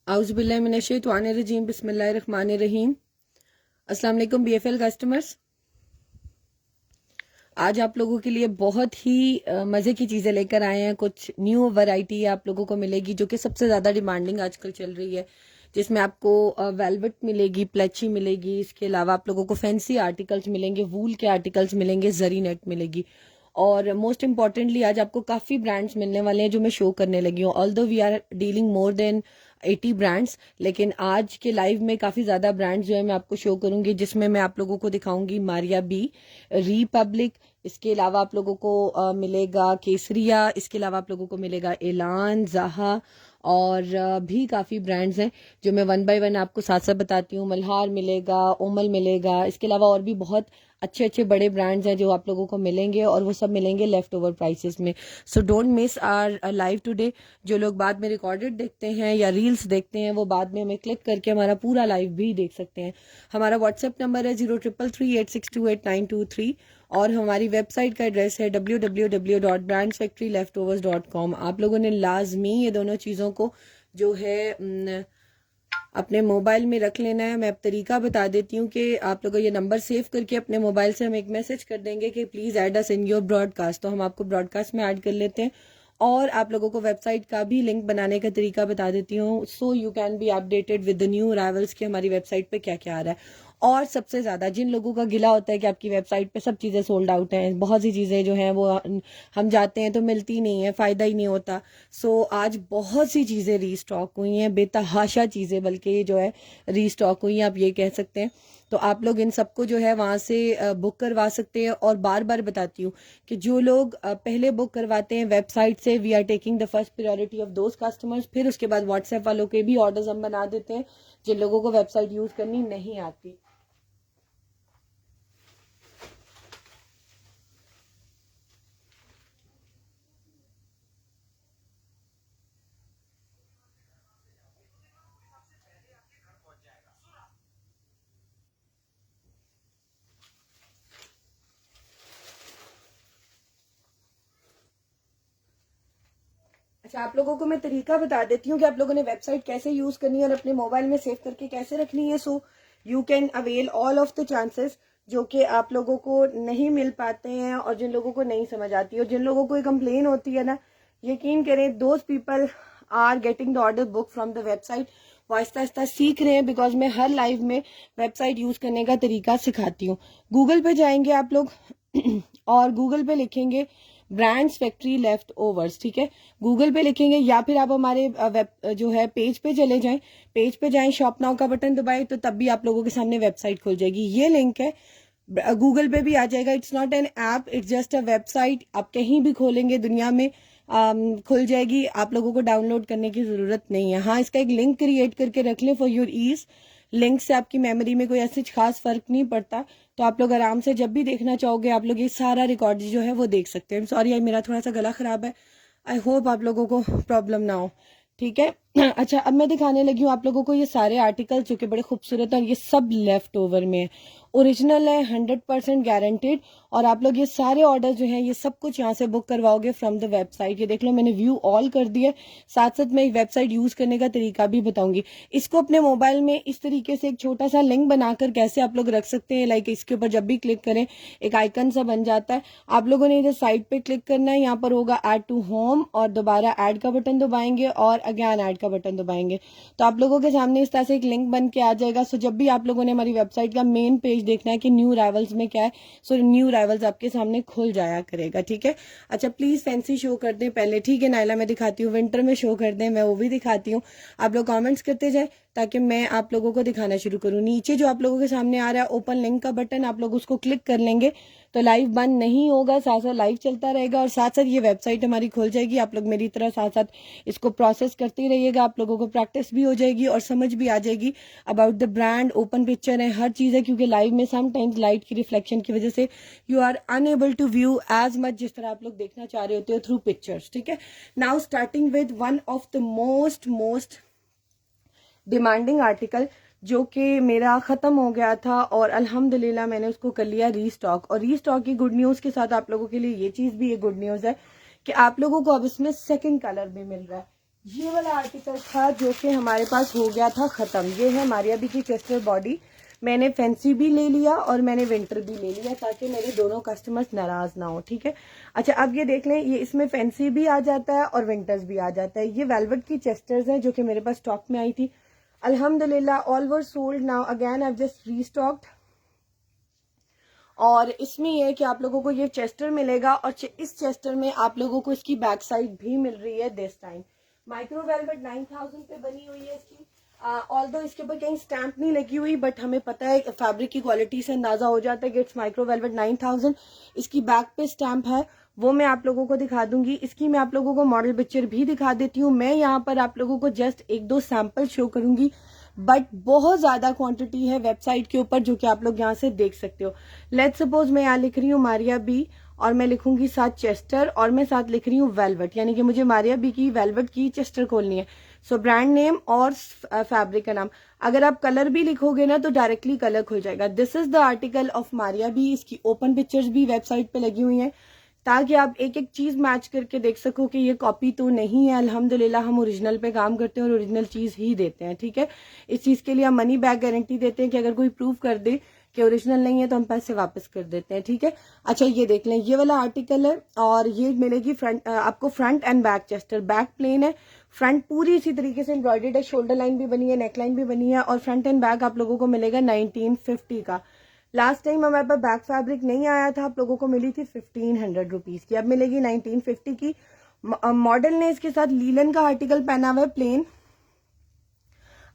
आउज़ुबिल्लाहिमिनश्शैतानिर्रजीम बिस्मिल्लाहिर्रहमानिर्रहीम। अस्सलाम वालेकुम बीएफएल कस्टमर्स। आज आप लोगों के लिए बहुत ही मज़े की चीज़ें लेकर आए हैं। कुछ न्यू वैरायटी आप लोगों को मिलेगी जो कि सबसे ज़्यादा डिमांडिंग आजकल चल रही है, जिसमें आपको वेलवेट मिलेगी, प्लेची मिलेगी। इसके अलावा आप लोगों को फैंसी आर्टिकल्स मिलेंगे, वूल के आर्टिकल्स मिलेंगे, जरी नेट मिलेगी। और मोस्ट इम्पॉर्टेंटली आज आपको काफ़ी ब्रांड्स मिलने वाले हैं जो मैं शो करने लगी हूँ। Although we are dealing more than 80 brands, लेकिन आज के लाइव में काफ़ी ज़्यादा ब्रांड्स जो है मैं आपको शो करूंगी, जिसमें मैं आप लोगों को दिखाऊंगी मारिया बी, रिपब्लिक। इसके अलावा आप लोगों को मिलेगा केसरिया। इसके अलावा आप लोगों को मिलेगा एलान, ज़हा और भी काफ़ी ब्रांड्स हैं जो मैं वन बाय वन आपको साथ साथ बताती हूँ। मल्हार मिलेगा, ओमल मिलेगा। इसके अलावा और भी बहुत अच्छे अच्छे बड़े ब्रांड्स हैं जो आप लोगों को मिलेंगे, और वो सब मिलेंगे लेफ्ट ओवर प्राइसेस में। So don't miss our live today. जो लोग बाद में रिकॉर्डेड देखते हैं या रील्स देखते हैं, वो बाद में हमें क्लिक करके हमारा पूरा लाइव भी देख सकते हैं। हमारा व्हाट्सएप नंबर है 0333862892 और हमारी वेबसाइट का एड्रेस है www.brandsfactoryleftovers.com। आप लोगों ने लाजमी ये दोनों चीज़ों को जो है अपने मोबाइल में रख लेना है। मैं अब तरीका बता देती हूँ कि आप लोगों ये नंबर सेव करके अपने मोबाइल से हम एक मैसेज कर देंगे कि please add us in your broadcast, तो हम आपको ब्रॉडकास्ट में ऐड कर लेते हैं। और आप लोगों को वेबसाइट का भी लिंक बनाने का तरीका बता देती हूँ, सो you can be updated with the new arrivals कि हमारी वेबसाइट पे क्या क्या आ रहा है। और सबसे ज़्यादा जिन लोगों का गिला होता है कि आपकी वेबसाइट पे सब चीज़ें सोल्ड आउट हैं, बहुत सी चीज़ें जो हैं वो हम जाते हैं तो मिलती नहीं है, फ़ायदा ही नहीं होता। सो आज बहुत सी चीज़ें रीस्टॉक हुई हैं, बेतहाशा चीज़ें बल्कि जो है रीस्टॉक हुई हैं, आप ये कह सकते हैं। तो आप लोग इन सबको जो है वहाँ से बुक करवा सकते हैं। और बार बार बताती हूँ कि जो लोग पहले बुक करवाते हैं वेबसाइट से, we are taking the first priority of those customers. फिर उसके बाद व्हाट्सएप वालों के भी ऑर्डर्स हम बना देते हैं जिन लोगों को वेबसाइट यूज़ करनी नहीं आती। अच्छा, आप लोगों को मैं तरीका बता देती हूँ कि आप लोगों ने वेबसाइट कैसे यूज़ करनी है और अपने मोबाइल में सेव करके कैसे रखनी है। So you can avail all of the chances जो कि आप लोगों को नहीं मिल पाते हैं और जिन लोगों को नहीं समझ आती, और जिन लोगों को कंप्लेन होती है ना, यकीन करें those people are getting the order book from the website. वो आहिस्ता आहिस्ता सीख रहे हैं, बिकॉज मैं हर लाइव में वेबसाइट यूज़ करने का तरीका सिखाती हूँ। गूगल पे जाएंगे आप लोग और गूगल पे लिखेंगे ब्रांड्स फैक्ट्री लेफ्ट ओवर्स, ठीक है। गूगल पे लिखेंगे या फिर आप हमारे वेब जो है पेज पे चले जाएं, पेज पे जाएं, शॉप नाउ का बटन दबाएं तो तब भी आप लोगों के सामने वेबसाइट खुल जाएगी। ये लिंक है, गूगल पे भी आ जाएगा। It's not an app, it's just a website. आप कहीं भी खोलेंगे दुनिया में खुल जाएगी, आप लोगों को डाउनलोड करने की ज़रूरत नहीं है। हाँ, इसका एक लिंक क्रिएट करके रख लें फॉर योर ईज। लिंक से आपकी मेमोरी में कोई ऐसी खास फर्क नहीं पड़ता, तो आप लोग आराम से जब भी देखना चाहोगे आप लोग ये सारा रिकॉर्ड जो है वो देख सकते हैं। सॉरी, मेरा थोड़ा सा गला खराब है, आई होप आप लोगों को प्रॉब्लम ना हो, ठीक है। अच्छा, अब मैं दिखाने लगी हूँ आप लोगों को ये सारे आर्टिकल जो कि बड़े खूबसूरत हैं, और ये सब लेफ्ट ओवर में है, ओरिजिनल है, 100% गारंटेड। और आप लोग ये सारे ऑर्डर जो हैं ये सब कुछ यहाँ से बुक करवाओगे फ्रॉम द वेबसाइट। ये देख लो, मैंने व्यू ऑल कर दिया। साथ साथ मैं वेबसाइट यूज करने का तरीका भी बताऊंगी। इसको अपने मोबाइल में इस तरीके से एक छोटा सा लिंक बनाकर कैसे आप लोग रख सकते हैं, लाइक इसके ऊपर जब भी क्लिक करें एक आइकन सा बन जाता है। आप लोगों ने इधर साइड पे क्लिक करना है, यहाँ पर होगा ऐड टू होम, और दोबारा ऐड का बटन दबाएंगे और अगेन ऐड का बटन दबाएंगे तो आप लोगों के सामने इस तरह से एक लिंक बन के आ जाएगा। सो जब भी आप लोगों ने हमारी वेबसाइट का मेन पेज देखना है कि न्यू अराइवल्स में क्या है, सो न्यू अराइवल्स आपके सामने खुल जाया करेगा, ठीक है। अच्छा, प्लीज फैंसी शो कर दें पहले, ठीक है। नाइला मैं दिखाती हूँ, विंटर में शो कर दें, मैं वो भी दिखाती हूँ। आप लोग कमेंट्स करते जाए ताकि मैं आप लोगों को दिखाना शुरू करूँ। नीचे जो आप लोगों के सामने आ रहा है ओपन लिंक का बटन, आप लोग उसको क्लिक कर लेंगे तो लाइव बंद नहीं होगा, साथ साथ लाइव चलता रहेगा और साथ साथ ये वेबसाइट हमारी खुल जाएगी। आप लोग मेरी तरह साथ साथ इसको प्रोसेस करते ही रहिएगा, आप लोगों को प्रैक्टिस भी हो जाएगी और समझ भी आ जाएगी about the brand. Open picture है, हर चीज़ है, क्योंकि लाइव में समटाइम्स लाइट की रिफ्लेक्शन की वजह से you are unable to view as much जिस तरह आप लोग देखना चाह रहे होते हो थ्रू पिक्चर्स, ठीक है। Now starting with one of the most demanding article जो कि मेरा ख़त्म हो गया था और अल्हम्दुलिल्लाह मैंने उसको कर लिया रीस्टॉक। और रीस्टॉक की गुड न्यूज़ के साथ आप लोगों के लिए ये चीज़ भी एक गुड न्यूज़ है कि आप लोगों को अब इसमें सेकंड कलर भी मिल रहा है। ये वाला आर्टिकल था जो कि हमारे पास हो गया था ख़त्म। ये है मारिया बी की चेस्टर बॉडी। मैंने फैंसी भी ले लिया और मैंने विंटर भी ले लिया ताकि मेरे दोनों कस्टमर्स नाराज ना हो, ठीक है। अच्छा, अब ये देख लें, ये इसमें फैंसी भी आ जाता है और विंटर्स भी आ जाता है। ये वेलवेट की चेस्टर्स हैं जो कि मेरे पास स्टॉक में आई थी। अल्हम्दुलिल्लाह all were sold now, again I have just restocked. और इसमें यह है कि आप लोगों को ये चेस्टर मिलेगा और इस चेस्टर में आप लोगों को इसकी बैक साइड भी मिल रही है दिस टाइम। माइक्रो वेलवेट 9000 पे बनी हुई है इसकी। ऑल्दो इसके ऊपर कहीं स्टैंप नहीं लगी हुई, बट हमें पता है फैब्रिक की क्वालिटी से अंदाजा हो जाता है कि इट्स माइक्रो वेलवेट 9000। इसकी बैक पे स्टैंप है, वो मैं आप लोगों को दिखा दूंगी। इसकी मैं आप लोगों को मॉडल पिक्चर भी दिखा देती हूँ। मैं यहाँ पर आप लोगों को जस्ट एक दो सैंपल शो करूंगी, बट बहुत ज्यादा क्वांटिटी है वेबसाइट के ऊपर जो कि आप लोग यहाँ से देख सकते हो। लेट्स सपोज मैं यहाँ लिख रही हूँ मारिया बी और मैं लिखूंगी साथ चेस्टर और मैं साथ लिख रही हूँ वेलवेट, यानी कि मुझे मारिया बी की वेलवेट की चेस्टर खोलनी है। सो ब्रांड नेम और फैब्रिक का नाम, अगर आप कलर भी लिखोगे ना तो डायरेक्टली कलर खुल जाएगा। This is the article of Maria B. इसकी ओपन पिक्चर्स भी वेबसाइट पे लगी हुई हैं ताकि आप एक एक चीज मैच करके देख सको कि ये कॉपी तो नहीं है। अल्हम्दुलिल्लाह हम ओरिजिनल पे काम करते हैं और ओरिजिनल चीज ही देते हैं, ठीक है। इस चीज के लिए हम मनी बैक गारंटी देते हैं कि अगर कोई प्रूफ कर दे कि ओरिजिनल नहीं है तो हम पैसे वापस कर देते हैं, ठीक है। अच्छा, ये देख लें, ये वाला आर्टिकल है और ये मिलेगी फ्रंट आपको front end back Chester. Back plane है, फ्रंट पूरी इसी तरीके से एम्ब्रॉयडेड है, शोल्डर लाइन भी बनी है, नेक लाइन भी बनी है और फ्रंट एंड बैक आप लोगों को मिलेगा 1950 का। लास्ट टाइम हमारे पास बैक फैब्रिक नहीं आया था, आप लोगों को मिली थी 1500 रुपीज की, अब मिलेगी 1950 की। मॉडल ने इसके साथ लीलन का आर्टिकल पहना हुआ है प्लेन।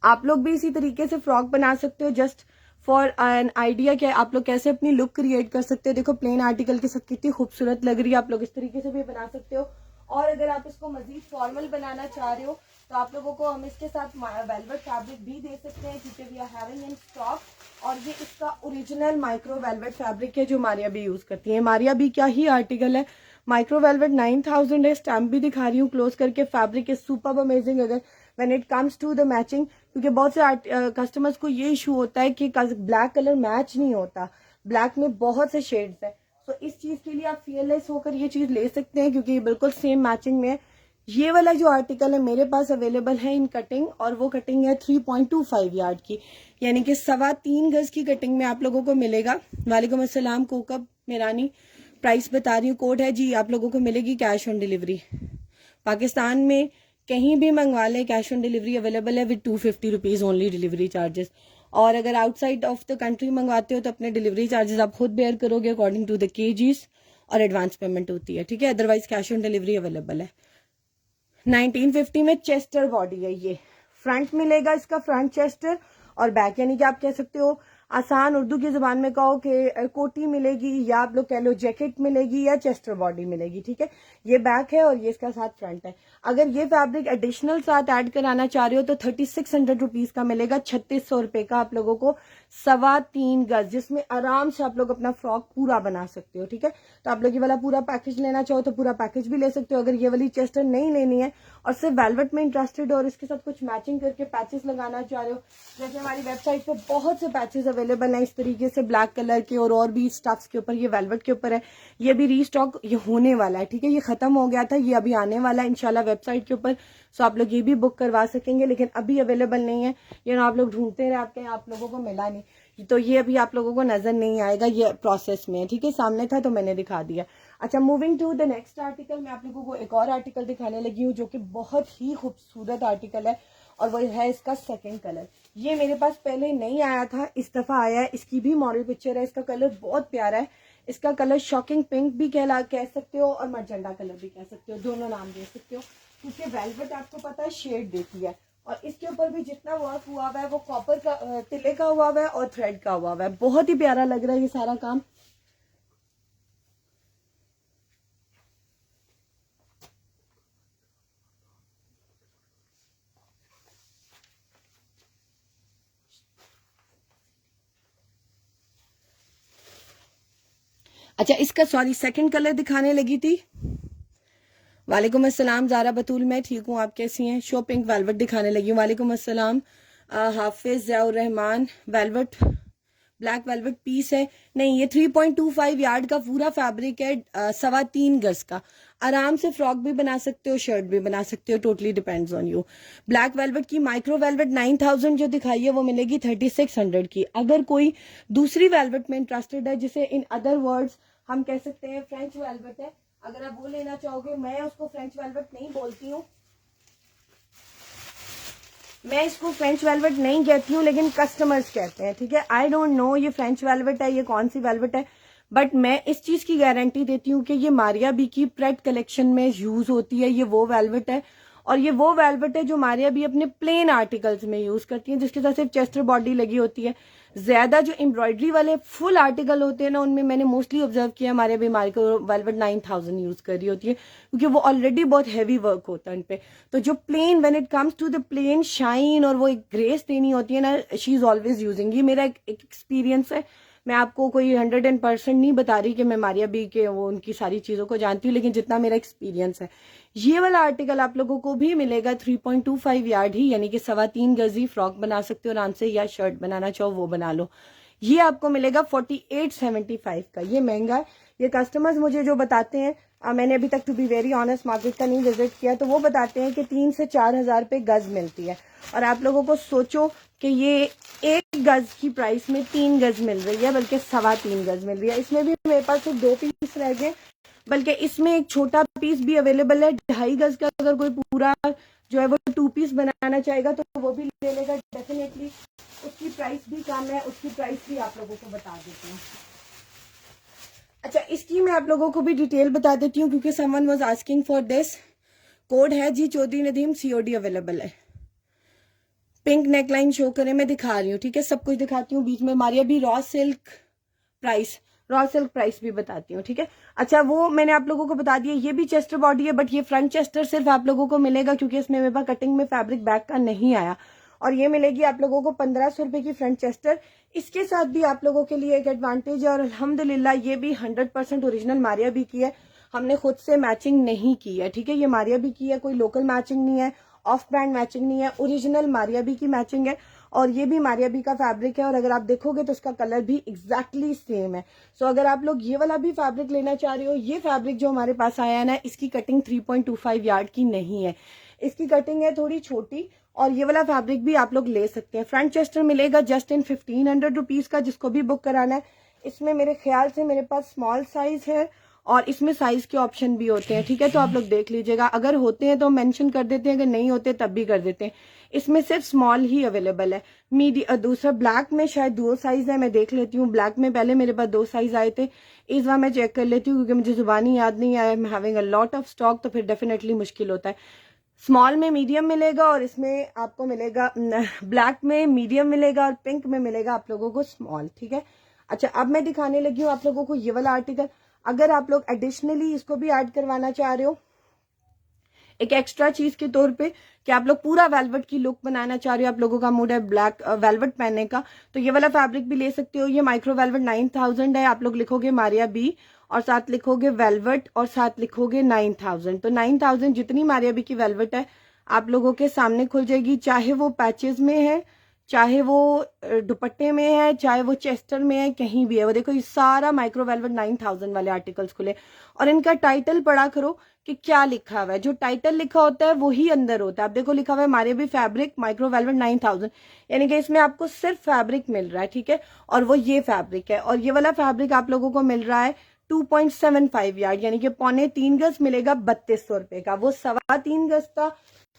आप लोग भी इसी तरीके से फ्रॉक बना सकते हो, जस्ट फॉर एन आइडिया कि आप लोग कैसे अपनी लुक क्रिएट कर सकते हो। देखो प्लेन आर्टिकल के साथ कितनी खूबसूरत लग रही है, आप लोग इस तरीके से भी बना सकते हो। और अगर आप इसको मजीद फॉर्मल बनाना चाह रहे हो तो आप लोगों को हम इसके साथ वेलवेट फैब्रिक भी दे सकते हैं क्योंकि we are having in stock. और ये इसका ओरिजिनल माइक्रो वेलवेट फैब्रिक है जो मारिया बी यूज करती है। मारिया बी क्या ही आर्टिकल है, माइक्रो वेलवेट 9000 है। स्टैम्प भी दिखा रही हूँ क्लोज करके। फैब्रिक इज सुपर अमेजिंग अगर when it comes to the matching, क्योंकि बहुत से कस्टमर्स को ये इशू होता है कि ब्लैक कलर मैच नहीं होता, ब्लैक में बहुत से शेड्स है। तो इस चीज के लिए आप फियरलेस होकर ये चीज ले सकते हैं क्योंकि ये बिल्कुल सेम मैचिंग में है। ये वाला जो आर्टिकल है मेरे पास अवेलेबल है इन कटिंग, और वो कटिंग है 3.25 यार्ड की, यानी कि 3.25 गज की कटिंग में आप लोगों को मिलेगा। वालेकुम अस्सलाम कोकब मेरानी, प्राइस बता रही हूँ, कोड है जी, आप लोगों को मिलेगी कैश ऑन डिलीवरी। पाकिस्तान में कहीं भी मंगवा लें, कैश ऑन डिलीवरी अवेलेबल है with 250 rupees only delivery charges. और अगर आउटसाइड ऑफ द कंट्री मंगवाते हो तो अपने डिलीवरी चार्जेस आप खुद बेयर करोगे अकॉर्डिंग टू द केजीज, और एडवांस पेमेंट होती है, ठीक है। Otherwise cash on delivery available है। 1950 में चेस्टर बॉडी है, ये फ्रंट मिलेगा इसका, फ्रंट चेस्टर और बैक, यानी कि आप कह सकते हो आसान उर्दू की जुबान में कहो कि कोटी मिलेगी, या आप लोग कह लो जैकेट मिलेगी, या चेस्टर बॉडी मिलेगी, ठीक है। ये बैक है और ये इसका साथ फ्रंट है। अगर ये फैब्रिक एडिशनल साथ ऐड कराना चाह रहे हो तो 3600 रुपीज का मिलेगा, 3600 रुपए का आप लोगों को 3.25 गज, जिसमें आराम से आप लोग अपना फ्रॉक पूरा बना सकते हो, ठीक है। तो आप लोग ये वाला पूरा पैकेज लेना चाहो तो पूरा पैकेज भी ले सकते हो। अगर ये वाली चेस्टर नहीं लेनी है और सिर्फ वेलवेट में इंटरेस्टेड हो और इसके साथ कुछ मैचिंग करके पैचेस लगाना चाह रहे हो, जैसे हमारी वेबसाइट पे बहुत से पैचेस अवेलेबल हैं इस तरीके से ब्लैक कलर के और भी स्टफ्स के ऊपर, ये वेलवेट के ऊपर है। ये भी रीस्टॉक ये होने वाला है, ठीक है। ये खत्म हो गया था, ये अभी आने वाला है इंशाल्लाह वेबसाइट के ऊपर, सो आप लोग ये भी बुक करवा सकेंगे, लेकिन अभी अवेलेबल नहीं है। ये ना आप लोग ढूंढते रहे, आपके आप लोगों को मिला नहीं, तो ये अभी आप लोगों को नजर नहीं आएगा, ये प्रोसेस में है, ठीक है। सामने था तो मैंने दिखा दिया। अच्छा, moving to the next article, मैं आप लोगों को एक और आर्टिकल दिखाने लगी हूँ जो कि बहुत ही खूबसूरत आर्टिकल है, और वो है इसका सेकंड कलर। ये मेरे पास पहले नहीं आया था, इस दफा आया है। इसकी भी मॉडल पिक्चर है, इसका कलर बहुत प्यारा है। इसका कलर शॉकिंग पिंक भी कह सकते हो और मर्जेंडा कलर भी कह सकते हो, दोनों नाम दे सकते हो, क्योंकि वेलवेट आपको पता है शेड देती है। और इसके ऊपर भी जितना वर्क हुआ हुआ है वो कॉपर का तिले का हुआ हुआ है और थ्रेड का हुआ हुआ है, बहुत ही प्यारा लग रहा है ये सारा काम। अच्छा, इसका सॉरी सेकंड कलर दिखाने लगी थी। वालेकुम अस्सलाम ज़ारा बतूल, मैं ठीक हूँ, आप कैसी हैं। शो पिंक वेलवेट दिखाने लगी हूँ। वालेकुम अस्सलाम Hafiz Ziaur Rahman, velvet black velvet piece है, नहीं ये 3.25 यार्ड का पूरा फैब्रिक है, 3.25 गज का। आराम से फ्रॉक भी बना सकते हो, शर्ट भी बना सकते हो, totally depends on you. Black velvet की माइक्रो वेलवेट 9000 जो दिखाई है वो मिलेगी 3600 की। अगर कोई दूसरी वेलवेट में इंटरेस्टेड है, जिसे इन अदर वर्ड्स हम कह सकते हैं फ्रेंच वेलवेट है, अगर आप वो लेना चाहोगे, मैं उसको फ्रेंच वेलवेट नहीं बोलती हूँ, मैं इसको फ्रेंच वेलवेट नहीं कहती हूँ, लेकिन कस्टमर्स कहते हैं, ठीक है। आई डोंट नो ये फ्रेंच वेलवेट है, ये कौन सी वेलवेट है, बट मैं इस चीज की गारंटी देती हूँ कि ये मारिया बी की प्रेट कलेक्शन में यूज होती है। ये वो वेलवेट है, और ये वो वेलवेट है जो मारिया बी अपने प्लेन आर्टिकल्स में यूज करती है, जिसके साथ सिर्फ चेस्टर बॉडी लगी होती है। ज्यादा जो एम्ब्रॉयडरी वाले फुल आर्टिकल होते हैं ना, उनमें मैंने मोस्टली ऑब्जर्व किया मारिया बी मार्को वेलवेट 9000 यूज कर रही होती है, क्योंकि वो ऑलरेडी बहुत हैवी वर्क होता है उनपे। तो जो plain, when it comes to the plain shine और वो एक ग्रेस देनी होती है ना, शी इज ऑलवेज यूजिंग। ये मेरा एक एक्सपीरियंस है, मैं आपको कोई 100% नहीं बता रही कि मैं मारिया बी के वो उनकी सारी चीजों को जानती हूँ, लेकिन जितना मेरा एक्सपीरियंस है। ये वाला आर्टिकल आप लोगों को भी मिलेगा 3.25 यार्ड ही, यानी कि 3.25 गज ही। फ्रॉक बना सकते हो आराम से, या शर्ट बनाना चाहो वो बना लो। ये आपको मिलेगा 4875 का। ये महंगा है, ये कस्टमर्स मुझे जो बताते हैं, मैंने अभी तक to be very honest market का नहीं विजिट किया, तो वो बताते हैं कि 3 से 4 हजार पे गज मिलती है। और आप लोगों को सोचो कि ये 1 गज की प्राइस में 3 गज मिल रही है, बल्कि 3.25 गज मिल रही है। इसमें भी मेरे पास सिर्फ 2 पीस रह गए, बल्कि इसमें एक छोटा पीस भी अवेलेबल है 2.5 गज का। अगर कोई पूरा जो है वो 2 पीस बनाना चाहेगा तो वो भी ले लेगा डेफिनेटली। उसकी प्राइस भी कम है, उसकी प्राइस भी आप लोगों को बता देती हूँ। अच्छा, इसकी मैं आप लोगों को भी डिटेल बता देती हूँ, क्योंकि someone was asking for this. Code है जी चौधरी नदीम, COD अवेलेबल है। पिंक नेकलाइन शो करें, मैं दिखा रही हूँ, ठीक है, सब कुछ दिखाती हूँ। बीच में मारिया भी रॉ सिल्क प्राइस भी बताती हूँ, ठीक है। अच्छा, वो मैंने आप लोगों को बता दिया। ये भी चेस्टर बॉडी है, बट ये फ्रंट चेस्टर सिर्फ आप लोगों को मिलेगा, क्योंकि इसमें मेरे पास कटिंग में फैब्रिक बैक का नहीं आया। और ये मिलेगी आप लोगों को 1500 रुपए की फ्रंट चेस्टर। इसके साथ भी आप लोगों के लिए एक एडवांटेज है, और अल्हम्दुलिल्लाह ये भी 100% ओरिजिनल मारिया भी की है, हमने खुद से मैचिंग नहीं की है, ठीक है। ये मारिया भी की है, कोई लोकल मैचिंग नहीं है, ऑफ ब्रांड मैचिंग नहीं है, ओरिजिनल मारिया बी की मैचिंग है। और ये भी मारिया बी का फैब्रिक है, और अगर आप देखोगे तो इसका कलर भी एग्जैक्टली सेम है। सो अगर आप लोग ये वाला भी फैब्रिक लेना चाह रहे हो, ये फैब्रिक जो हमारे पास आया है ना, इसकी कटिंग 3.25 यार्ड की नहीं है, इसकी कटिंग है थोड़ी छोटी। और ये वाला फैब्रिक भी आप लोग ले सकते हैं। फ्रंट चेस्टर मिलेगा जस्ट इन 1500 रुपीज का, जिसको भी बुक कराना है। इसमें मेरे ख्याल से मेरे पास स्मॉल साइज है, और इसमें साइज के ऑप्शन भी होते हैं, ठीक है। तो आप लोग देख लीजिएगा, अगर होते हैं तो मेंशन कर देते हैं, अगर नहीं होते तब भी कर देते हैं। इसमें सिर्फ स्मॉल ही अवेलेबल है। दूसरा ब्लैक में शायद 2 साइज है, मैं देख लेती हूँ। ब्लैक में पहले मेरे पास 2 साइज आए थे, इस बार मैं चेक कर लेती हूँ, क्योंकि मुझे जुबानी याद नहीं आया। मैं having a lot of stock, तो फिर डेफिनेटली मुश्किल होता है। स्मॉल में मीडियम मिलेगा, और इसमें आपको मिलेगा ब्लैक में मीडियम मिलेगा, और पिंक में मिलेगा आप लोगों को स्मॉल, ठीक है। अच्छा, अब मैं दिखाने लगी हूँ आप लोगों को ये वाला आर्टिकल। अगर आप लोग एडिशनली इसको भी ऐड करवाना चाह रहे हो एक एक्स्ट्रा चीज के तौर पे, कि आप लोग पूरा वेलवेट की लुक बनाना चाह रहे हो, आप लोगों का मूड है ब्लैक वेलवेट पहनने का, तो ये वाला फैब्रिक भी ले सकते हो। ये माइक्रो वेलवेट 9000 है। आप लोग लिखोगे मारिया बी, और साथ लिखोगे वेलवेट, और साथ लिखोगे 9000। तो 9000 जितनी मारिया बी की वेलवेट है आप लोगों के सामने खुल जाएगी, चाहे वो पैचेस में है, चाहे वो दुपट्टे में है, चाहे वो चेस्टर में है, कहीं भी है। वो देखो, ये सारा माइक्रो वेलवेट 9000 वाले आर्टिकल्स खुले, और इनका टाइटल पढ़ा करो कि क्या लिखा हुआ है। जो टाइटल लिखा होता है वही अंदर होता है। आप देखो, लिखा हुआ है Maria B fabric micro velvet 9000, यानी कि इसमें आपको सिर्फ फैब्रिक मिल रहा है, ठीक है। और वो ये फैब्रिक है, और ये वाला फैब्रिक आप लोगों को मिल रहा है 2.75 यार्ड, यानी कि 3.25 गज मिलेगा 3200 रुपए का। वो 3.25 गज का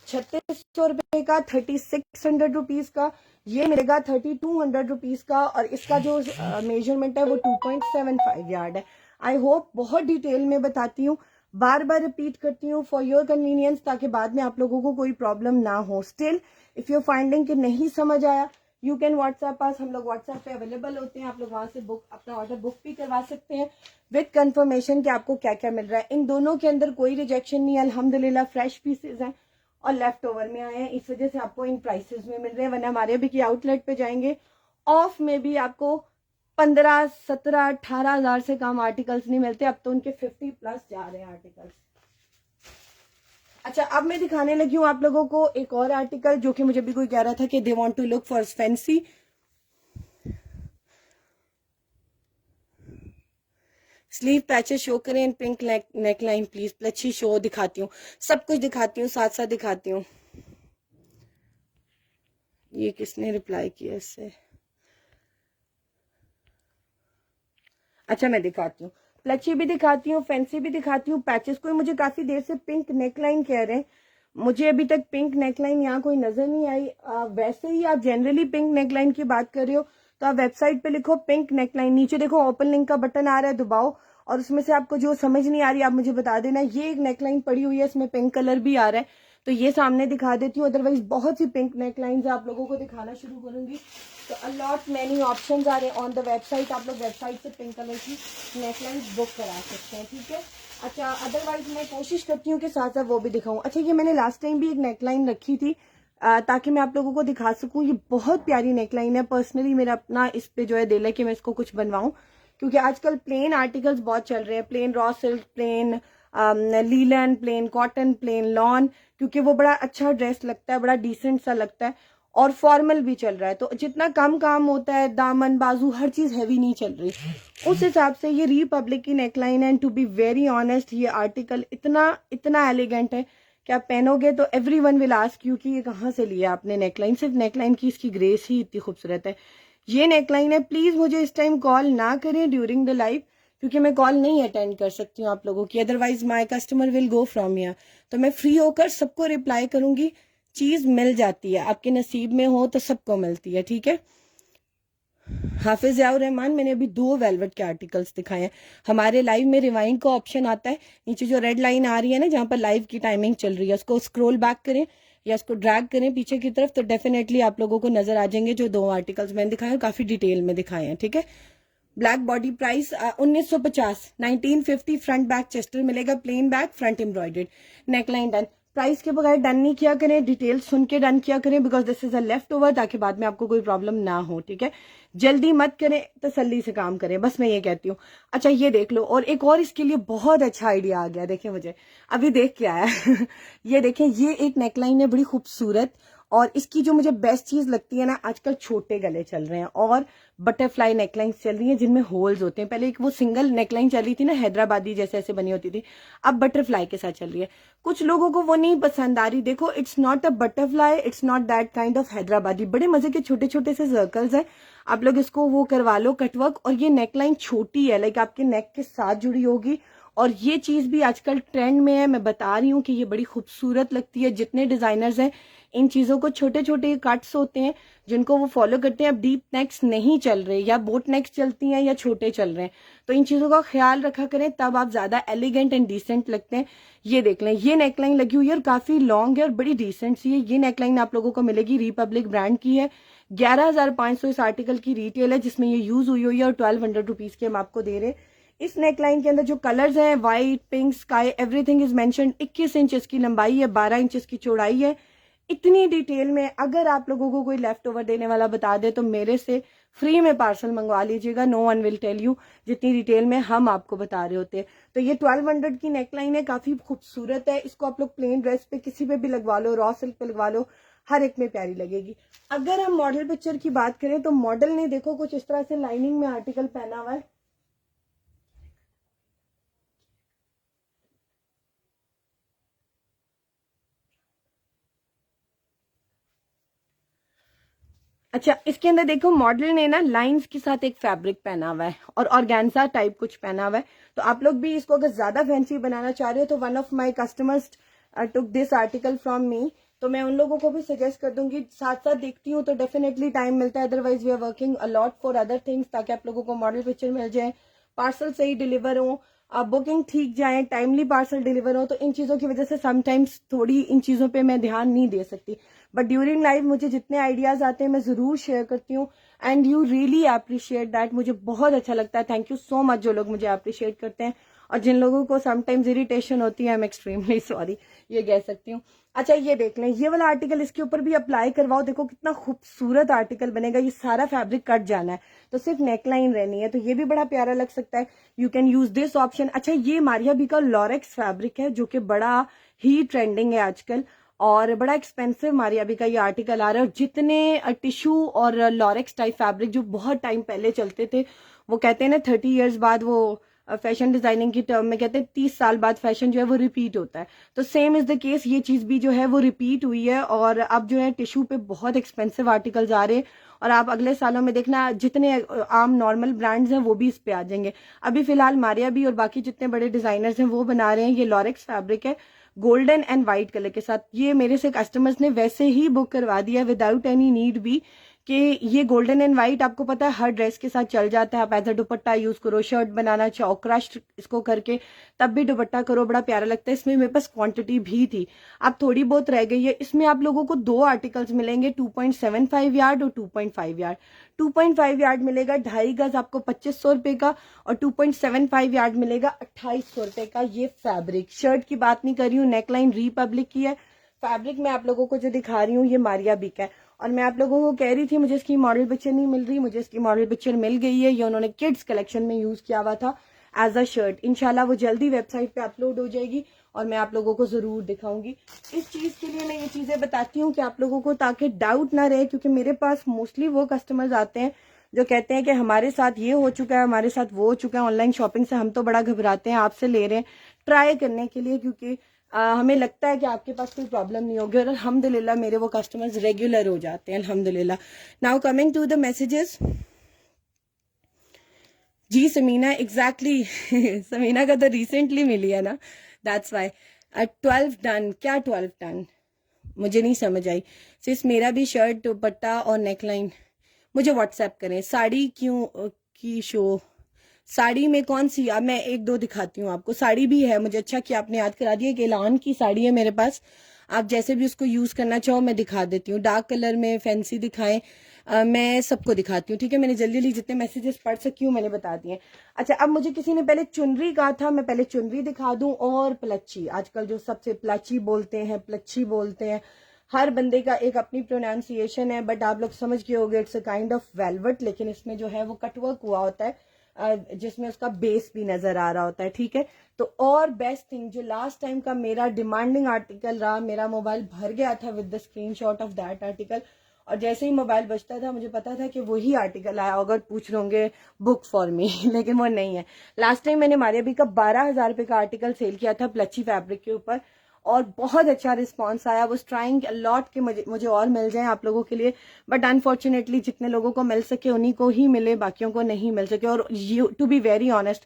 3600 रुपए का, 3600 रुपीज का। ये मिलेगा 3200 रुपीज का, और इसका जो मेजरमेंट है वो 2.75 यार्ड है। आई होप बहुत डिटेल में बताती हूँ, बार बार रिपीट करती हूँ फॉर योर कन्वीनियंस, ताकि बाद में आप लोगों को कोई प्रॉब्लम ना हो। स्टिल इफ यू फाइंडिंग कि नहीं समझ आया, यू कैन व्हाट्सएप पास, हम लोग व्हाट्सएप पे अवेलेबल होते हैं। आप लोग वहां से बुक अपना ऑर्डर बुक भी करवा सकते हैं विद कंफर्मेशन कि आपको क्या क्या मिल रहा है। इन दोनों के अंदर कोई रिजेक्शन नहीं है, अल्हम्दुलिल्लाह फ्रेश पीसेज हैं और लेफ्ट ओवर में आए हैं, इस वजह से आपको इन प्राइसेस में मिल रहे हैं। वरना हमारे भी की आउटलेट पे जाएंगे, ऑफ में भी आपको 15, 17, 18 हजार से कम आर्टिकल्स नहीं मिलते। अब तो उनके 50 प्लस जा रहे हैं आर्टिकल्स। अच्छा, अब मैं दिखाने लगी हूँ आप लोगों को एक और आर्टिकल, जो कि मुझे भी कोई कह रहा था कि they want to look for fancy. Sleeve patches show करें and pink neckline please. प्लची शो दिखाती हूँ, सब कुछ दिखाती हूँ, साथ साथ दिखाती हूँ। ये किसने रिप्लाई किया इससे? अच्छा मैं दिखाती हूँ, प्लची भी दिखाती हूँ, फैंसी भी दिखाती हूँ, पैचेस। कोई मुझे काफी देर से पिंक नेकलाइन कह रहे हैं, मुझे अभी तक पिंक नेकलाइन यहाँ कोई नजर नहीं आई। वैसे ही आप जनरली पिंक नेकलाइन की बात कर रहे हो तो आप वेबसाइट पे लिखो पिंक नेकलाइन, नीचे देखो ओपन लिंक का बटन आ रहा है, दबाओ और उसमें से आपको जो समझ नहीं आ रही आप मुझे बता देना। ये एक नेकलाइन पड़ी हुई है, इसमें पिंक कलर भी आ रहा है, तो ये सामने दिखा देती हूँ। अदरवाइज बहुत सी पिंक नेकलाइंस आप लोगों को दिखाना शुरू करूंगी। तो अलॉट मैनी ऑप्शंस आ रहे हैं ऑन द वेबसाइट, आप लोग वेबसाइट से पिंक कलर की नेकलाइन बुक करा सकते हैं, ठीक है। अच्छा अदरवाइज मैं कोशिश करती हूँ कि साथ साथ वो भी दिखाऊं। अच्छा ये मैंने लास्ट टाइम भी एक नेकलाइन रखी थी ताकि मैं आप लोगों को दिखा सकूं। ये बहुत प्यारी नेकलाइन है, पर्सनली मेरा अपना इस पे जो है दिल है कि मैं इसको कुछ बनवाऊं, क्योंकि आजकल प्लेन आर्टिकल्स बहुत चल रहे हैं, plain raw silk, plain linen, plain cotton, plain lawn, क्योंकि वो बड़ा अच्छा ड्रेस लगता है, बड़ा डिसेंट सा लगता है और फॉर्मल भी चल रहा है। तो जितना कम काम होता है, दामन बाजू हर चीज हैवी नहीं चल रही, उस हिसाब से ये रिपब्लिक की नेकलाइन है। And to be very honest ये आर्टिकल इतना इतना एलिगेंट है कि आप पहनोगे तो एवरीवन विल आस्क यू कि ये कहाँ से लिया आपने नेकलाइन। सिर्फ नेकलाइन की इसकी ग्रेस ही इतनी खूबसूरत है। ये नेकलाइन है। प्लीज मुझे इस टाइम कॉल ना करें ड्यूरिंग द लाइव, क्योंकि मैं कॉल नहीं अटेंड कर सकती हूँ आप लोगों की, otherwise my customer will go from here. तो मैं फ्री होकर सबको रिप्लाई करूंगी। चीज मिल जाती है, आपके नसीब में हो तो सबको मिलती है, ठीक है। हाफिज याउर रहमान, मैंने अभी 2 वेलवेट के आर्टिकल्स दिखाए हैं। हमारे लाइव में रिवाइंड का ऑप्शन आता है, नीचे जो रेड लाइन आ रही है ना जहां पर लाइव की टाइमिंग चल रही है, उसको स्क्रॉल बैक करें या उसको ड्रैग करें पीछे की तरफ, तो डेफिनेटली आप लोगों को नजर आ जाएंगे जो 2 आर्टिकल्स मैंने दिखाए हैं, काफी डिटेल में दिखाए हैं, ठीक है। Black body price 1950, 1950 front back चेस्टर मिलेगा, plain back, front embroidered, neckline done. Price के बगैर डन नहीं किया करें, डिटेल सुन के डन किया करें, because this is a left over, ताकि बाद में आपको कोई प्रॉब्लम ना हो, ठीक है। जल्दी मत करें, तसल्ली से काम करें, बस मैं ये कहती हूँ। अच्छा ये देख लो, और एक और इसके लिए बहुत अच्छा आइडिया आ गया, देखिए मुझे अभी देख के आया ये देखें, ये एक नेकलाइन है बड़ी खूबसूरत, और इसकी जो मुझे बेस्ट चीज लगती है ना, आजकल छोटे गले चल रहे हैं और बटरफ्लाई नेकलाइन चल रही है जिनमें होल्स होते हैं। पहले एक वो सिंगल नेकलाइन चल रही थी ना, हैदराबादी जैसे ऐसे बनी होती थी, अब बटरफ्लाई के साथ चल रही है। कुछ लोगों को वो नहीं पसंद आ रही। देखो it's not a butterfly, it's not that kind of Hyderabadi, बड़े मजे के छोटे छोटे से सर्कल्स है, आप लोग इसको वो करवा लो कटवर्क। और ये नेकलाइन छोटी है, लाइक आपके नेक के साथ जुड़ी होगी, और ये चीज भी आजकल ट्रेंड में है। मैं बता रही हूँ कि ये बड़ी खूबसूरत लगती है। जितने डिजाइनर्स हैं इन चीजों को, छोटे छोटे कट्स होते हैं जिनको वो फॉलो करते हैं। अब डीप नेक्स नहीं चल रहे, या बोट नेक्स चलती हैं या छोटे चल रहे हैं, तो इन चीजों का ख्याल रखा करें, तब आप ज्यादा एलिगेंट एंड डिसेंट लगते हैं। ये देख लें, ये नेकलाइन लगी हुई है और काफी लॉन्ग है और बड़ी डिसेंट सी है। ये नेकलाइन आप लोगों को मिलेगी, रिपब्लिक ब्रांड की है, 11,500 इस आर्टिकल की रिटेल है जिसमें ये यूज हुई हुई है, और 1200 रुपीज के हम आपको दे रहे हैं। इस नेकलाइन के अंदर जो कलर्स हैं, white, pink, sky, everything is mentioned. 21 inch इसकी लंबाई है, 12 इंच इसकी चौड़ाई है। इतनी डिटेल में अगर आप लोगों को कोई लेफ्ट ओवर देने वाला बता दे तो मेरे से फ्री में पार्सल मंगवा लीजिएगा, no one will tell you जितनी डिटेल में हम आपको बता रहे होते हैं। तो ये 1200 की नेकलाइन है, काफी खूबसूरत है। इसको आप लोग प्लेन ड्रेस पे किसी पे भी लगवा लो, रॉ सिल्क पे लगवा लो, हर एक में प्यारी लगेगी। अगर हम मॉडल पिक्चर की बात करें तो मॉडल ने देखो कुछ इस तरह से लाइनिंग में आर्टिकल पहना हुआ है। अच्छा इसके अंदर देखो, मॉडल ने ना लाइंस के साथ एक फैब्रिक पहना हुआ है और ऑर्गेन्जा टाइप कुछ पहना हुआ है। तो आप लोग भी इसको अगर ज्यादा फैंसी बनाना चाह रहे हो तो one of my customers took this article from me, तो मैं उन लोगों को भी सजेस्ट कर दूंगी। साथ साथ देखती हूँ तो डेफिनेटली टाइम मिलता है, otherwise we are working a lot for other things, ताकि आप लोगों को मॉडल पिक्चर मिल जाए, पार्सल सही डिलीवर हो, बुकिंग ठीक जाए, टाइमली पार्सल डिलीवर हो। तो इन चीजों की वजह से समटाइम्स थोड़ी इन चीजों पे मैं ध्यान नहीं दे सकती, बट ड्यूरिंग लाइफ मुझे जितने आइडियाज आते हैं मैं जरूर शेयर करती हूँ, and you really appreciate that. मुझे बहुत अच्छा लगता है, थैंक यू सो मच जो लोग मुझे अप्रिशिएट करते हैं, और जिन लोगों को समटाइम्स इरिटेशन होती है, आई एम एक्सट्रीमली सॉरी, ये कह सकती हूँ। अच्छा ये देख लें, ये वाला आर्टिकल इसके ऊपर भी अप्लाई करवाओ, देखो कितना खूबसूरत आर्टिकल बनेगा। ये सारा फैब्रिक कट जाना है, तो सिर्फ नेकलाइन रहनी है, तो ये भी बड़ा प्यारा लग सकता है। You can use this option. अच्छा ये मारिया बी का लॉरेक्स फैब्रिक है जो कि बड़ा ही ट्रेंडिंग है आजकल, और बड़ा एक्सपेंसिव मारिया बी का ये आर्टिकल आ रहा है। और जितने टिश्यू और लॉरेक्स टाइप फैब्रिक जो बहुत टाइम पहले चलते थे, वो कहते हैं ना 30 ईयर्स बाद वो फैशन डिजाइनिंग की टर्म में कहते हैं 30 साल बाद फैशन जो है वो रिपीट होता है, तो सेम इज द केस, ये चीज भी जो है वो रिपीट हुई है। और अब जो है टिश्यू पे बहुत एक्सपेंसिव आर्टिकल्स आ रहे हैं, और आप अगले सालों में देखना जितने आम नॉर्मल ब्रांड्स हैं वो भी इस पे आ जाएंगे। अभी फिलहाल मारिया भी और बाकी जितने बड़े डिजाइनर्स हैं वो बना रहे हैं। ये लॉरेक्स फैब्रिक है, गोल्डन एंड व्हाइट कलर के साथ। ये मेरे से कस्टमर्स ने वैसे ही बुक करवा दिया विदाउट एनी नीड भी, कि ये गोल्डन एंड व्हाइट आपको पता है हर ड्रेस के साथ चल जाता है। आप एज अ दुपट्टा यूज करो, शर्ट बनाना चाहो क्रश इसको करके तब भी दुपट्टा करो, बड़ा प्यारा लगता है। इसमें मेरे पास क्वांटिटी भी थी, अब थोड़ी बहुत रह गई है। इसमें आप लोगों को 2 आर्टिकल्स मिलेंगे, 2.75 यार्ड और 2.5 यार्ड। 2.5 यार्ड मिलेगा 2.5 गज आपको 2500 रुपए का, और 2.75 यार्ड मिलेगा 2800 रुपए का। ये फैब्रिक, शर्ट की बात नहीं कर रही हूँ, नेकलाइन रिपब्लिक की है। फैब्रिक मैं आप लोगों को जो दिखा रही हूँ ये मारिया बिक है। और मैं आप लोगों को कह रही थी मुझे इसकी मॉडल पिक्चर नहीं मिल रही, मुझे इसकी मॉडल पिक्चर मिल गई है। ये उन्होंने किड्स कलेक्शन में यूज किया हुआ था एज अ शर्ट। इंशाल्लाह वो जल्दी वेबसाइट पे अपलोड हो जाएगी और मैं आप लोगों को जरूर दिखाऊंगी। इस चीज के लिए मैं ये चीजें बताती हूँ कि आप लोगों को ताकि डाउट ना रहे, क्योंकि मेरे पास मोस्टली वो कस्टमर्स आते हैं जो कहते हैं कि हमारे साथ ये हो चुका है, हमारे साथ वो हो चुका है। ऑनलाइन शॉपिंग से हम तो बड़ा घबराते हैं, आपसे ले रहे हैं ट्राई करने के लिए, क्योंकि हमें लगता है कि आपके पास कोई प्रॉब्लम नहीं होगी। और अल्हम्दुलिल्लाह मेरे वो कस्टमर्स रेगुलर हो जाते हैं अल्हम्दुलिल्लाह। Now coming to the messages. जी समीना, एग्जैक्टली समीना का तो रिसेंटली मिली है ना, दैट्स वाई। 12 डन, क्या 12 डन मुझे नहीं समझ आई। सिर्फ मेरा भी शर्ट दुपट्टा और नेकलाइन, मुझे व्हाट्सएप करें। साड़ी क्यों की शो, साड़ी में कौन सी, अब मैं 1-2 दिखाती हूँ आपको। साड़ी भी है, मुझे अच्छा कि आपने याद करा दिया कि एलान की साड़ी है मेरे पास। आप जैसे भी उसको यूज करना चाहो मैं दिखा देती हूँ, डार्क कलर में फैंसी दिखाएं, मैं सबको दिखाती हूँ। ठीक है, मैंने जल्दी जल्दी जितने मैसेजेस पढ़ सकी हूँ मैंने बता दिए। अच्छा, अब मुझे किसी ने पहले चुनरी कहा था, मैं पहले चुनरी दिखा दूं और प्लच्ची। आजकल जो सबसे प्लच्ची बोलते हैं, प्लच्ची बोलते हैं, हर बंदे का एक अपनी प्रोनाउंसिएशन है, बट आप लोग समझ गए होगे it's a kind of velvet, लेकिन इसमें जो है वो कटवर्क हुआ होता है जिसमें उसका बेस भी नजर आ रहा होता है। ठीक है, तो और बेस्ट थिंग जो लास्ट टाइम का मेरा डिमांडिंग आर्टिकल रहा, मेरा मोबाइल भर गया था with the screenshot of that article, और जैसे ही मोबाइल बजता था मुझे पता था कि वही आर्टिकल आया। अगर पूछ रहे बुक फॉर मी लेकिन वो नहीं है। लास्ट टाइम मैंने मारिया बी का 12,000 रुपए का आर्टिकल सेल किया था प्लची फैब्रिक के ऊपर, और बहुत अच्छा रिस्पांस आया। वो ट्राइंग लॉट के मुझे और मिल जाए आप लोगों के लिए, बट अनफॉर्चुनेटली जितने लोगों को मिल सके उन्हीं को ही मिले, बाकियों को नहीं मिल सके। और टू बी वेरी ऑनेस्ट,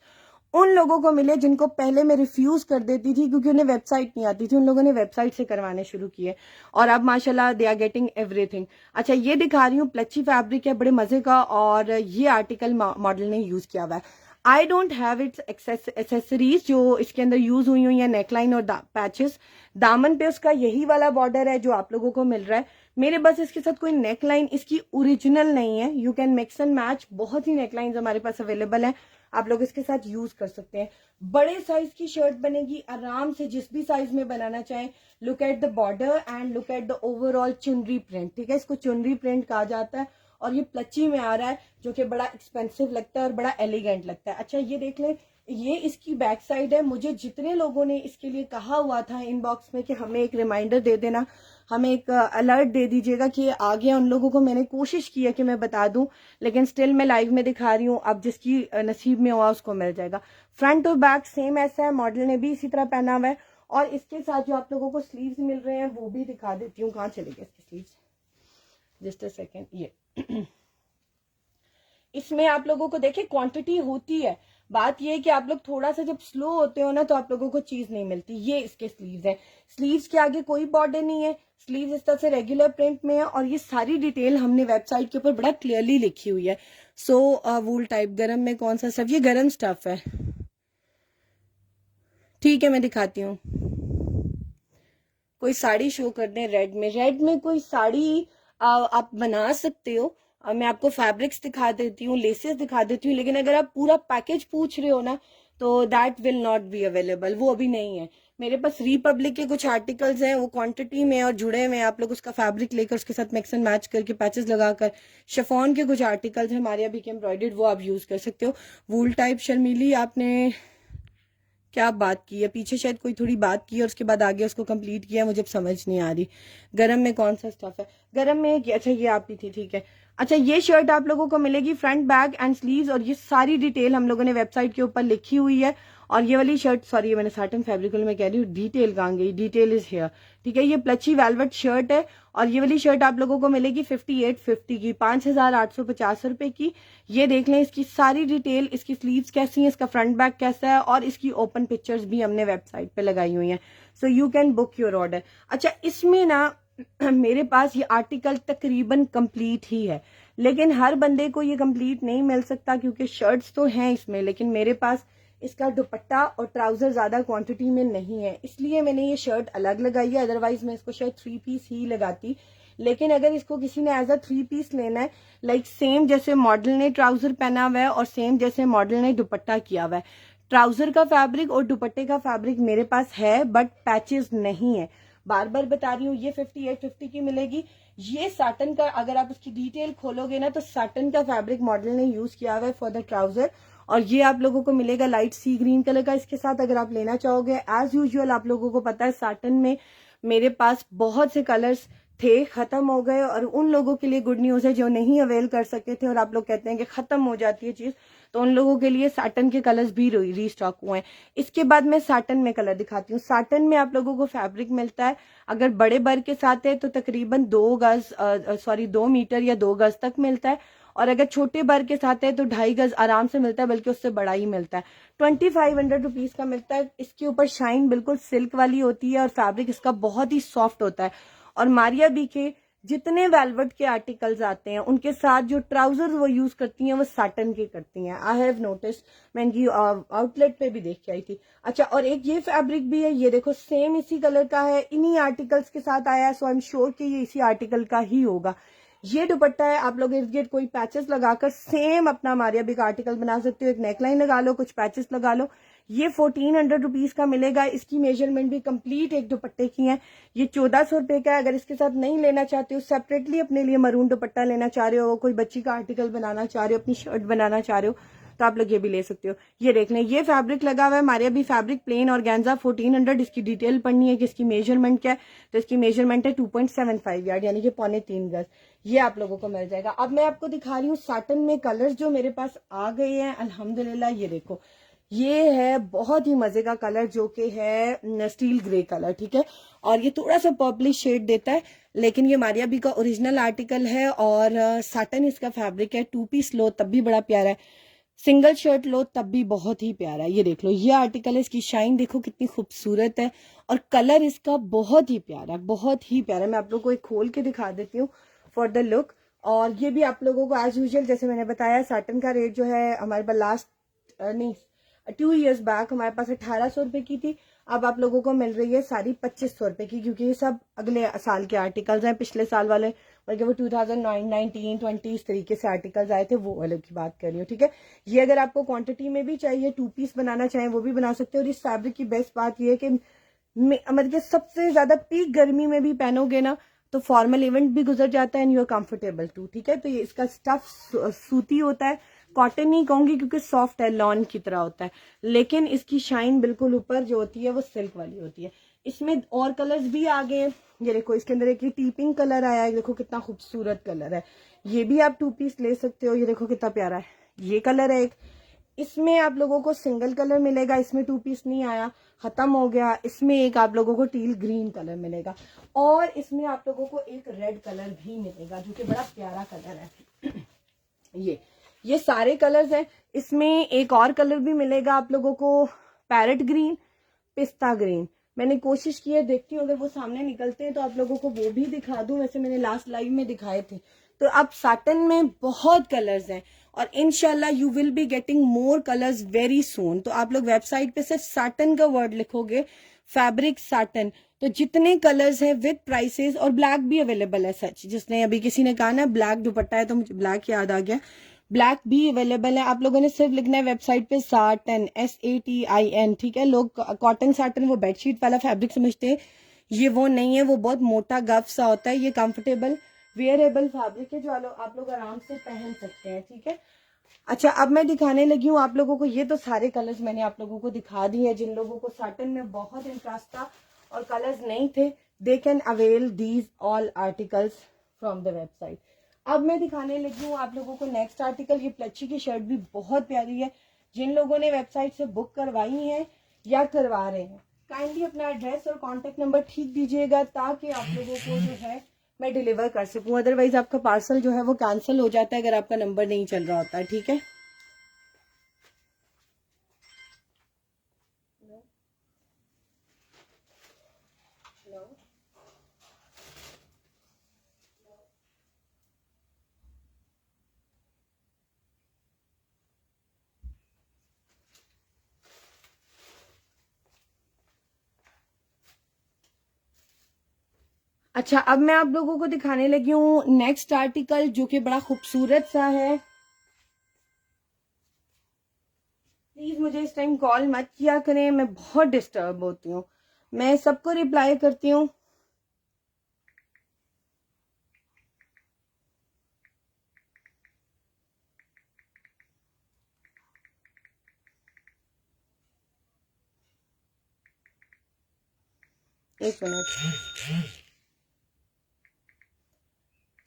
उन लोगों को मिले जिनको पहले मैं रिफ्यूज कर देती थी क्योंकि उन्हें वेबसाइट नहीं आती थी, उन लोगों ने वेबसाइट से करवाने शुरू किए, और अब माशाल्लाह दे आर गेटिंग एवरीथिंग। अच्छा, ये दिखा रही हूँ प्लची फैब्रिक है, बड़े मजे का, और ये आर्टिकल मॉडल ने यूज किया हुआ है। I don't have it's accessories जो इसके अंदर यूज हुई हुई है, नेकलाइन और पैचेस। दामन पे उसका यही वाला बॉर्डर है जो आप लोगों को मिल रहा है। मेरे बस इसके साथ कोई नेकलाइन इसकी ओरिजिनल नहीं है, you can mix and match, बहुत ही नेकलाइन हमारे पास अवेलेबल है, आप लोग इसके साथ यूज कर सकते हैं। बड़े साइज की शर्ट बनेगी आराम से, जिस भी साइज में बनाना चाहें। Look at the border and look at the overall चुनरी प्रिंट। ठीक है, इसको चुनरी प्रिंट कहा जाता है, और ये प्लची में आ रहा है जो कि बड़ा एक्सपेंसिव लगता है और बड़ा एलिगेंट लगता है। अच्छा, ये देख लें, ये इसकी बैक साइड है। मुझे जितने लोगों ने इसके लिए कहा हुआ था इनबॉक्स में कि हमें एक रिमाइंडर दे देना, हमें एक अलर्ट दे दीजिएगा कि ये आ गया, उन लोगों को मैंने कोशिश की है कि मैं बता दूं, लेकिन स्टिल मैं लाइव में दिखा रही हूँ। अब जिसकी नसीब में हुआ उसको मिल जाएगा। फ्रंट और बैक सेम ऐसा है, मॉडल ने भी इसी तरह पहना हुआ है, और इसके साथ जो आप लोगों को स्लीव्स मिल रहे हैं वो भी दिखा देती हूँ। कहाँ चले गए इसके स्लीव्स, जस्ट अ सेकेंड। ये इसमें आप लोगों को देखिए क्वांटिटी होती है, बात ये है कि आप लोग थोड़ा सा जब स्लो होते हो ना तो आप लोगों को चीज नहीं मिलती। ये इसके स्लीव्स हैं, स्लीव्स के आगे कोई बॉर्डर नहीं है, स्लीव्स इस तरह से रेगुलर प्रिंट में है, और ये सारी डिटेल हमने वेबसाइट के ऊपर बड़ा क्लियरली लिखी हुई है। सो वूल टाइप, गरम में कौन सा स्टफ, ये गरम स्टफ है। ठीक है, मैं दिखाती हूँ। कोई साड़ी शो कर दें रेड में, रेड में कोई साड़ी आप बना सकते हो। मैं आपको फैब्रिक्स दिखा देती हूँ, लेसेस दिखा देती हूँ, लेकिन अगर आप पूरा पैकेज पूछ रहे हो ना तो that will not be available, वो अभी नहीं है मेरे पास। रिपब्लिक के कुछ आर्टिकल्स हैं, वो क्वांटिटी में और जुड़े हुए हैं, आप लोग उसका फैब्रिक लेकर उसके साथ मिक्स एंड मैच करके पैचेस लगाकर। शिफॉन के कुछ आर्टिकल्स हैं हमारे अभी के एम्ब्रॉयडर्ड, वो आप यूज कर सकते हो। वूल टाइप शर्मीली आपने क्या बात की है, पीछे शायद कोई थोड़ी बात की है और उसके बाद आगे उसको कंप्लीट किया, मुझे समझ नहीं आ रही। गरम में कौन सा स्टफ है, गरम में अच्छा ये आप ही थी, ठीक है। अच्छा ये शर्ट आप लोगों को मिलेगी फ्रंट बैक एंड स्लीव्स, और ये सारी डिटेल हम लोगों ने वेबसाइट के ऊपर लिखी हुई है। और ये वाली शर्ट, सॉरी मैंने साटन फैब्रिक में कह रही हूँ, डिटेल कहाँ गई, डिटेल इज हेयर, ठीक है। ये प्लची वेलवेट शर्ट है और ये वाली शर्ट आप लोगों को मिलेगी 5850 की, 5850 रुपए की। ये देख लें इसकी सारी डिटेल, इसकी स्लीव्स कैसी हैं, इसका फ्रंट बैक कैसा है, और इसकी ओपन पिक्चर्स भी हमने वेबसाइट पे लगाई हुई हैं, सो you can book your order. अच्छा इसमें ना मेरे पास ये आर्टिकल तकरीबन कंप्लीट ही है, लेकिन हर बंदे को ये कंप्लीट नहीं मिल सकता क्योंकि शर्ट्स तो हैं इसमें, लेकिन मेरे पास इसका दुपट्टा और ट्राउजर ज्यादा क्वांटिटी में नहीं है, इसलिए मैंने ये शर्ट अलग लगाई है। अदरवाइज मैं इसको शायद 3 पीस ही लगाती, लेकिन अगर इसको किसी ने एज अ 3 पीस लेना है, लाइक सेम जैसे मॉडल ने ट्राउजर पहना हुआ है और सेम जैसे मॉडल ने दुपट्टा किया हुआ है, ट्राउजर का फैब्रिक और दुपट्टे का फैब्रिक मेरे पास है बट पैचेस नहीं है। बार बार बता रही हूँ, ये 5850 की मिलेगी। ये साटन का, अगर आप उसकी डिटेल खोलोगे ना तो साटन का फैब्रिक मॉडल ने यूज किया हुआ है फॉर द ट्राउजर, और ये आप लोगों को मिलेगा लाइट सी ग्रीन कलर का इसके साथ, अगर आप लेना चाहोगे। एज यूजुअल आप लोगों को पता है साटन में मेरे पास बहुत से कलर्स थे, खत्म हो गए, और उन लोगों के लिए गुड न्यूज है जो नहीं अवेल कर सके थे और आप लोग कहते हैं कि खत्म हो जाती है चीज, तो उन लोगों के लिए साटन के कलर्स भी रीस्टॉक हुए हैं। इसके बाद मैं साटन में कलर दिखाती हूँ। साटन में आप लोगों को फैब्रिक मिलता है, अगर बड़े बर के साथ है तो तकरीबन 2 मीटर या 2 गज तक मिलता है, और अगर छोटे बर के साथ है तो 2.5 गज आराम से मिलता है, बल्कि उससे बड़ा ही मिलता है। 2500 रुपीज का मिलता है। इसके ऊपर शाइन बिल्कुल सिल्क वाली होती है और फैब्रिक इसका बहुत ही सॉफ्ट होता है। और मारिया बी के जितने वेलवेट के आर्टिकल्स आते हैं उनके साथ जो ट्राउजर वो यूज करती हैं वो साटन के करती हैं। आई हैव नोटिस, मैं इनकी आउटलेट पे भी देख के आई थी। अच्छा और एक ये फैब्रिक भी है, ये देखो सेम इसी कलर का है, इन्हीं आर्टिकल्स के साथ आया है, सो आई एम श्योर कि ये इसी आर्टिकल का ही होगा। ये दुपट्टा है, आप लोग इर्द गिर्द कोई पैचेस लगाकर सेम अपना मारिया बी का आर्टिकल बना सकते हो। एक नेकलाइन लगा लो, कुछ पैचेस लगा लो। ये 1400 रुपीज का मिलेगा। इसकी मेजरमेंट भी कंप्लीट एक दुपट्टे की है। ये 1400 रुपए का है। अगर इसके साथ नहीं लेना चाहते हो, सेपरेटली अपने लिए मरून दुपट्टा लेना चाह रहे हो, कोई बच्ची का आर्टिकल बनाना चाह रहे हो, अपनी शर्ट बनाना चाह रहे हो, तो आप लोग ये भी ले सकते हो। ये देख लें, ये फैब्रिक लगा हुआ है Maria B fabric plain organza 1400। इसकी डिटेल पढ़नी है कि इसकी मेजरमेंट क्या है, तो इसकी मेजरमेंट है 2.75 यार्ड, यानी कि 3.25 गज। ये आप लोगों को मिल जाएगा। अब मैं आपको दिखा रही हूँ साटन में कलर्स जो मेरे पास आ गए हैं अल्हम्दुलिल्लाह। ये देखो, ये है बहुत ही मजे का कलर जो कि है स्टील ग्रे कलर, ठीक है, और ये थोड़ा सा पर्पलिश शेड देता है, लेकिन ये मारिया बी का ओरिजिनल आर्टिकल है और साटन इसका फैब्रिक है। 2 पीस लो तब भी बड़ा प्यारा है, सिंगल शर्ट लो तब भी बहुत ही प्यारा है। ये देख लो, ये आर्टिकल है, इसकी शाइन देखो कितनी खूबसूरत है और कलर इसका बहुत ही प्यारा है, बहुत ही प्यारा है। मैं आप लोगों को एक खोल के दिखा देती हूँ फॉर द लुक। और ये भी आप लोगों को एज यूजुअल जैसे मैंने बताया, साटन का रेट जो है हमारे पास लास्ट नहीं 2 years बैक हमारे पास 1800 रुपए की थी, अब आप लोगों को मिल रही है सारी 2500 रुपए की, क्योंकि ये सब अगले साल के आर्टिकल्स हैं। पिछले साल वाले बल्कि वो 2009, 19, 20 इस तरीके से आर्टिकल्स आए थे, वो वाले की बात कर रही हूँ, ठीक है। ये अगर आपको क्वांटिटी में भी चाहिए, 2 पीस बनाना चाहें वो भी बना सकते हो। और इस फैब्रिक की बेस्ट बात ये है कि मतलब सबसे ज्यादा पीक गर्मी में भी पहनोगे ना तो फॉर्मल इवेंट भी गुजर जाता है and you are comfortable too, ठीक है। तो ये इसका स्टफ सूती होता है, कॉटन नहीं कहूंगी क्योंकि सॉफ्ट है, लॉन की तरह होता है, लेकिन इसकी शाइन बिल्कुल ऊपर जो होती है वो सिल्क वाली होती है। इसमें और कलर्स भी आ गए हैं। ये देखो, इसके अंदर एक टीपिंग कलर आया है, देखो कितना खूबसूरत कलर है। ये भी आप 2 पीस ले सकते हो। ये देखो कितना प्यारा है, ये कलर है एक। इसमें आप लोगों को सिंगल कलर मिलेगा, इसमें 2 पीस नहीं आया, खत्म हो गया। इसमें एक आप लोगों को टील ग्रीन कलर मिलेगा और इसमें आप लोगों को एक रेड कलर भी मिलेगा जो कि बड़ा प्यारा कलर है। ये सारे कलर्स हैं। इसमें एक और कलर भी मिलेगा आप लोगों को, पैरेट ग्रीन, पिस्ता ग्रीन। मैंने कोशिश की है, देखती हूँ अगर वो सामने निकलते हैं तो आप लोगों को वो भी दिखा दूं, वैसे मैंने लास्ट लाइव में दिखाए थे। तो अब साटन में बहुत कलर्स हैं और इनशाला you will be getting more colours very soon. तो आप लोग वेबसाइट पे सिर्फ साटन का वर्ड लिखोगे, फैब्रिक साटन, तो जितने कलर्स हैं विद प्राइसेस, और ब्लैक भी अवेलेबल है। सच जिसने अभी किसी ने कहा ना ब्लैक दुपट्टा है तो मुझे ब्लैक याद आ गया, ब्लैक भी अवेलेबल है। आप लोगों ने सिर्फ लिखना है वेबसाइट पे साटन, SATIN, ठीक है। लोग कॉटन साटन वो बेडशीट वाला फैब्रिक समझते हैं, ये वो नहीं है, वो बहुत मोटा गफ सा होता है। ये कंफर्टेबल वेयरेबल फैब्रिक है जो आप लोग आराम से पहन सकते हैं, ठीक है। अच्छा, अब मैं दिखाने लगी हूँ आप लोगों को, ये तो सारे कलर्स मैंने आप लोगों को दिखा दिए हैं। जिन लोगों को साटन में बहुत इंटरेस्ट था और कलर्स नहीं थे, they can avail these all articles from the website. अब मैं दिखाने लगी हूँ आप लोगों को नेक्स्ट आर्टिकल। ये प्लची की शर्ट भी बहुत प्यारी है। जिन लोगों ने वेबसाइट से बुक करवाई है या करवा रहे हैं, काइंडली अपना एड्रेस और कॉन्टेक्ट नंबर ठीक दीजिएगा, ताकि आप लोगों को जो है मैं डिलीवर कर सकूं। अदरवाइज आपका पार्सल जो है वो कैंसिल हो जाता है अगर आपका नंबर नहीं चल रहा होता है। ठीक है। अच्छा, अब मैं आप लोगों को दिखाने लगी हूँ नेक्स्ट आर्टिकल, जो कि बड़ा खूबसूरत सा है। प्लीज मुझे इस टाइम कॉल मत किया करें, मैं बहुत डिस्टर्ब होती हूँ। मैं सबको रिप्लाई करती हूँ। एक मिनट।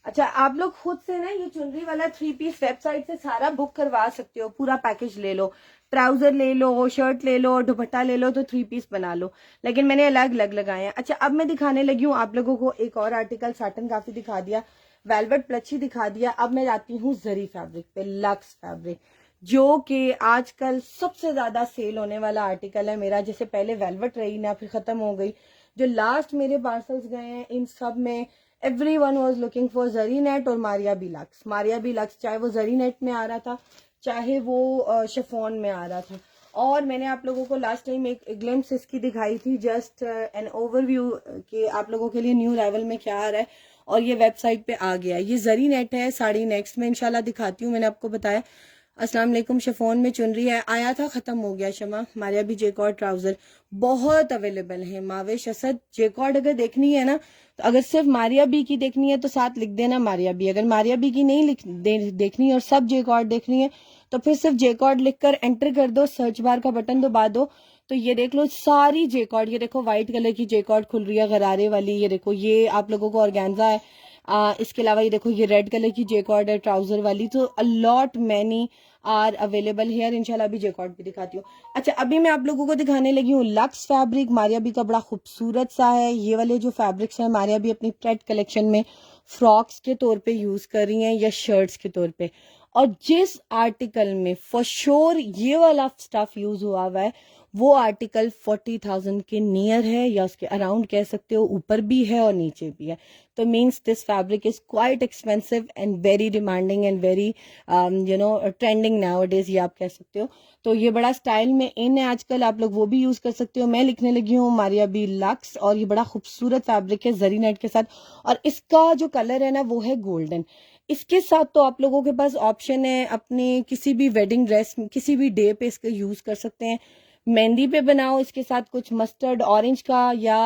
अच्छा, आप लोग खुद से ना ये चुनरी वाला 3 पीस वेबसाइट से सारा बुक करवा सकते हो। पूरा पैकेज ले लो, ट्राउजर ले लो, शर्ट ले लो, दुपट्टा ले लो, तो 3 पीस बना लो। लेकिन मैंने अलग अलग लगाए हैं। अच्छा, अब मैं दिखाने लगी हूँ आप लोगों को एक और आर्टिकल। साटन काफी दिखा दिया, वेलवेट प्लची दिखा दिया। अब मैं जाती हूँ जरी फैब्रिक पे, लक्स फैब्रिक, जो कि आजकल सबसे ज्यादा सेल होने वाला आर्टिकल है मेरा। जैसे पहले वेलवेट रही ना, फिर खत्म हो गई। जो लास्ट मेरे पार्सल्स गए हैं इन सब में everyone was looking for zari net और मारिया बी लक्स। मारिया बी लक्स चाहे वो जरी नेट में आ रहा था, चाहे वो शिफॉन में आ रहा था। और मैंने आप लोगों को लास्ट टाइम एक ग्लिम्स इसकी दिखाई थी, जस्ट एन ओवरव्यू कि आप लोगों के लिए न्यू लेवल में क्या आ रहा है। और ये वेबसाइट पे आ गया। ये जरी नेट है, साड़ी नेक्स्ट में इंशाल्लाह दिखाती हूँ। मैंने आपको बताया। अस्सलाम वालेकुम। शिफॉन में चुन रही है, आया था खत्म हो गया। शमा मारिया भी जेकॉर्ड ट्राउजर बहुत अवेलेबल है। मावेश असद जेकॉर्ड अगर देखनी है ना, तो अगर सिर्फ मारिया बी की देखनी है तो साथ लिख देना मारिया बी। अगर मारिया बी की नहीं देखनी है और सब जेकॉर्ड देखनी है, तो फिर सिर्फ जेकॉर्ड लिखकर एंटर कर दो, सर्च बार का बटन दबा दो, तो ये देख लो सारी जेकॉर्ड। ये देखो व्हाइट कलर की जेकॉर्ड खुल रही है, गरारे वाली। ये देखो, ये आप लोगों को ऑर्गेन्जा है। इसके अलावा ये देखो, ये रेड कलर की जेकॉर्ड है ट्राउजर वाली। तो a lot many are available here. इंशाल्लाह भी जेकॉर्ड भी दिखाती हूँ। अच्छा, अभी मैं आप लोगों को दिखाने लगी हूँ लक्स फैब्रिक। मारिया बी का बड़ा खूबसूरत सा है। ये वाले जो फैब्रिक्स हैं मारिया बी अपनी प्रेड कलेक्शन में फ्रॉक्स के तौर पे यूज कर रही हैं या शर्ट्स के तौर पे। और जिस आर्टिकल में फॉर श्योर ये वाला स्टफ यूज हुआ हुआ है, वो आर्टिकल 40,000 के नियर है, या उसके अराउंड कह सकते हो। ऊपर भी है और नीचे भी है। तो means this fabric is quite expensive and very demanding and very trending now days, ये आप कह सकते हो। तो ये बड़ा स्टाइल में इन है आजकल, आप लोग वो भी यूज कर सकते हो। मैं लिखने लगी हूँ मारिया बी लक्स, और ये बड़ा खूबसूरत फैब्रिक है जरी नेट के साथ। और इसका जो कलर है ना, वो है गोल्डन। इसके साथ तो आप लोगों के पास ऑप्शन है, अपने किसी भी वेडिंग ड्रेस किसी भी डे पे इसका यूज कर सकते हैं। मेहंदी पे बनाओ इसके साथ कुछ मस्टर्ड ऑरेंज का, या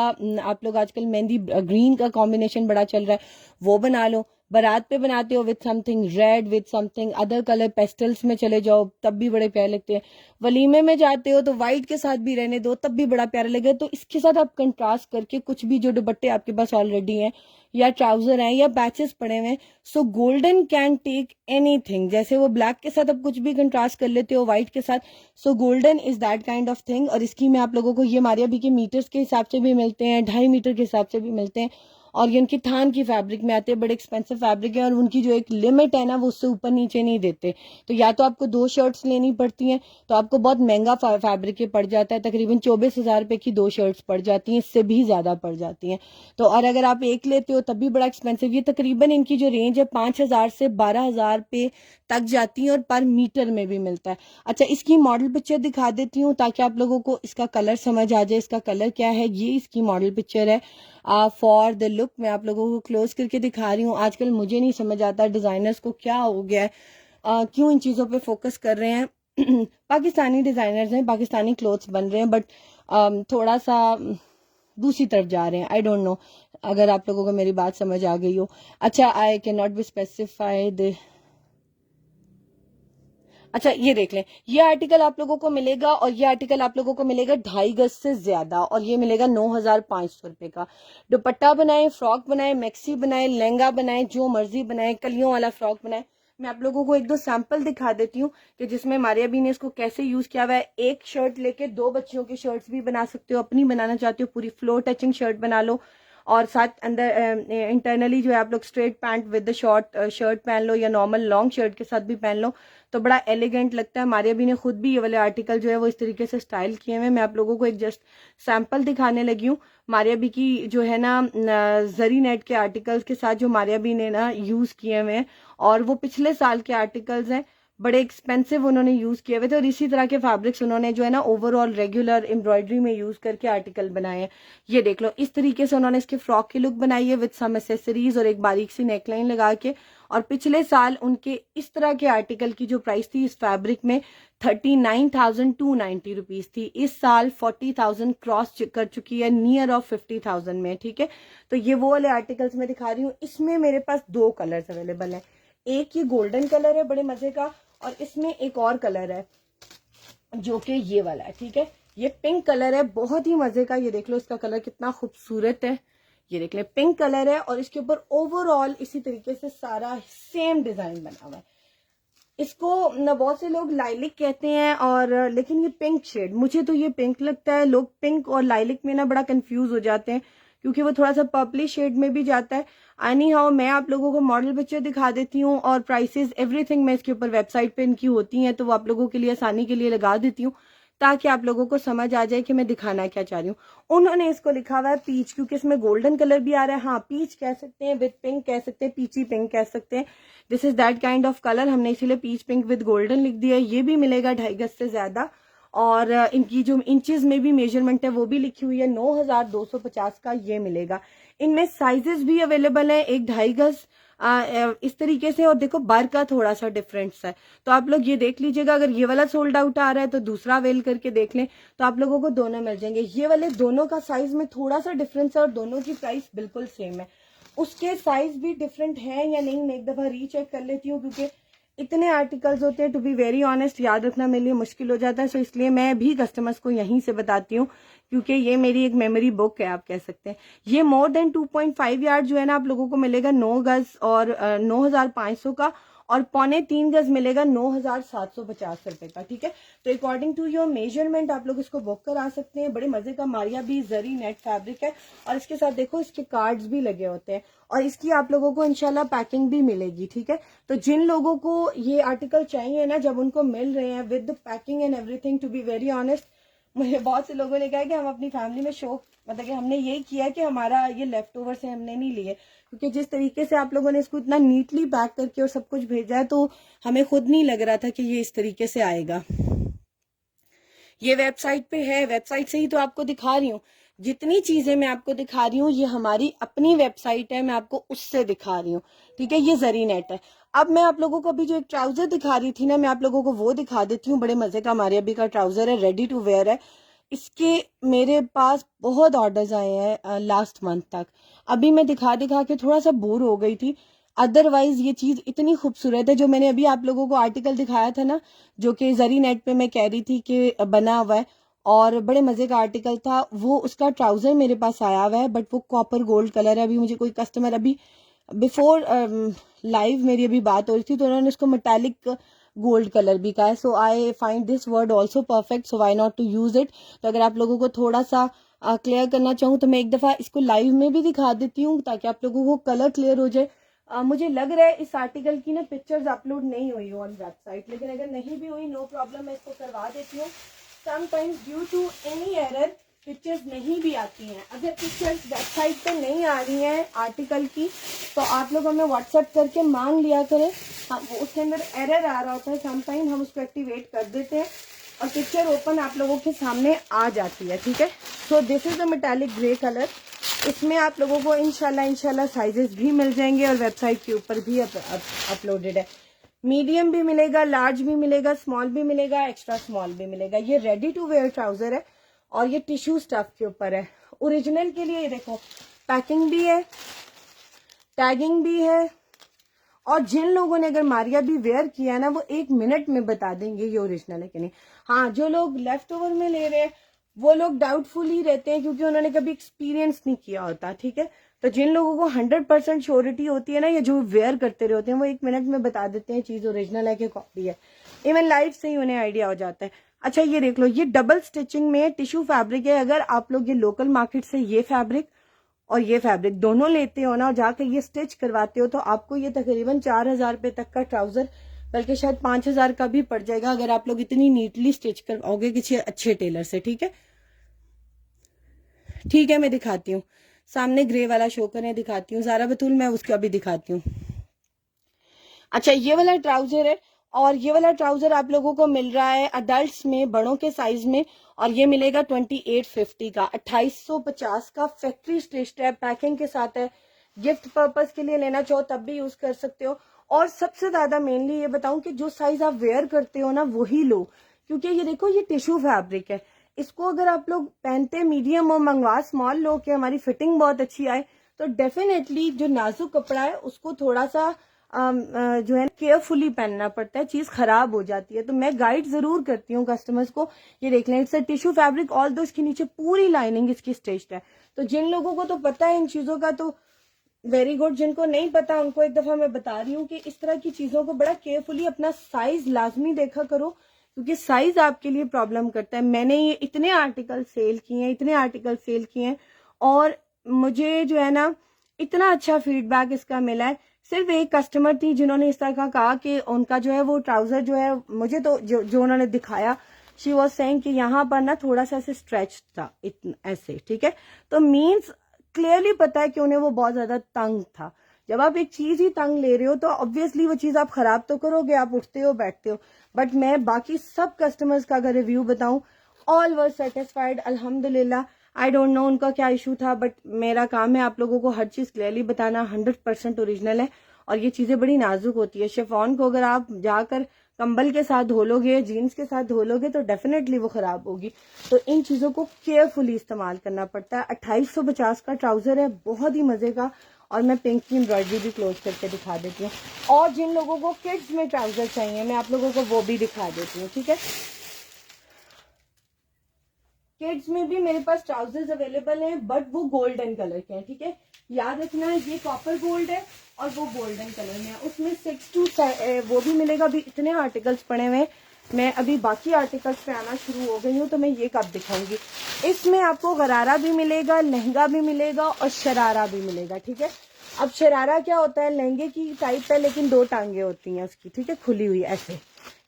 आप लोग आजकल मेहंदी ग्रीन का कॉम्बिनेशन बड़ा चल रहा है, वो बना लो। बारात पे बनाते हो with something red, with something other colour, pastels में चले जाओ, तब भी बड़े प्यारे लगते हैं। वलीमे में जाते हो तो व्हाइट के साथ भी रहने दो, तब भी बड़ा प्यारा लगेगा। तो इसके साथ आप कंट्रास्ट करके कुछ भी जो दुपट्टे आपके पास ऑलरेडी हैं, या ट्राउजर हैं, या पैचेस पड़े हुए हैं, so golden can take anything. जैसे वो ब्लैक के साथ आप कुछ भी कंट्रास्ट कर लेते हो व्हाइट के साथ, सो golden is that kind of thing. और इसकी मैं आप लोगों को, ये मारिया बी के मीटर्स के हिसाब से भी मिलते हैं, 2.5 मीटर के हिसाब से भी मिलते हैं। और ये उनकी थान की फैब्रिक में आते हैं, बड़े एक्सपेंसिव फैब्रिक है। और उनकी जो एक लिमिट है ना, वो उससे ऊपर नीचे नहीं देते। तो या तो आपको 2 शर्ट्स लेनी पड़ती हैं, तो आपको बहुत महंगा फैब्रिक ये पड़ जाता है। तकरीबन 24,000 रुपए की 2 शर्ट्स पड़ जाती हैं, इससे भी ज्यादा पड़ जाती हैं। तो और अगर आप एक लेते हो तब भी बड़ा एक्सपेंसिव। ये तकरीबन इनकी जो रेंज है 5,000 से 12,000 पे तक जाती है, और पर मीटर में भी मिलता है। अच्छा, इसकी मॉडल पिक्चर दिखा देती हूँ ताकि आप लोगों को इसका कलर समझ आ जाए। इसका कलर क्या है, ये इसकी मॉडल पिक्चर है। फॉर द लुक मैं आप लोगों को क्लोज करके दिखा रही हूँ। आजकल मुझे नहीं समझ आता डिजाइनर्स को क्या हो गया है, क्यों इन चीजों पे फोकस कर रहे हैं। पाकिस्तानी डिजाइनर्स हैं, पाकिस्तानी क्लोथ्स बन रहे हैं, बट थोड़ा सा दूसरी तरफ जा रहे हैं। आई डोंट नो अगर आप लोगों को मेरी बात समझ आ गई हो। अच्छा, आई कैन नॉट बी स्पेसिफाइड। अच्छा ये देख लें, ये आर्टिकल आप लोगों को मिलेगा और ये आर्टिकल आप लोगों को मिलेगा 2.5 गज से ज्यादा और ये मिलेगा 9,500 रुपए का। दुपट्टा बनाए, फ्रॉक बनाए, मैक्सी बनाए, लहंगा बनाए, जो मर्जी बनाए, कलियों वाला फ्रॉक बनाए। मैं आप लोगों को एक दो सैंपल दिखा देती हूँ कि जिसमें मारिया बी ने इसको कैसे यूज किया हुआ है। एक शर्ट लेके दो बच्चियों की शर्ट्स भी बना सकते हो, अपनी बनाना चाहते हो पूरी फ्लोर टचिंग शर्ट बना लो और साथ अंदर इंटरनली जो है आप लोग straight pant with the short shirt पहन लो या नॉर्मल लॉन्ग शर्ट के साथ भी पहन लो तो बड़ा एलिगेंट लगता है। मारिया भी ने खुद भी ये वाले आर्टिकल जो है वो इस तरीके से स्टाइल किए हुए। मैं आप लोगों को एक जस्ट सैंपल दिखाने लगी हूँ। मारिया बी की जो है ना जरी नेट के आर्टिकल्स के साथ जो मारिया बी ने ना यूज किए हुए हैं और वो पिछले साल के आर्टिकल्स हैं, बड़े एक्सपेंसिव उन्होंने यूज किए हुए थे और इसी तरह के फैब्रिक्स उन्होंने जो है ना ओवरऑल रेगुलर एम्ब्रॉयडरी में यूज करके आर्टिकल बनाए हैं। ये देख लो, इस तरीके से उन्होंने इसके फ्रॉक की लुक बनाई है विद सम एसेसरीज और एक बारीक सी नेकलाइन लगा के। और पिछले साल उनके इस तरह के आर्टिकल की जो प्राइस थी इस फैब्रिक में 39,290 रुपीज थी। इस साल 40,000 क्रॉस कर चुकी है, नियर ऑफ 50,000 में। ठीक है, तो ये वो वाले आर्टिकल्स मैं दिखा रही हूँ। इसमें मेरे पास दो कलर्स अवेलेबल है, एक ये गोल्डन कलर है बड़े मजे का और इसमें एक और कलर है जो कि ये वाला है। ठीक है, ये पिंक कलर है, बहुत ही मजे का। ये देख लो इसका कलर कितना खूबसूरत है। ये देख ले, पिंक कलर है और इसके ऊपर ओवरऑल इसी तरीके से सारा सेम डिजाइन बना हुआ है। इसको न बहुत से लोग लाइलिक कहते हैं और लेकिन ये पिंक शेड, मुझे तो ये पिंक लगता है। लोग पिंक और लाइलिक में ना बड़ा कंफ्यूज हो जाते हैं क्योंकि वो थोड़ा सा पर्पली शेड में भी जाता है। एनी हाउ मैं आप लोगों को मॉडल पिक्चर दिखा देती हूँ और प्राइसेस एवरीथिंग मैं इसके ऊपर वेबसाइट पे इनकी होती हैं तो वो आप लोगों के लिए आसानी के लिए लगा देती हूँ ताकि आप लोगों को समझ आ जाए कि मैं दिखाना क्या चाह रही हूँ। उन्होंने इसको लिखा हुआ है पीच, क्योंकि इसमें गोल्डन कलर भी आ रहा है। हाँ, पीच कह सकते हैं, विद पिंक कह सकते हैं, पीची पिंक कह सकते हैं। This is that kind of colour, हमने इसीलिए पीच पिंक विद गोल्डन लिख दिया है। ये भी मिलेगा 2.5 गज से ज्यादा और इनकी जो इंचेस में भी मेजरमेंट है वो भी लिखी हुई है। 9,250 का ये मिलेगा। इनमें साइजेस भी अवेलेबल है, एक 2.5 गज इस तरीके से और देखो बार का थोड़ा सा डिफरेंस है। तो आप लोग ये देख लीजिएगा, अगर ये वाला सोल्ड आउट आ रहा है तो दूसरा अवेल करके देख लें तो आप लोगों को दोनों मिल जाएंगे। ये वाले दोनों का साइज में थोड़ा सा डिफरेंस है और दोनों की प्राइस बिल्कुल सेम है। उसके साइज भी डिफरेंट है या नहीं मैं एक दफा रीचेक कर लेती हूँ क्योंकि इतने आर्टिकल्स होते हैं, टू बी वेरी ऑनेस्ट याद रखना मेरे लिए मुश्किल हो जाता है। सो इसलिए मैं भी कस्टमर्स को यहीं से बताती हूँ क्योंकि ये मेरी एक मेमोरी बुक है आप कह सकते हैं। ये मोर देन 2.5 यार्ड जो है ना आप लोगों को मिलेगा 9 गज और 9,500 का और 3.25 गज मिलेगा 9,750 रुपए का। ठीक है, तो अकॉर्डिंग टू योर मेजरमेंट आप लोग इसको बुक करा सकते हैं। बड़े मजे का मारिया भी जरी नेट फैब्रिक है और इसके साथ देखो इसके कार्ड्स भी लगे होते हैं और इसकी आप लोगों को इंशाल्लाह पैकिंग भी मिलेगी। ठीक है, तो जिन लोगों को ये आर्टिकल चाहिए ना, जब उनको मिल रहे हैं with packing and everything, to be very honest मुझे बहुत से लोगों ने कहा कि हम अपनी फैमिली में शौक मतलब कि हमने यही किया कि हमारा ये लेफ्ट ओवर से हमने नहीं लिए, क्योंकि जिस तरीके से आप लोगों ने इसको इतना नीटली पैक करके और सब कुछ भेजा है तो हमें खुद नहीं लग रहा था कि ये इस तरीके से आएगा। ये वेबसाइट पे है, वेबसाइट से ही तो आपको दिखा रही हूँ। जितनी चीजें मैं आपको दिखा रही हूँ ये हमारी अपनी वेबसाइट है, मैं आपको उससे दिखा रही हूँ। ठीक है, ये जरी नेट है। अब मैं आप लोगों को अभी जो एक ट्राउजर दिखा रही थी ना, मैं आप लोगों को वो दिखा देती हूँ। बड़े मजे का मारिया बी का ट्राउजर है, रेडी टू वेयर है। इसके मेरे पास बहुत ऑर्डर्स आए हैं लास्ट मंथ तक। अभी मैं दिखा दिखा के थोड़ा सा बोर हो गई थी, अदरवाइज ये चीज इतनी खूबसूरत है। जो मैंने अभी आप लोगों को आर्टिकल दिखाया था ना जो कि जरी नेट पे मैं कह रही थी कि बना हुआ है और बड़े मजे का आर्टिकल था, वो उसका ट्राउजर मेरे पास आया हुआ है बट वो कॉपर गोल्ड कलर है। अभी मुझे कोई कस्टमर अभी बिफोर लाइव मेरी अभी बात हो रही थी तो उन्होंने इसको मेटालिक गोल्ड कलर भी कहा है। So I find this word also perfect, so why not to use it. तो अगर आप लोगों को थोड़ा सा क्लियर करना चाहूँ तो मैं एक दफा इसको लाइव में भी दिखा देती हूँ ताकि आप लोगों को कलर क्लियर हो जाए। मुझे लग रहा है इस आर्टिकल की ना पिक्चर्स अपलोड नहीं हुई ऑन वेबसाइट, लेकिन अगर नहीं भी हुई नो प्रॉब्लम, मैं इसको करवा देती हूँ। Sometimes due to any error pictures नहीं भी आती हैं। अगर पिक्चर्स वेबसाइट पे नहीं आ रही हैं आर्टिकल की तो आप लोग हमें व्हाट्सएप करके मांग लिया करें। हम उसके अंदर एरर आ रहा होता है समटाइम, हम उसको एक्टिवेट कर देते हैं और पिक्चर ओपन आप लोगों के सामने आ जाती है। ठीक है, so this is the metallic grey colour. इसमें आप लोगों को इंशाल्लाह साइजेस भी मिल जाएंगे और वेबसाइट के ऊपर भी अपलोडेड है। मीडियम भी मिलेगा, लार्ज भी मिलेगा, स्मॉल भी मिलेगा, एक्स्ट्रा स्मॉल भी मिलेगा। ये रेडी टू वेयर ट्राउजर है और ये टिश्यू स्टफ के ऊपर है। ओरिजिनल के लिए ये देखो पैकिंग भी है, टैगिंग भी है और जिन लोगों ने अगर मारिया भी वेयर किया ना, वो 1 मिनट में बता देंगे ये ओरिजिनल है कि नहीं। हाँ, जो लोग लेफ्ट ओवर में ले रहे हैं वो लोग डाउटफुल ही रहते हैं, क्योंकि उन्होंने कभी एक्सपीरियंस नहीं किया होता, ठीक है। तो जिन लोगों को 100% श्योरिटी होती है ना, या जो वेयर करते रहे होते हैं, वो 1 मिनट में बता देते हैं चीज ओरिजिनल है कि कॉपी है। इवन लाइव से ही उन्हें आइडिया हो जाता है। अच्छा, ये देख लो, ये डबल स्टिचिंग में टिश्यू फैब्रिक है। अगर आप लोग ये लोकल मार्केट से ये फैब्रिक और ये फैब्रिक दोनों लेते हो ना, और जाकर ये स्टिच करवाते हो, तो आपको ये तकरीबन 4,000 रुपए तक का ट्राउजर, बल्कि शायद 5,000 का भी पड़ जाएगा, अगर आप लोग इतनी नीटली स्टिच करवाओगे किसी अच्छे टेलर से, ठीक है। ठीक है, मैं दिखाती हूँ, सामने ग्रे वाला शो करें, दिखाती हूँ ज़ारा बतूल, मैं उसका भी दिखाती हूँ। अच्छा, ये वाला ट्राउजर है, और ये वाला ट्राउजर आप लोगों को मिल रहा है अडल्ट्स में, बड़ों के साइज में, और ये मिलेगा 2850 का, 2850 का। फैक्ट्री स्टिच्ड है, पैकिंग के साथ है। गिफ्ट पर्पस के लिए लेना चाहो तब भी यूज कर सकते हो। और सबसे ज्यादा मेनली ये बताऊं कि जो साइज आप वेयर करते हो ना वही लो, क्योंकि ये देखो ये टिश्यू फैब्रिक है। इसको अगर आप लोग पहनते मीडियम और मंगवा स्मॉल लो कि हमारी फिटिंग बहुत अच्छी आए, तो डेफिनेटली जो नाजुक कपड़ा है उसको थोड़ा सा जो है केयरफुली पहनना पड़ता है, चीज खराब हो जाती है। तो मैं गाइड जरूर करती हूँ कस्टमर्स को, ये देख लें, इट्स टिश्यू फैब्रिक, ऑल दो इसके नीचे पूरी लाइनिंग इसकी स्टिच्ड है। तो जिन लोगों को तो पता है इन चीजों का तो वेरी गुड, जिनको नहीं पता उनको एक दफा मैं बता रही हूँ कि इस तरह की चीजों को बड़ा केयरफुली, अपना साइज लाजमी देखा करो, क्योंकि साइज आपके लिए प्रॉब्लम करता है। मैंने ये इतने आर्टिकल सेल किए हैं, और मुझे जो है ना इतना अच्छा फीडबैक इसका मिला है। सिर्फ एक कस्टमर थी जिन्होंने इस तरह का कहा कि उनका जो है वो ट्राउजर जो है, मुझे तो जो उन्होंने दिखाया, शी वॉज सेइंग कि यहाँ पर ना थोड़ा सा ऐसे स्ट्रेच था, ऐसे, ठीक है। तो मीन्स क्लियरली पता है कि उन्हें वो बहुत ज्यादा तंग था। जब आप एक चीज ही तंग ले रहे हो तो ऑब्वियसली वो चीज आप खराब तो करोगे, आप उठते हो बैठते हो। बट मैं बाकी सब कस्टमर्स का अगर रिव्यू बताऊं, ऑल वर सेटिस्फाइड अल्हम्दुलिल्लाह। आई डोंट नो उनका क्या इशू था, बट मेरा काम है आप लोगों को हर चीज क्लियरली बताना। 100% ओरिजिनल है, और ये चीजें बड़ी नाजुक होती है। शिफॉन को अगर आप जाकर कंबल के साथ धो लोगे, जीन्स के साथ धो लोगे, तो डेफिनेटली वो खराब होगी। तो इन चीजों को केयरफुली इस्तेमाल करना पड़ता है। 2850 का ट्राउजर है, बहुत ही मजे का। और मैं पिंक की एम्ब्रॉयडरी भी क्लोज करके दिखा देती हूँ। और जिन लोगों को किड्स में ट्राउजर चाहिए, मैं आप लोगों को वो भी दिखा देती हूँ, ठीक है। किड्स में भी मेरे पास ट्राउजर्स अवेलेबल हैं, बट वो गोल्डन कलर के हैं, ठीक है। याद रखना है, ये कॉपर गोल्ड है और वो गोल्डन कलर में है। उसमें 6 to 7 वो भी मिलेगा। अभी इतने आर्टिकल्स पड़े हुए हैं, मैं अभी बाकी आर्टिकल्स पे आना शुरू हो गई हूँ, तो मैं ये कब दिखाऊंगी। इसमें आपको गरारा भी मिलेगा, लहंगा भी मिलेगा और शरारा भी मिलेगा, ठीक है। अब शरारा क्या होता है, लहंगे की टाइप है, लेकिन 2 टांगे होती हैं उसकी, ठीक है, खुली हुई ऐसे।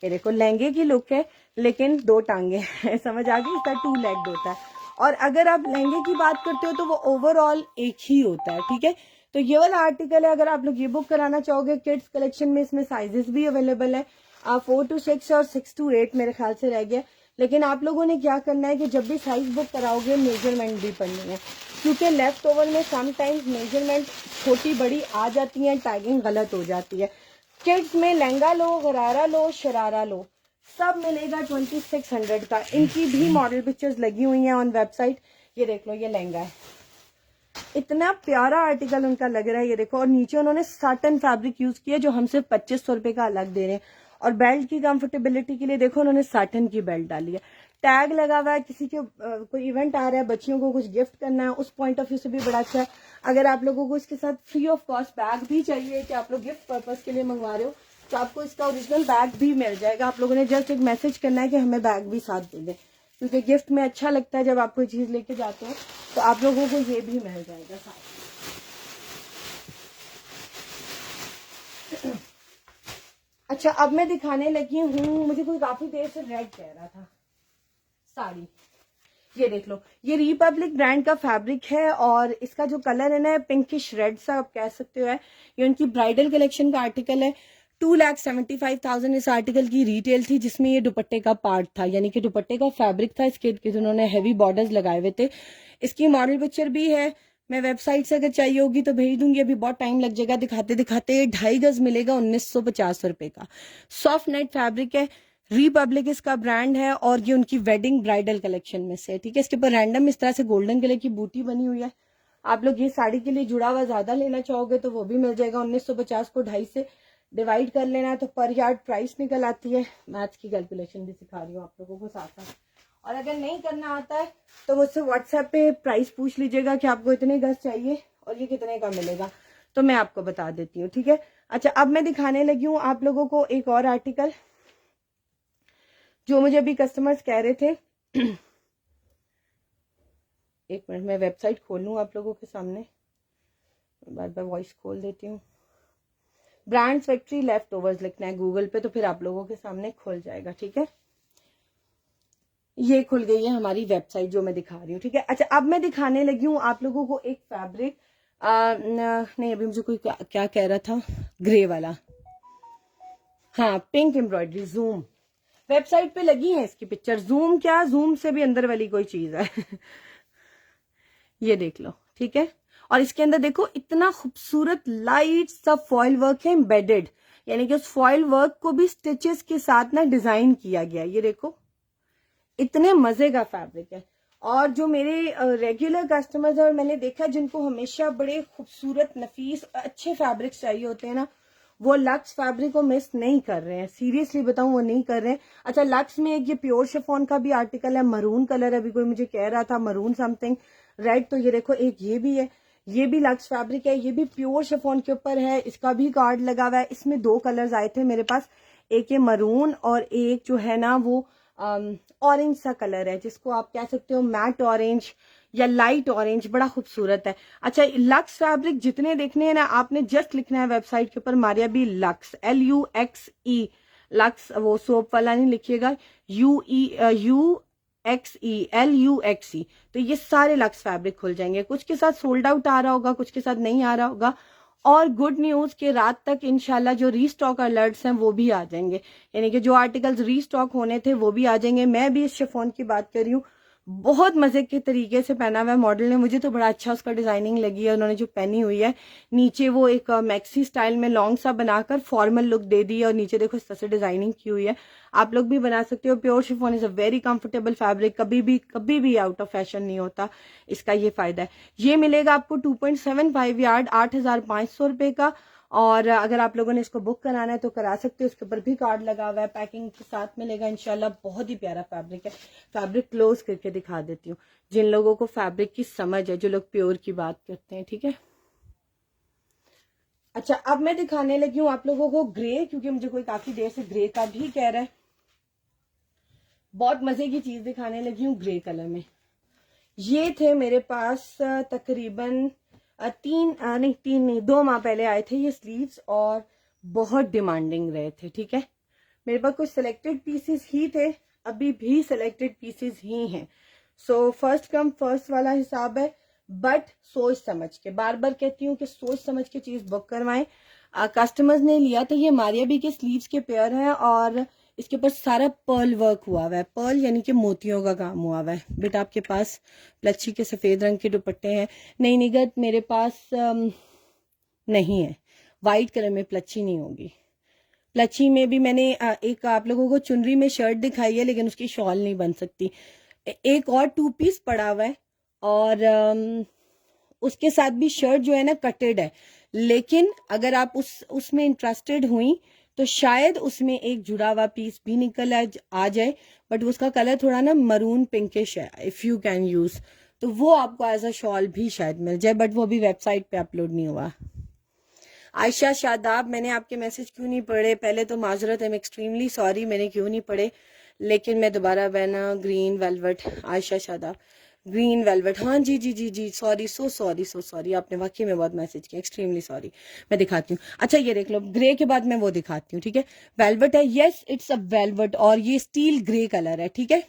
ये देखो, लहंगे की लुक है लेकिन 2 टांगे हैं, समझ आ गई, इसका 2 लेग्ड होता है। और अगर आप लहंगे की बात करते हो तो वो ओवरऑल एक ही होता है, ठीक है। तो ये वाला आर्टिकल है, अगर आप लोग ये बुक कराना चाहोगे किड्स कलेक्शन में, इसमें साइजेस भी अवेलेबल है। 4 to 6 और 6 to 8 मेरे ख्याल से रह गया। लेकिन आप लोगों ने क्या करना है कि जब भी साइज बुक कराओगे मेजरमेंट भी पढ़नी है, क्योंकि लेफ्ट ओवर में समटाइम्स मेजरमेंट छोटी बड़ी आ जाती है, टैगिंग गलत हो जाती है। किड्स में लहंगा लो, गरारा लो, शरारा लो, सब मिलेगा 2600 का। इनकी भी मॉडल पिक्चर्स लगी हुई हैं ऑन वेबसाइट। ये देख लो, ये लहंगा है, इतना प्यारा आर्टिकल उनका लग रहा है, ये देखो। और नीचे उन्होंने साटन फैब्रिक यूज किया, जो हम सिर्फ 2500 रुपए का अलग दे रहे हैं। और बेल्ट की कंफर्टेबिलिटी के लिए देखो उन्होंने साटन की बेल्ट डाली है। टैग लगा हुआ है, किसी के कोई इवेंट आ रहा है, बच्चियों को कुछ गिफ्ट करना है, उस पॉइंट ऑफ व्यू से भी बड़ा अच्छा है। अगर आप लोगों को इसके साथ फ्री ऑफ कॉस्ट बैग भी चाहिए, कि आप लोग गिफ्ट पर्पज के लिए मंगवा रहे हो, तो आपको इसका ओरिजिनल बैग भी मिल जाएगा। आप लोगों ने जस्ट एक मैसेज करना है कि हमें बैग भी साथ दे दें, क्योंकि गिफ्ट में अच्छा लगता है जब आप कोई चीज लेके जाते हो, तो आप लोगों को ये भी मिल जाएगा साथ। अच्छा, अब मैं दिखाने लगी हूँ, मुझे कोई काफी देर से रेड कह रहा था, साड़ी। ये देख लो, ये रिपब्लिक ब्रांड का फैब्रिक है, और इसका जो कलर है ना, पिंकिश रेड सा आप कह सकते हो है। ये उनकी ब्राइडल कलेक्शन का आर्टिकल है। 2,75,000 इस आर्टिकल की रिटेल थी, जिसमें ये दुपट्टे का पार्ट था, यानी कि दुपट्टे का फैब्रिक था इसके इर्द-गिर्द उन्होंने हैवी बॉर्डर्स लगाए हुए थे। इसकी मॉडल पिक्चर भी है, मैं वेबसाइट से अगर चाहिए होगी तो भेज दूंगी, अभी बहुत टाइम लग जाएगा दिखाते दिखाते। 2.5 गज मिलेगा 1950 रुपए का। सॉफ्ट नेट फैब्रिक है, रिपब्लिक इसका ब्रांड है, और ये उनकी वेडिंग ब्राइडल कलेक्शन में से है, ठीक है। इसके ऊपर रैंडम इस तरह से गोल्डन कलर की बूटी बनी हुई है, आप लोग ये साड़ी के लिए जुड़ा हुआ ज्यादा लेना चाहोगे तो वो भी मिल जाएगा। 1950 को 2.5 से डिवाइड कर लेना है तो पर यार्ड प्राइस निकल आती है। मैथ्स की कैलकुलेशन भी सिखा रही हूँ आप लोगों को साथ साथ। और अगर नहीं करना आता है तो मुझसे व्हाट्सएप पे प्राइस पूछ लीजिएगा कि आपको इतने गज चाहिए और ये कितने का मिलेगा, तो मैं आपको बता देती हूँ, ठीक है। अच्छा, अब मैं दिखाने लगी हूँ आप लोगों को एक और आर्टिकल जो मुझे अभी कस्टमर्स कह रहे थे। एक मिनट, मैं वेबसाइट खोल लूँ आप लोगों के सामने, बार बार वॉइस खोल देती हूँ। ब्रांड्स फैक्ट्री लेफ्ट ओवर्स लिखना है गूगल पे तो फिर आप लोगों के सामने खुल जाएगा, ठीक है। ये खुल गई है हमारी वेबसाइट जो मैं दिखा रही हूँ, ठीक है। अच्छा, अब मैं दिखाने लगी हूँ आप लोगों को एक फैब्रिक, नहीं अभी मुझे कोई क्या कह रहा था, ग्रे वाला, हाँ पिंक एम्ब्रॉयडरी, जूम वेबसाइट पे लगी है इसकी पिक्चर। जूम क्या, जूम से भी अंदर वाली कोई चीज है। ये देख लो, ठीक है। और इसके अंदर देखो इतना खूबसूरत लाइट सा फॉइल वर्क है एम्बेडेड, यानी कि उस फॉइल वर्क को भी स्टिचेस के साथ ना डिजाइन किया गया। ये देखो इतने मजे का फैब्रिक है। और जो मेरे रेगुलर कस्टमर्स और मैंने देखा जिनको हमेशा बड़े खूबसूरत नफीस अच्छे फैब्रिक्स चाहिए होते हैं ना, वो लक्स फैब्रिक को मिस नहीं कर रहे हैं। सीरियसली बताऊं, वो नहीं कर रहे हैं। अच्छा, लक्स में एक ये प्योर शिफॉन का भी आर्टिकल है, मरून कलर, अभी कोई मुझे कह रहा था मरून समथिंग रेड, तो ये देखो एक ये भी है, ये भी लक्स फैब्रिक है, ये भी प्योर शिफॉन के ऊपर है, इसका भी कार्ड लगा हुआ है। इसमें 2 कलर्स आए थे मेरे पास, एक ये मरून और एक जो है ना वो ऑरेंज सा कलर है, जिसको आप कह सकते हो मैट ऑरेंज या लाइट ऑरेंज, बड़ा खूबसूरत है। अच्छा, लक्स फैब्रिक जितने देखने हैं ना, आपने जस्ट लिखना है वेबसाइट के ऊपर Maria B lux, LUXE lux, वो सोप वाला नहीं लिखिएगा, UXE तो ये सारे लक्स फैब्रिक खुल जाएंगे। कुछ के साथ सोल्ड आउट आ रहा होगा, कुछ के साथ नहीं आ रहा होगा। और गुड न्यूज के रात तक इंशाल्लाह जो रीस्टॉक अलर्ट्स हैं वो भी आ जाएंगे, यानी कि जो आर्टिकल्स रीस्टॉक होने थे वो भी आ जाएंगे। मैं भी इस शिफॉन की बात कर रही हूँ, बहुत मजे के तरीके से पहना हुआ है मॉडल ने, मुझे तो बड़ा अच्छा उसका डिजाइनिंग लगी है। उन्होंने जो पहनी हुई है नीचे वो एक मैक्सी स्टाइल में लॉन्ग सा बनाकर फॉर्मल लुक दे दी है, और नीचे देखो इस तरह से डिजाइनिंग की हुई है। आप लोग भी बना सकते हो। Pure chiffon is a very comfortable fabric, कभी भी आउट ऑफ फैशन नहीं होता, इसका ये फायदा है। ये मिलेगा आपको 2.75 यार्ड 8,500 रुपए का। और अगर आप लोगों ने इसको बुक कराना है तो करा सकते हो, उसके ऊपर भी कार्ड लगा हुआ है, पैकिंग के साथ मिलेगा इंशाल्लाह। बहुत ही प्यारा फैब्रिक है। फैब्रिक क्लोज करके दिखा देती हूँ जिन लोगों को फैब्रिक की समझ है, जो लोग प्योर की बात करते हैं, ठीक है। अच्छा, अब मैं दिखाने लगी हूँ आप लोगों को ग्रे, क्योंकि मुझे कोई काफी देर से ग्रे का भी कह रहा है। बहुत मजे की चीज दिखाने लगी हूँ ग्रे कलर में। ये थे मेरे पास तकरीबन 2 माह पहले आए थे ये स्लीव्स, और बहुत डिमांडिंग रहे थे, ठीक है। मेरे पास कुछ सिलेक्टेड पीसेस ही थे, अभी भी सिलेक्टेड पीसेस ही हैं। सो फर्स्ट कम फर्स्ट वाला हिसाब है, बट सोच समझ के, बार बार कहती हूँ कि सोच समझ के चीज बुक करवाएं। कस्टमर्स ने लिया तो ये मारिया बी के स्लीव्स के पेयर हैं, और इसके ऊपर सारा पर्ल वर्क हुआ हुआ है। पर्ल यानी कि मोतियों का काम हुआ हुआ है। बेटा आपके पास प्लच्छी के सफेद रंग के दुपट्टे हैं? नहीं निगत, मेरे पास नहीं है। व्हाइट कलर में प्लच्छी नहीं होगी। प्लच्छी में भी मैंने एक आप लोगों को चुनरी में शर्ट दिखाई है, लेकिन उसकी शॉल नहीं बन सकती। एक और 2 पीस पड़ा हुआ है, और उसके साथ भी शर्ट जो है ना कटेड है, लेकिन अगर आप उसमें इंटरेस्टेड हुई तो शायद उसमें एक जुड़ा हुआ पीस भी निकल आ जाए, बट उसका कलर थोड़ा ना मरून पिंकिश है। इफ यू कैन यूज तो वो आपको एज अ शॉल भी शायद मिल जाए, बट वो अभी वेबसाइट पे अपलोड नहीं हुआ। आयशा शादाब, मैंने आपके मैसेज क्यों नहीं पढ़े? पहले तो माजरत, आई एम एक्सट्रीमली सॉरी, मैंने क्यों नहीं पढ़े, लेकिन मैं दोबारा बहना। Green velvet, Ayesha Shadab, green velvet, हाँ जी जी जी जी, सॉरी, सो सॉरी, आपने वाकई में बहुत मैसेज किया, एक्सट्रीमली सॉरी। मैं दिखाती हूँ। अच्छा ये देख लो, ग्रे के बाद मैं वो दिखाती हूँ, ठीक है। वेलवेट है, यस इट्स अ वेलवेट, और ये स्टील ग्रे कलर है, ठीक है।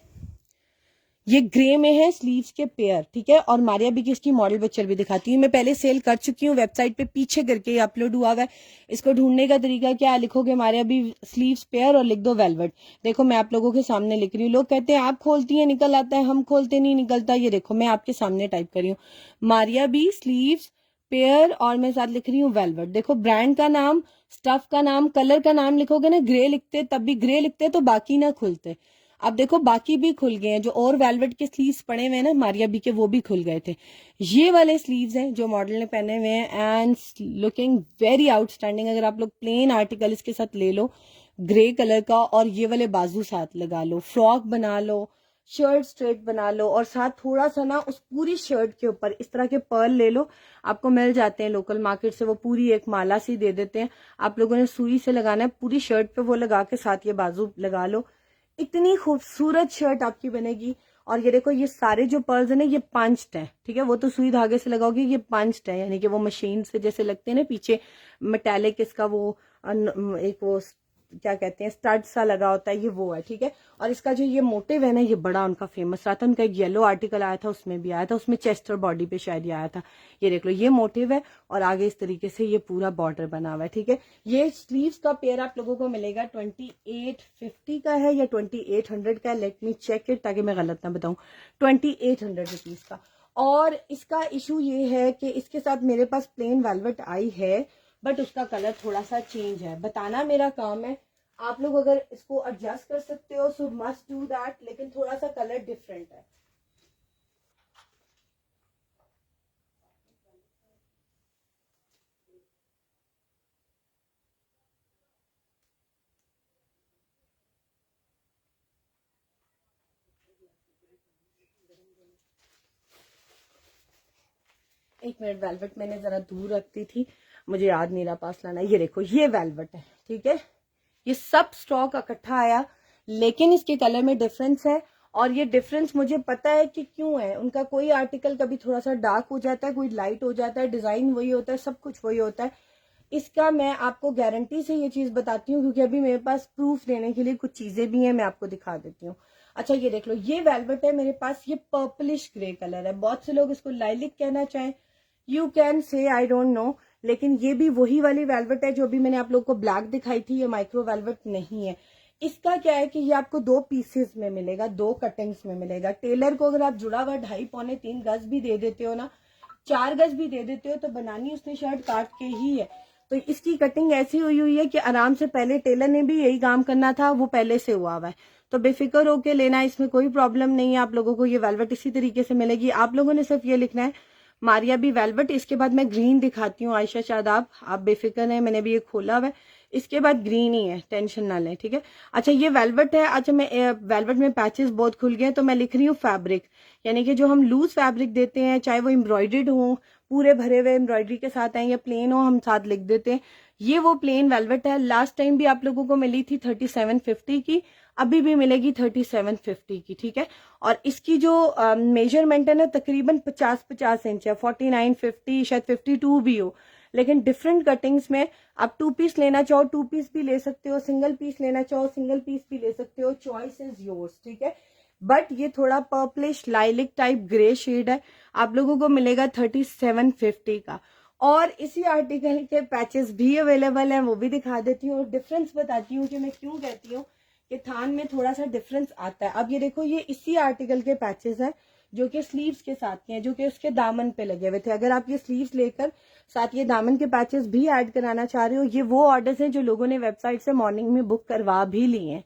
ये ग्रे में है, स्लीव्स के पेयर, ठीक है। और मारिया बी की इसकी मॉडल पिक्चर भी दिखाती हूँ। मैं पहले सेल कर चुकी हूँ, वेबसाइट पे पीछे करके अपलोड हुआ हुआ है। इसको ढूंढने का तरीका क्या है, लिखोगे मारिया बी स्लीव्स पेयर और लिख दो वेलवेट। देखो मैं आप लोगों के सामने लिख रही हूँ। लोग कहते हैं आप खोलती है निकल आता है, हम खोलते नहीं निकलता। ये देखो मैं आपके सामने टाइप कर रही हूँ, मारिया बी स्लीव्स पेयर, और मैं साथ लिख रही हूँ वेलवेट। देखो ब्रांड का नाम, स्टफ का नाम, कलर का नाम लिखोगे ना, ग्रे लिखते, तब भी ग्रे लिखते तो बाकी ना खुलते। अब देखो बाकी भी खुल गए हैं, जो और वेलवेट के स्लीव्स पड़े हुए हैं ना मारिया बी के, वो भी खुल गए थे। ये वाले स्लीव्स हैं जो मॉडल ने पहने हुए हैं एंड लुकिंग वेरी आउटस्टैंडिंग। अगर आप लोग प्लेन आर्टिकल इसके साथ ले लो ग्रे कलर का और ये वाले बाजू साथ लगा लो, फ्रॉक बना लो, शर्ट स्ट्रेट बना लो और साथ थोड़ा सा ना उस पूरी शर्ट के ऊपर इस तरह के पर्ल ले लो, आपको मिल जाते हैं लोकल मार्केट से, वो पूरी एक माला सी दे देते हैं। आप लोगों ने सुई से लगाना है पूरी शर्ट पे, वो लगा के साथ ये बाजू लगा लो, इतनी खूबसूरत शर्ट आपकी बनेगी। और ये देखो ये सारे जो पर्ल्स है ना ये पंच्ड है, ठीक है, वो तो सुई धागे से लगाओगे, ये पंच्ड है, यानी कि वो मशीन से जैसे लगते हैं ना पीछे मेटालिक इसका वो एक वो क्या कहते हैं स्टड सा लगा होता है, ये वो है, ठीक है। और इसका जो ये मोटिव है ना ये बड़ा उनका फेमस रहा था। उनका एक येलो आर्टिकल आया था उसमें भी आया था, उसमें चेस्ट और बॉडी पे शायद ये आया था। ये देख लो ये मोटिव है और आगे इस तरीके से ये पूरा बॉर्डर बना हुआ है, ठीक है। ये स्लीव्स का पेयर आप लोगों को मिलेगा 2850 का है या 2800 का है, लेट मी चेक इट ताकि मैं गलत ना बताऊं, 2800 रुपीज का। और इसका इशू ये है कि इसके साथ मेरे पास प्लेन वेलवेट आई है बट उसका कलर थोड़ा सा चेंज है, बताना मेरा काम है। आप लोग अगर इसको एडजस्ट कर सकते हो सो मस्ट डू दैट, लेकिन थोड़ा सा कलर डिफरेंट है। एक मिनट, वेलवेट मैंने जरा दूर रखती थी, मुझे याद नहीं रहा पास लाना। ये देखो ये वेलवेट है, ठीक है, ये सब स्टॉक इकट्ठा आया लेकिन इसके कलर में डिफरेंस है। और ये डिफरेंस मुझे पता है कि क्यों है, उनका कोई आर्टिकल कभी थोड़ा सा डार्क हो जाता है, कोई लाइट हो जाता है, डिजाइन वही होता है, सब कुछ वही होता है। इसका मैं आपको गारंटी से ये चीज बताती हूँ क्योंकि अभी मेरे पास प्रूफ देने के लिए कुछ चीजें भी हैं, मैं आपको दिखा देती हूँ। अच्छा ये देख लो ये वेलवेट है मेरे पास, ये पर्पलिश ग्रे कलर है, बहुत से लोग इसको लाइलिक कहना चाहें, you can say, I don't know, लेकिन ये भी वही वाली वेलवेट है जो अभी मैंने आप लोग को ब्लैक दिखाई थी, ये माइक्रो वेलवेट नहीं है। इसका क्या है कि ये आपको 2 पीसेस में मिलेगा, 2 कटिंग्स में मिलेगा। टेलर को अगर आप जुड़ा हुआ 2.5-3 गज भी दे देते हो ना, 4 गज भी दे देते हो तो बनानी उसने शर्ट काट के ही है। तो इसकी कटिंग ऐसी हुई हुई है कि आराम से, पहले टेलर ने भी यही काम करना था, वो पहले से हुआ हुआ है, तो बेफिक्र होके लेना, इसमें कोई प्रॉब्लम नहीं है। आप लोगों को ये वेलवेट इसी तरीके से मिलेगी। आप लोगों ने सिर्फ ये लिखना है मारिया बी वेलवेट। इसके बाद मैं ग्रीन दिखाती हूँ, आयशा शादाब आप बेफिक्र है, मैंने भी ये खोला हुआ है, इसके बाद ग्रीन ही है, टेंशन ना लें, ठीक है। अच्छा ये वेलवेट है। अच्छा मैं वेलवेट में पैचेस बहुत खुल गए तो मैं लिख रही हूँ फैब्रिक, यानी कि जो हम लूज फैब्रिक देते हैं, चाहे वो एम्ब्रॉयडर्ड हो, पूरे भरे हुए एम्ब्रॉयडरी के साथ आए या प्लेन हो, हम साथ लिख देते हैं। ये वो प्लेन वेलवेट है। लास्ट टाइम भी आप लोगों को मिली थी 3750 की, अभी भी मिलेगी 3750 की, ठीक है। और इसकी जो मेजरमेंट है ना तकरीबन 50-50 इंच है, 49-50 शायद 52 भी हो, लेकिन डिफरेंट कटिंग्स में आप 2 पीस लेना चाहो 2 पीस भी ले सकते हो, सिंगल पीस लेना चाहो सिंगल पीस भी ले सकते हो, चॉइस इज योर्स, ठीक है। बट ये थोड़ा purplish lilac type grey shade है, आप लोगों को मिलेगा 3750 का। और इसी आर्टिकल के पैचेस भी अवेलेबल हैं, वो भी दिखा देती हूँ और डिफरेंस बताती हूँ कि मैं क्यों कहती हूँ कि थान में थोड़ा सा डिफरेंस आता है। अब ये देखो ये इसी आर्टिकल के पैचेस हैं जो कि स्लीव्स के साथ के हैं, जो कि उसके दामन पे लगे हुए थे। अगर आप ये स्लीव्स लेकर साथ ये दामन के पैचेस भी ऐड कराना चाह रहे हो, ये वो ऑर्डर्स हैं जो लोगों ने वेबसाइट से मॉर्निंग में बुक करवा भी लिए हैं,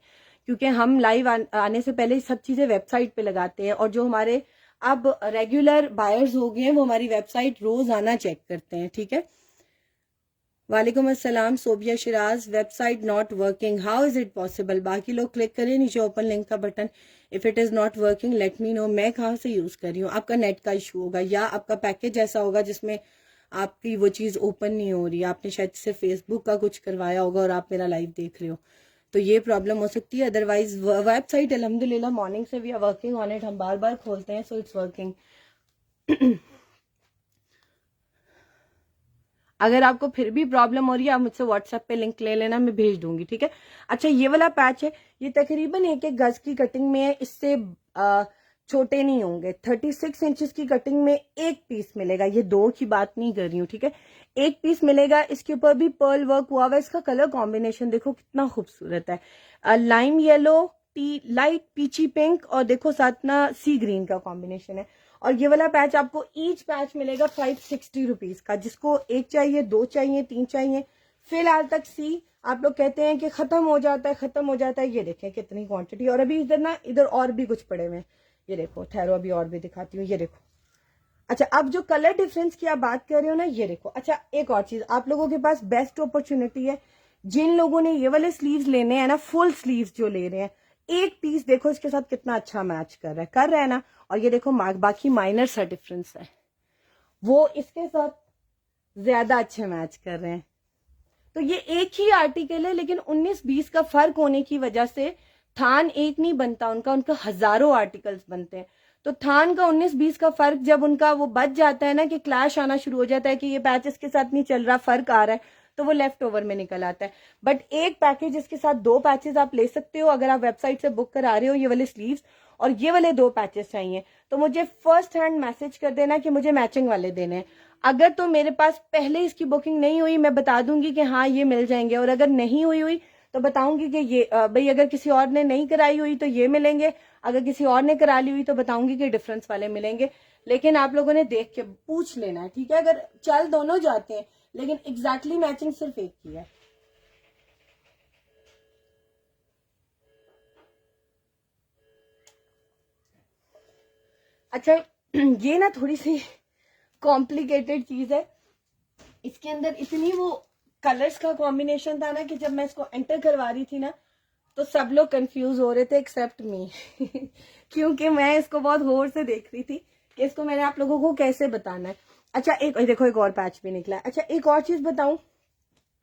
क्योंकि हम लाइव आने से पहले सब चीजें वेबसाइट पे लगाते हैं। और जो हमारे अब रेगुलर बायर्स हो गए हैं वो हमारी वेबसाइट रोजाना चेक करते हैं, ठीक है। वालेकुम अस्सलाम Sobia Siraj, website not working, how is it possible? बाकी लोग क्लिक करें नीचे ओपन लिंक का button, if it is not working let me know, मैं कहाँ से यूज कर रही हूँ। आपका नेट का इशू होगा या आपका पैकेज ऐसा होगा जिसमें आपकी वो चीज ओपन नहीं हो रही, आपने शायद सिर्फ फेसबुक का कुछ करवाया होगा और आप मेरा लाइव देख रहे हो, तो ये प्रॉब्लम हो सकती है। अदरवाइज वेबसाइट अल्हम्दुलिल्लाह मॉर्निंग से we are working on it, हम बार बार खोलते हैं, सो इट्स वर्किंग। अगर आपको फिर भी प्रॉब्लम हो रही है आप मुझसे व्हाट्सएप पे लिंक ले लेना, मैं भेज दूंगी, ठीक है। अच्छा ये वाला पैच है, ये तकरीबन 1-1 गज की कटिंग में है, इससे छोटे नहीं होंगे। 36 इंचेस की कटिंग में एक पीस मिलेगा, ये 2 की बात नहीं कर रही हूँ, ठीक है, एक पीस मिलेगा। इसके ऊपर भी पर्ल वर्क हुआ हुआ है। इसका कलर कॉम्बिनेशन देखो कितना खूबसूरत है, लाइम येलो, लाइट पीची पिंक और देखो साथ ना सी ग्रीन का कॉम्बिनेशन है। और ये वाला पैच आपको ईच पैच मिलेगा 560 रुपीज का, जिसको 1 चाहिए, 2 चाहिए, 3 चाहिए, फिलहाल तक सी आप लोग कहते हैं कि खत्म हो जाता है, खत्म हो जाता है। ये देखें कितनी क्वांटिटी, और अभी इधर ना, इधर और भी कुछ पड़े हुए हैं। ये देखो, ठहरो अभी और भी दिखाती हूँ। ये देखो। अच्छा, अब जो कलर डिफरेंस की आप बात कर रहे हो ना, ये देखो। अच्छा, एक और चीज, आप लोगों के पास बेस्ट अपॉर्चुनिटी है, जिन लोगों ने ये वाले स्लीव्स लेने हैं ना, फुल स्लीव्स जो ले रहे हैं, एक पीस देखो इसके साथ कितना अच्छा मैच कर रहा है ना। और ये देखो, बाकी माइनर सा डिफरेंस है, वो इसके साथ ज्यादा अच्छे मैच कर रहे हैं। तो ये एक ही आर्टिकल है, लेकिन 19-20 का फर्क होने की वजह से थान एक नहीं बनता उनका, उनका हजारों आर्टिकल्स बनते हैं। तो थान का 19-20 का फर्क जब उनका वो बच जाता है ना, कि क्लैश आना शुरू हो जाता है कि ये पैचेस के साथ नहीं चल रहा, फर्क आ रहा है, तो वो लेफ्ट ओवर में निकल आता है। बट एक पैकेज इसके साथ 2 पैचेस आप ले सकते हो अगर आप वेबसाइट से बुक करा रहे हो ये वाले स्लीव्स, और ये वाले 2 पैचेस चाहिए तो मुझे फर्स्ट हैंड मैसेज कर देना कि मुझे मैचिंग वाले देने हैं। अगर तो मेरे पास पहले इसकी बुकिंग नहीं हुई, मैं बता दूंगी कि हाँ ये मिल जाएंगे, और अगर नहीं हुई तो बताऊंगी कि ये भाई अगर किसी और ने नहीं कराई हुई तो ये मिलेंगे, अगर किसी और ने करा ली हुई तो बताऊंगी कि डिफरेंस वाले मिलेंगे। लेकिन आप लोगों ने देख के पूछ लेना है, ठीक है? अगर चल दोनों जाते हैं, लेकिन एग्जैक्टली मैचिंग सिर्फ एक की है। अच्छा, ये ना थोड़ी सी कॉम्प्लिकेटेड चीज है, इसके अंदर इतनी वो कलर्स का कॉम्बिनेशन था ना कि जब मैं इसको एंटर करवा रही थी ना तो सब लोग कंफ्यूज हो रहे थे एक्सेप्ट मी क्योंकि मैं इसको बहुत गौर से देख रही थी कि इसको मैंने आप लोगों को कैसे बताना है। अच्छा, एक देखो, एक और पैच भी निकला है। अच्छा, एक और चीज बताऊं,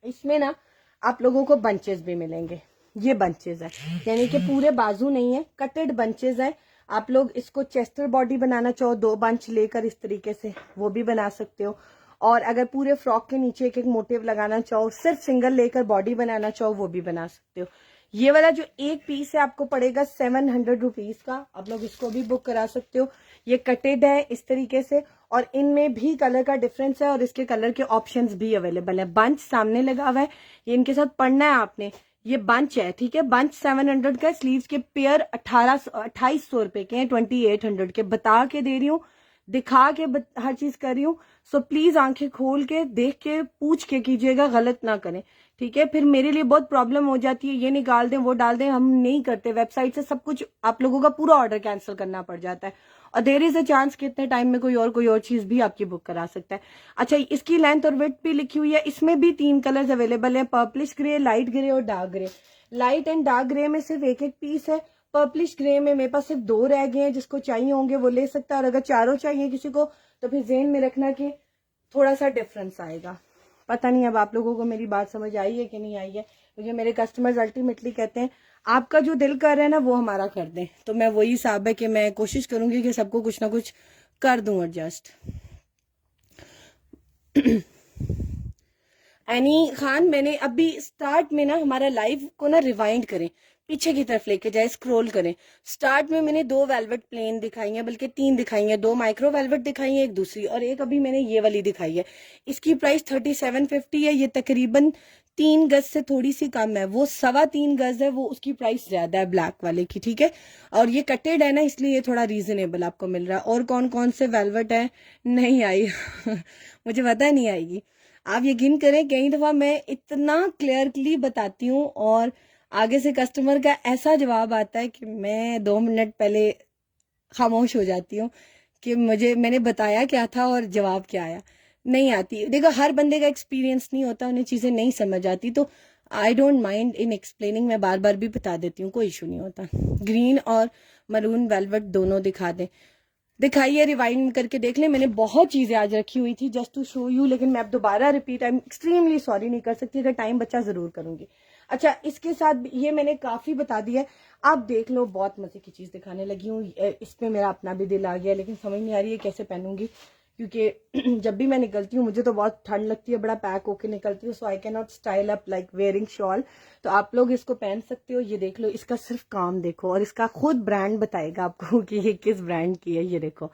इसमें ना आप लोगों को बंचेस भी मिलेंगे। ये बंचेस है, यानी कि पूरे बाजू नहीं है, कटेड बंचेस है। आप लोग इसको चेस्टर बॉडी बनाना चाहो 2 बंच लेकर इस तरीके से, वो भी बना सकते हो। और अगर पूरे फ्रॉक के नीचे एक एक मोटिव लगाना चाहो, सिर्फ सिंगल लेकर बॉडी बनाना चाहो, वो भी बना सकते हो। ये वाला जो एक पीस है आपको पड़ेगा 700 रुपीज का, आप लोग इसको भी बुक करा सकते हो। ये कटेड है इस तरीके से, और इनमें भी कलर का डिफरेंस है, और इसके कलर के ऑप्शंस भी अवेलेबल है। बंच सामने लगा हुआ है, ये इनके साथ पढ़ना है आपने। ये बंच है, ठीक है? बंच 700 का, स्लीव्स के पेयर 2800 रुपए के हैं, 2800 के बता के दे रही हूँ, दिखा के हर चीज कर रही हूँ। सो प्लीज आंखें खोल के देख के पूछ के कीजिएगा, गलत ना करें, ठीक है? फिर मेरे लिए बहुत प्रॉब्लम हो जाती है, ये निकाल दें वो डाल दें, हम नहीं करते। वेबसाइट से सब कुछ आप लोगों का पूरा ऑर्डर कैंसिल करना पड़ जाता है, और देयर इज अ चांस कि इतने टाइम में कोई और चीज भी आपकी बुक करा सकता है। अच्छा, इसकी लेंथ और विड्थ भी लिखी हुई है, इसमें भी 3 कलर्स अवेलेबल है, पर्पलिश ग्रे, लाइट ग्रे और dark grey. Light and dark grey में सिर्फ एक एक पीस है, पर्पलिश ग्रे में मेरे पास सिर्फ 2 रह गए हैं, जिसको चाहिए होंगे वो ले सकता है, और अगर 4 चाहिए किसी को तो फिर ज़हन में रखना कि थोड़ा सा डिफरेंस आएगा। पता नहीं अब आप लोगों को मेरी बात समझ आई है कि नहीं आई है, क्योंकि मेरे कस्टमर्स अल्टीमेटली कहते हैं आपका जो दिल कर रहा है ना वो हमारा कर दें, तो मैं वही हिसाब है कि मैं कोशिश करूंगी कि सबको कुछ ना कुछ कर दूं एडजस्ट। एनी खान, मैंने अभी स्टार्ट में ना हमारा लाइव को ना रिवाइंड करें, पीछे की तरफ लेके जाए, स्क्रॉल करें। स्टार्ट में मैंने 2 वेलवेट प्लेन दिखाई है, बल्कि 3 दिखाई है, 2 माइक्रो वेलवेट दिखाई है, एक दूसरी, और एक अभी मैंने ये वाली दिखाई है। इसकी प्राइस 3750 है, ये तकरीबन 3 गज से थोड़ी सी कम है, वो 3.25 गज है, वो उसकी प्राइस ज्यादा है ब्लैक वाले की, ठीक है? और ये कटेड है ना, इसलिए ये थोड़ा रीजनेबल आपको मिल रहा है। और कौन कौन से वेलवेट है नहीं आई मुझे पता नहीं आएगी। आप यकीन करें, कई दफा मैं इतना क्लियरली बताती हूँ और आगे से कस्टमर का ऐसा जवाब आता है कि मैं 2 मिनट पहले खामोश हो जाती हूँ कि मैंने बताया क्या था और जवाब क्या आया। नहीं आती, देखो हर बंदे का एक्सपीरियंस नहीं होता, उन्हें चीजें नहीं समझ आती, तो I don't mind in explaining, मैं बार बार भी बता देती हूँ, कोई इशू नहीं होता। ग्रीन और मरून वेलवेट दोनों दिखा दें, दिखाइए, रिवाइंड करके देख ले। मैंने बहुत चीजें आज रखी हुई थी जस्ट टू शो यू, लेकिन मैं अब दोबारा repeat, I am extremely sorry नहीं कर सकती, अगर टाइम बचा जरूर करूंगी। अच्छा, इसके साथ ये मैंने काफी बता दिया है, आप देख लो, बहुत मजे की चीज दिखाने लगी हूँ। इसमें मेरा अपना भी दिल आ गया, लेकिन समझ नहीं आ रही है कैसे पहनूंगी, क्योंकि जब भी मैं निकलती हूँ मुझे तो बहुत ठंड लगती है, बड़ा पैक होके निकलती हूँ, so I can not style up like wearing shawl. तो आप लोग इसको पहन सकते हो। ये देख लो, इसका सिर्फ काम देखो, और इसका खुद ब्रांड बताएगा आपको कि ये किस ब्रांड की है। ये देखो,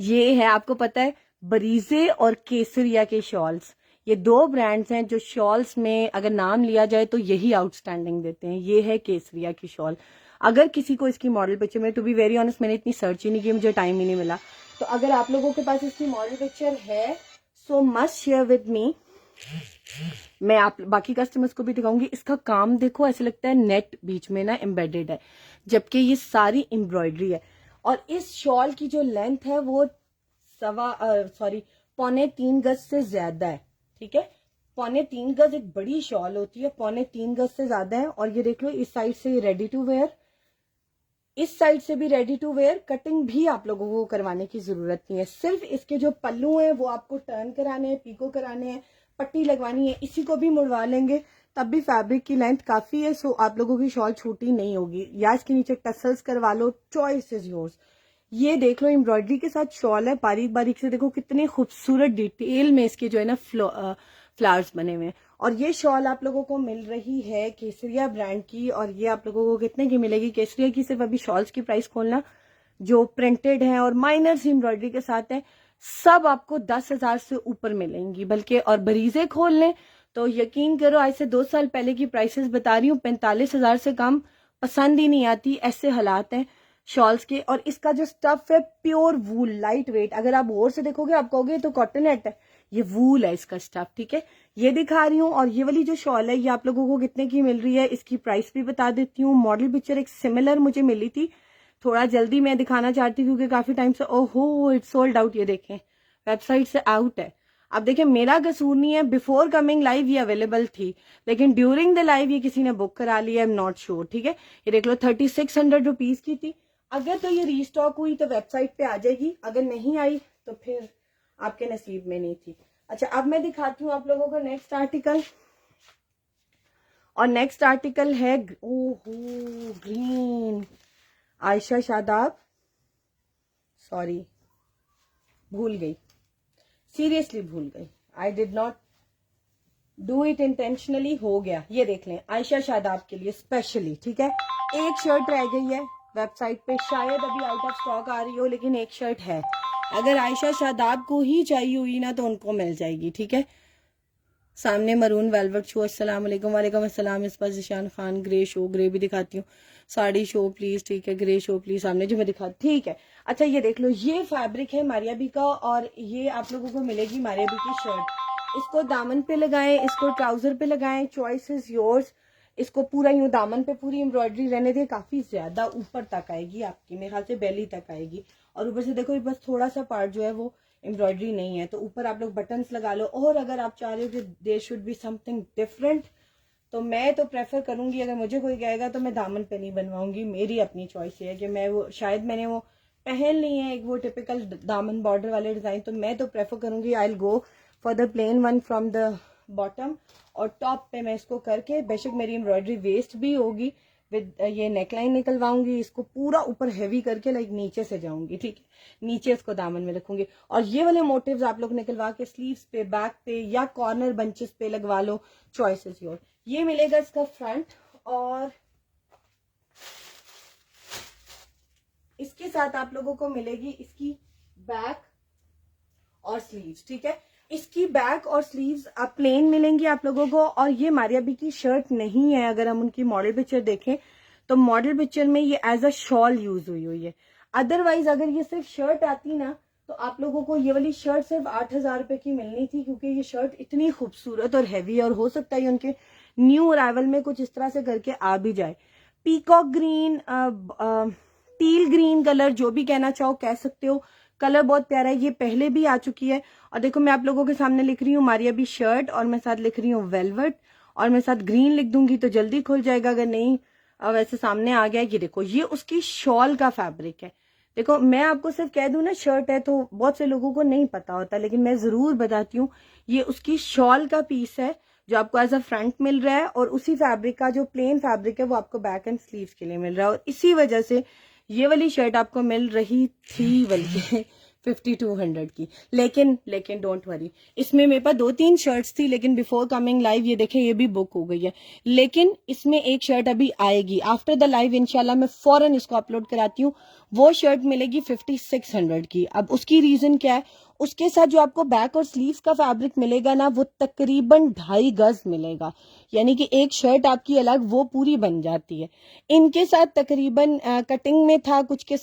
ये है, आपको पता है, बरीजे और केसरिया के शॉल्स, ये 2 ब्रांड्स हैं जो शॉल्स में अगर नाम लिया जाए तो यही आउटस्टैंडिंग देते हैं। ये है केसरिया की शॉल। अगर किसी को इसकी मॉडल पिक्चर, में टू बी वेरी ऑनेस्ट मैंने इतनी सर्च ही नहीं की, मुझे टाइम ही नहीं मिला, तो अगर आप लोगों के पास इसकी मॉडल पिक्चर है सो मस्ट शेयर विद मी। मैं आप बाकी कस्टमर्स को भी दिखाऊंगी। इसका काम देखो, ऐसे लगता है नेट बीच में ना एम्बेडेड है, जबकि ये सारी एम्ब्रॉयडरी है। और इस शॉल की जो लेंथ है वो 3.25 गज से ज्यादा है, ठीक है। 3.25 गज एक बड़ी शॉल होती है, 3.25 गज से ज्यादा है। और ये देख लो, इस साइड से रेडी टू वेयर, इस साइड से भी रेडी टू वेयर। कटिंग भी आप लोगों को करवाने की जरूरत नहीं है, सिर्फ इसके जो पल्लू हैं वो आपको टर्न कराने हैं, पीको कराने हैं, पट्टी लगवानी है, इसी को भी मुड़वा लेंगे तब भी फैब्रिक की लेंथ काफी है। सो आप लोगों की शॉल छोटी नहीं होगी। या इसके नीचे टसल्स करवा लो, चॉइस इज योर्स। ये देख लो, एम्ब्रॉयडरी के साथ शॉल है, बारीक बारीक से देखो कितने खूबसूरत डिटेल में इसके जो है ना फ्लावर्स बने हुए हैं। और ये शॉल आप लोगों को मिल रही है केसरिया ब्रांड की। और ये आप लोगों को कितने की मिलेगी? केसरिया की सिर्फ अभी शॉल्स की प्राइस खोलना, जो प्रिंटेड है और माइनर सी एम्ब्रॉयडरी के साथ है, सब आपको 10,000 से ऊपर मिलेंगी। बल्कि और बरीजे खोल लें तो यकीन करो, आज से 2 साल पहले की प्राइसेस बता रही हूँ, 45,000 से कम पसंद ही नहीं आती, ऐसे हालात हैं शॉल्स के। और इसका जो स्टफ है प्योर वूल, लाइट वेट। अगर आप और से देखोगे आप कहोगे तो कॉटन नेट है, ये वूल है इसका स्टफ, ठीक है। ये दिखा रही हूँ। और ये वाली जो शॉल है ये आप लोगों को कितने की मिल रही है, इसकी प्राइस भी बता देती हूँ। मॉडल पिक्चर एक सिमिलर मुझे मिली थी, थोड़ा जल्दी मैं दिखाना चाहती हूँ क्योंकि काफी टाइम से, ओहो इट्स सोल्ड आउट। ये देखें, वेबसाइट से आउट है। अब देखें, मेरा कसूर नहीं है, बिफोर कमिंग लाइव ये अवेलेबल थी, लेकिन ड्यूरिंग द लाइव ये किसी ने बुक करा लिया, आई एम नॉट श्योर, ठीक है। ये देख लो 3600 रुपीज की थी। अगर तो ये रीस्टॉक हुई तो वेबसाइट पे आ जाएगी, अगर नहीं आई तो फिर आपके नसीब में नहीं थी। अच्छा, अब मैं दिखाती हूँ आप लोगों को नेक्स्ट आर्टिकल। और नेक्स्ट आर्टिकल है, ओहो ग्रीन, आयशा शादाब, सॉरी भूल गई, सीरियसली भूल गई, I did not do it intentionally, हो गया। ये देख लें, आयशा शादाब के लिए स्पेशली, ठीक है। एक शर्ट रह गई है वेबसाइट पे, शायद अभी आउट ऑफ स्टॉक आ रही हो, लेकिन एक शर्ट है। अगर आयशा शादाब को ही चाहिए हुई ना तो उनको मिल जाएगी, ठीक है। सामने मरून वेलवेट शो, अस्सलाम वालेकुम। वालेकुम अस्सलाम। इस पर Zeeshan Khan, grey show, grey भी दिखाती हूँ, साड़ी शो प्लीज, ठीक है। ग्रे शो प्लीज, सामने जो मैं दिखा, ठीक है। अच्छा, ये देख लो, ये फैब्रिक है मारिया बी का, और ये आप लोगों को मिलेगी मारिया बी की शर्ट। इसको दामन पे लगाएं, इसको ट्राउजर पे लगाएं, चॉइस इज योर्स। इसको पूरा यूं दामन पे पूरी एम्ब्रॉयडरी रहने दे, काफी ज्यादा ऊपर तक आएगी आपकी, मेरे ख्याल से बेली तक आएगी। और ऊपर से देखो, बस थोड़ा सा पार्ट जो है वो एम्ब्रॉयडरी नहीं है, तो ऊपर आप लोग बटन्स लगा लो। और अगर आप चाह रहे हो कि there should be something different, तो मैं तो प्रेफर करूंगी, अगर मुझे कोई कहेगा तो मैं दामन पे नहीं बनवाऊंगी, मेरी अपनी चॉइस है कि मैं वो, शायद मैंने वो पहन ली है एक वो टिपिकल दामन बॉर्डर वाले डिजाइन, तो मैं तो प्रेफर करूंगी I will go for the plain one from the bottom. और टॉप पे मैं इसको करके, बेशक मेरी एम्ब्रॉयडरी वेस्ट भी होगी, विद ये नेकलाइन निकलवाऊंगी, इसको पूरा ऊपर हैवी करके लाइक नीचे से जाऊंगी, ठीक है, नीचे इसको दामन में रखूंगी। और ये वाले मोटिव्स आप लोग निकलवा के स्लीव्स पे, बैक पे या कॉर्नर बंचेस पे लगवा लो, चॉइस इज योर। ये मिलेगा इसका फ्रंट, और इसके साथ आप लोगों को मिलेगी इसकी बैक और स्लीव्स, ठीक है। इसकी बैक और स्लीव्स आप प्लेन मिलेंगी आप लोगों को। और ये मारिया बी की शर्ट नहीं है, अगर हम उनकी मॉडल पिक्चर देखें तो मॉडल पिक्चर में ये एज अ शॉल यूज हुई हुई है। अदरवाइज अगर ये सिर्फ शर्ट आती ना तो आप लोगों को ये वाली शर्ट सिर्फ 8,000 रुपए की मिलनी थी, क्योंकि ये शर्ट इतनी खूबसूरत और हैवी है, और हो सकता है उनके न्यू अराइवल में कुछ इस तरह से करके आ भी जाए। Peacock green, till green colour, जो भी कहना चाहो कह सकते हो, कलर बहुत प्यारा है, ये पहले भी आ चुकी है। और देखो, मैं आप लोगों के सामने लिख रही हूँ मारिया बी शर्ट, और मैं साथ लिख रही हूँ वेलवेट, और मैं साथ ग्रीन लिख दूंगी तो जल्दी खुल जाएगा, अगर नहीं वैसे सामने आ गया। ये देखो, ये उसकी शॉल का फैब्रिक है। देखो, मैं आपको सिर्फ कह दूं ना शर्ट है, तो बहुत से लोगों को नहीं पता होता, लेकिन मैं जरूर बताती हूँ, ये उसकी शॉल का पीस है जो आपको एज अ फ्रंट मिल रहा है, और उसी फैब्रिक का जो प्लेन फैब्रिक है वो आपको बैक एंड स्लीव्स के लिए मिल रहा है। और इसी वजह से ये वाली शर्ट आपको मिल रही थी बल्कि 5200 की। लेकिन डोंट वरी, इसमें मेरे पास 2-3 शर्ट्स थी, लेकिन बिफोर कमिंग लाइव ये देखें ये भी बुक हो गई है। लेकिन इसमें एक शर्ट अभी आएगी आफ्टर द लाइव, इंशाल्लाह मैं फौरन इसको अपलोड कराती हूँ। वो शर्ट मिलेगी 5600 की। अब उसकी रीजन क्या है, उसके साथ जो आपको बैक और स्लीव्स का फैब्रिक मिलेगा ना, वो तकरीबन 2.5 गज मिलेगा, यानी कि एक शर्ट आपकी अलग वो पूरी बन जाती है। इनके साथ तकरीबन कटिंग में था, कुछ के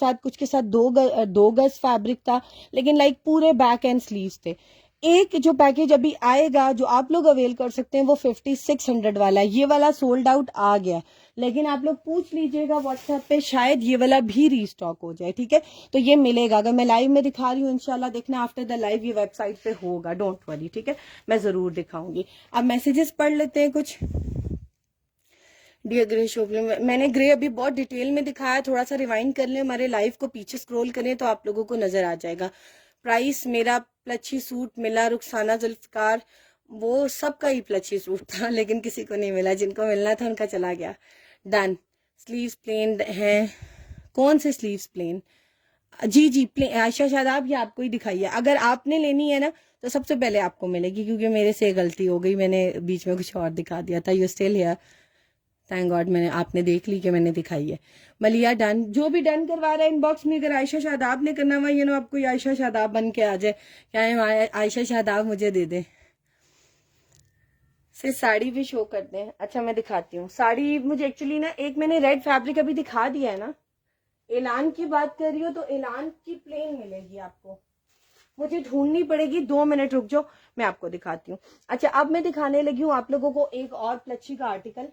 साथ 2 गज फैब्रिक था, लेकिन लाइक पूरे बैक एंड स्लीव्स थे। एक जो पैकेज अभी आएगा जो आप लोग अवेल कर सकते हैं वो 5600 वाला है। ये वाला सोल्ड आउट आ गया, लेकिन आप लोग पूछ लीजिएगा व्हाट्सएप पे, शायद ये वाला भी रीस्टॉक हो जाए, ठीक है। तो ये मिलेगा, अगर मैं लाइव में दिखा रही हूँ इंशाल्लाह देखना आफ्टर द लाइव ये वेबसाइट पे होगा, डोंट वरी, ठीक है, मैं जरूर दिखाऊंगी। अब मैसेजेस पढ़ लेते हैं कुछ। डियर ग्रे शोपले, मैंने ग्रे अभी बहुत डिटेल में दिखाया, थोड़ा सा रिवाइंड कर लें, हमारे लाइव को पीछे स्क्रॉल करें तो आप लोगों को नजर आ जाएगा। प्राइस मेरा प्लची सूट मिला, रुखसाना जुल्फकार, वो सबका ही प्लची सूट था लेकिन किसी को नहीं मिला, जिनको मिलना था उनका चला गया। डन। स्लीव्स प्लेन हैं, कौन से स्लीव्स प्लेन? जी जी प्लेन। आयशा शादाब, ये आपको ही दिखाई है, अगर आपने लेनी है ना तो सबसे पहले आपको मिलेगी, क्योंकि मेरे से गलती हो गई, मैंने बीच में कुछ और दिखा दिया था। You still here, thank God मैंने आपने देख ली कि मैंने दिखाई है। मलिया डन, जो भी डन करवा रहा है इनबॉक्स में, अगर आयशा शादाब ने करना हुआ, ये नो आपको आयशा शादाब बन के आ जाए, क्या है आयशा शादाब मुझे दे दे। सिर्फ साड़ी भी शो करते हैं। अच्छा मैं दिखाती हूँ साड़ी, मुझे एक्चुअली ना एक मैंने रेड फैब्रिक अभी दिखा दिया है ना। एलान की बात कर रही हो तो एलान की प्लेन मिलेगी आपको, मुझे ढूंढनी पड़ेगी, 2 मिनट रुक जाओ मैं आपको दिखाती हूँ। अच्छा अब मैं दिखाने लगी हूँ आप लोगों को एक और प्लच्छी का आर्टिकल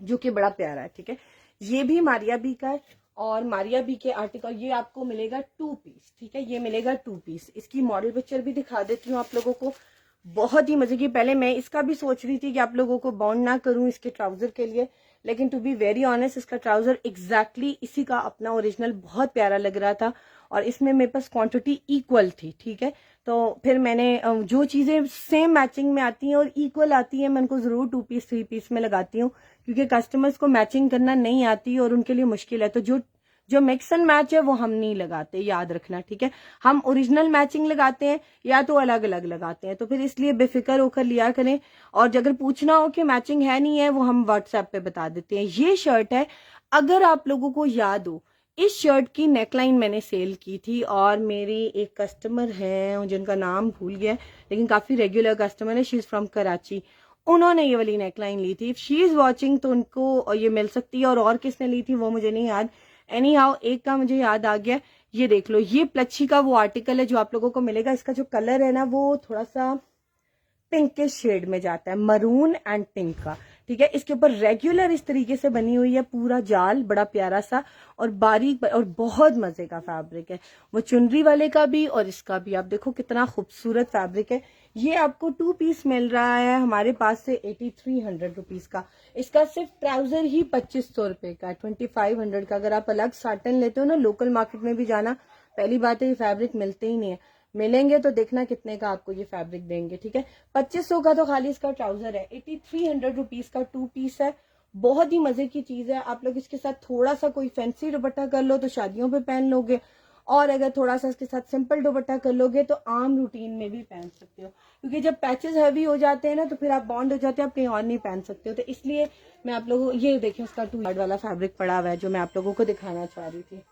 जो कि बड़ा प्यारा है, ठीक है। ये भी मारिया बी का है, और मारिया बी के आर्टिकल ये आपको मिलेगा 2 पीस, ठीक है, ये मिलेगा 2 पीस। इसकी मॉडल पिक्चर भी दिखा देती हूँ आप लोगों को, बहुत ही मजे की। पहले मैं इसका भी सोच रही थी कि आप लोगों को बाउंड ना करूं इसके ट्राउजर के लिए, लेकिन टू बी वेरी ऑनेस्ट इसका ट्राउजर एग्जैक्टली इसी का अपना ओरिजिनल बहुत प्यारा लग रहा था, और इसमें मेरे पास क्वांटिटी इक्वल थी, ठीक है। तो फिर मैंने जो चीजें सेम मैचिंग में आती हैं और इक्वल आती हैं मैं उनको जरूर 2 पीस 3 पीस में लगाती हूँ, क्योंकि कस्टमर्स को मैचिंग करना नहीं आती और उनके लिए मुश्किल है। तो जो मिक्स एंड मैच है वो हम नहीं लगाते, याद रखना, ठीक है। हम ओरिजिनल मैचिंग लगाते हैं या तो अलग अलग लगाते हैं, तो फिर इसलिए बेफिक्र होकर लिया करें। और अगर पूछना हो कि मैचिंग है नहीं है, वो हम व्हाट्सएप पे बता देते हैं। ये शर्ट है, अगर आप लोगों को याद हो, इस शर्ट की नेकलाइन मैंने सेल की थी, और मेरी एक कस्टमर है जिनका नाम भूल गया, लेकिन काफी रेगुलर कस्टमर है, शी इज फ्रॉम कराची, उन्होंने ये वाली नेकलाइन ली थी। शी इज वॉचिंग तो उनको ये मिल सकती है, और किसने ली थी वो मुझे नहीं याद। एनी हाउ एक का मुझे याद आ गया, ये देख लो, ये प्लच्छी का वो आर्टिकल है जो आप लोगों को मिलेगा। इसका जो कलर है ना वो थोड़ा सा पिंकिश शेड में जाता है, मरून एंड पिंक का, ठीक है। इसके ऊपर रेगुलर इस तरीके से बनी हुई है पूरा जाल, बड़ा प्यारा सा और बारीक और बहुत मजे का फैब्रिक है, वो चुनरी वाले का भी और इसका भी। आप देखो कितना खूबसूरत फैब्रिक है। ये आपको 2 पीस मिल रहा है हमारे पास से 8300 रुपीज का। इसका सिर्फ ट्राउजर ही 2500 रुपए का, 2500 का। अगर आप अलग साटन लेते हो ना, लोकल मार्केट में भी जाना, पहली बात है ये फैब्रिक मिलते ही नहीं है, मिलेंगे तो देखना कितने का आपको ये फैब्रिक देंगे, ठीक है। 2500 का तो खाली इसका ट्राउजर है, 8300 रुपीज का 2 पीस है, बहुत ही मजे की चीज है। आप लोग इसके साथ थोड़ा सा कोई फैंसी दुपट्टा कर लो तो शादियों पे पहन लोगे, और अगर थोड़ा सा इसके साथ सिंपल दुपट्टा कर लोगे तो आम रूटीन में भी पहन सकते हो, क्योंकि जब पैचेस हैवी हो जाते हैं ना तो फिर आप बॉन्ड हो जाते हो, आप कहीं और नहीं पहन सकते हो। तो इसलिए मैं आप लोगों, ये देखिए उसका 2 यार्ड वाला फैब्रिक पड़ा हुआ है जो मैं आप लोगों को दिखाना चाह रही थी।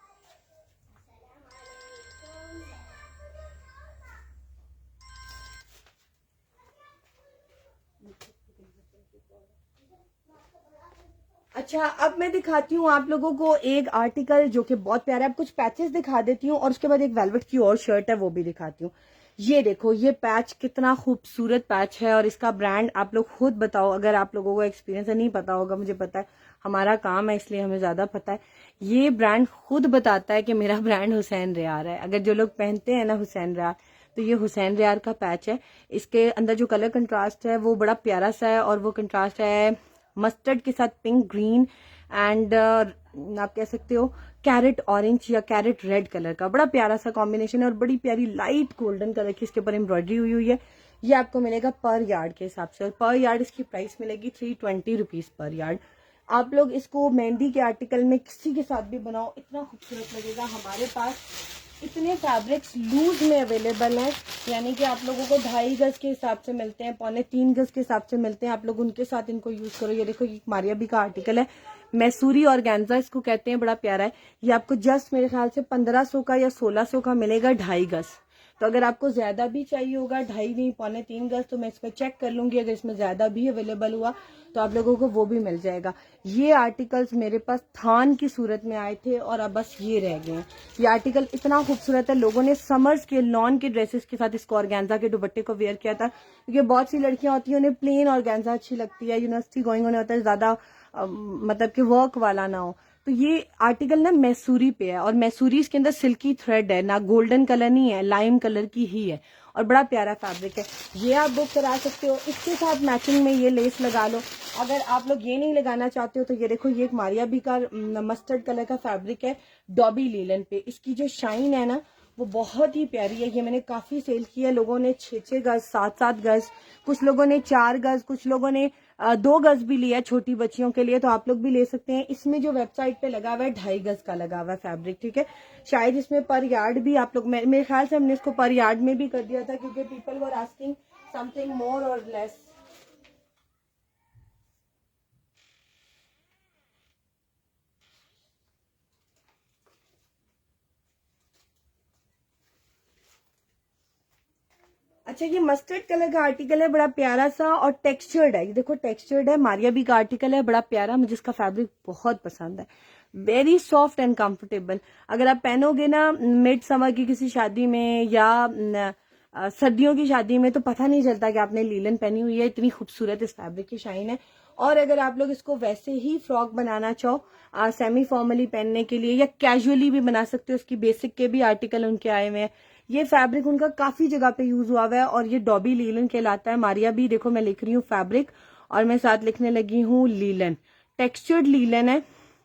अच्छा अब मैं दिखाती हूँ आप लोगों को एक आर्टिकल जो कि बहुत प्यारा है। अब कुछ पैचेस दिखा देती हूँ और उसके बाद एक वेलवेट की और शर्ट है वो भी दिखाती हूँ। ये देखो, ये पैच कितना खूबसूरत पैच है, और इसका ब्रांड आप लोग खुद बताओ, अगर आप लोगों को एक्सपीरियंस है, नहीं पता होगा मुझे पता है, हमारा काम है इसलिए हमें ज्यादा पता है। ये ब्रांड खुद बताता है कि मेरा ब्रांड हुसैन रियार है। अगर जो लोग पहनते हैं ना हुसैन रियार, तो ये हुसैन रियार का पैच है। इसके अंदर जो कलर कंट्रास्ट है वो बड़ा प्यारा सा है, और वो कंट्रास्ट है मस्टर्ड के साथ पिंक, ग्रीन एंड आप कह सकते हो कैरेट ऑरेंज या कैरेट रेड कलर का, बड़ा प्यारा सा कॉम्बिनेशन है, और बड़ी प्यारी लाइट गोल्डन कलर की इसके ऊपर एम्ब्रॉयडरी हुई है। ये आपको मिलेगा पर यार्ड के हिसाब से, और पर यार्ड इसकी प्राइस मिलेगी 320 रुपीज पर यार्ड। आप लोग इसको मेहंदी के आर्टिकल में किसी के साथ भी बनाओ, इतना खूबसूरत लगेगा। हमारे पास इतने फैब्रिक्स लूज में अवेलेबल हैं, यानी कि आप लोगों को 2.5 गज के हिसाब से मिलते हैं, 3.25 गज के हिसाब से मिलते हैं। आप लोग उनके साथ इनको यूज करो। ये देखो, ये मारिया बी का आर्टिकल है, मैसूरी ऑर्गेन्जा इसको कहते हैं, बड़ा प्यारा है। ये आपको जस्ट मेरे ख्याल से 1500 का या 1600 का मिलेगा, 2.5 गज। तो अगर आपको ज्यादा भी चाहिए होगा 2.5 नहीं 2.25 गज, तो मैं इस पर चेक कर लूंगी, अगर इसमें ज्यादा भी अवेलेबल हुआ तो आप लोगों को वो भी मिल जाएगा। ये आर्टिकल्स मेरे पास थान की सूरत में आए थे और अब बस ये रह गए हैं। ये आर्टिकल इतना खूबसूरत है, लोगों ने समर्स के लॉन के ड्रेसेस के साथ इसको ऑर्गेन्जा के दुपट्टे को वेयर किया था, क्योंकि बहुत सी लड़कियां होती हैं उन्हें प्लेन ऑर्गेन्जा अच्छी लगती है, यूनिवर्सिटी गोइंग होने होता है ज्यादा मतलब कि वर्क वाला ना हो। तो ये आर्टिकल ना मैसूरी पे है और मैसूरी इसके अंदर सिल्की थ्रेड है, ना गोल्डन कलर नहीं है, लाइम कलर की ही है और बड़ा प्यारा फैब्रिक है। ये आप बुक करा सकते हो, इसके साथ मैचिंग में ये लेस लगा लो। अगर आप लोग ये नहीं लगाना चाहते हो तो ये देखो, ये एक मारिया बी का मस्टर्ड कलर का फैब्रिक है डॉबी लीलन पे। इसकी जो शाइन है ना वो बहुत ही प्यारी है। ये मैंने काफी सेल किया, लोगों ने 6-6 गज 7-7 गज, कुछ लोगों ने 4 गज, कुछ लोगों ने 2 गज भी लिया छोटी बच्चियों के लिए, तो आप लोग भी ले सकते हैं। इसमें जो वेबसाइट पे लगा हुआ है 2.5 गज का लगा हुआ है फैब्रिक, ठीक है। शायद इसमें पर यार्ड भी आप लोग, मेरे ख्याल से हमने इसको पर यार्ड में भी कर दिया था, क्योंकि people were asking something more और लेस। अच्छा, ये मस्टर्ड कलर का आर्टिकल है, बड़ा प्यारा सा और टेक्सचर्ड है। ये देखो टेक्सचर्ड है, मारिया बी का आर्टिकल है, बड़ा प्यारा, मुझे इसका फैब्रिक बहुत पसंद है। Very soft and comfortable. अगर आप पहनोगे ना मिड समर की किसी शादी में या सर्दियों की शादी में, तो पता नहीं चलता कि आपने लीलन पहनी हुई है, इतनी खूबसूरत इस फैब्रिक की शाइन है। और अगर आप लोग इसको वैसे ही फ्रॉक बनाना चाहो सेमी फॉर्मली पहनने के लिए, या कैजुअली भी बना सकते हो, उसकी बेसिक के भी आर्टिकल उनके आए हुए हैं। ये फैब्रिक उनका काफी जगह पे यूज हुआ हुआ है और ये डॉबी लीलन कहलाता है। मारिया भी देखो, मैं लिख रही हूँ फैब्रिक और मैं साथ लिखने लगी हूँ लीलन। टेक्सचर्ड लीलन है,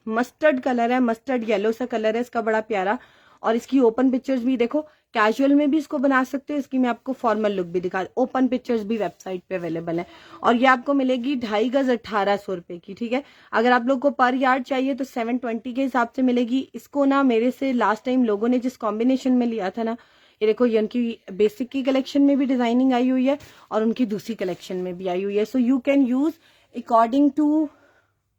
मस्टर्ड कलर है, मस्टर्ड येलो सा कलर है इसका, बड़ा प्यारा। और इसकी ओपन पिक्चर्स भी देखो, कैजुअल में भी इसको बना सकते हो, इसकी मैं आपको फॉर्मल लुक भी दिखा, ओपन पिक्चर्स भी वेबसाइट पे अवेलेबल है। और ये आपको मिलेगी 2.5 गज 1800 रुपए की, ठीक है। अगर आप लोग को पर यार्ड चाहिए तो 720 के हिसाब से मिलेगी। इसको ना मेरे से लास्ट टाइम लोगों ने जिस कॉम्बिनेशन में लिया था ना, ये देखो, ये उनकी बेसिक की कलेक्शन में भी डिजाइनिंग आई हुई है और उनकी दूसरी कलेक्शन में भी आई हुई है। So you can use according to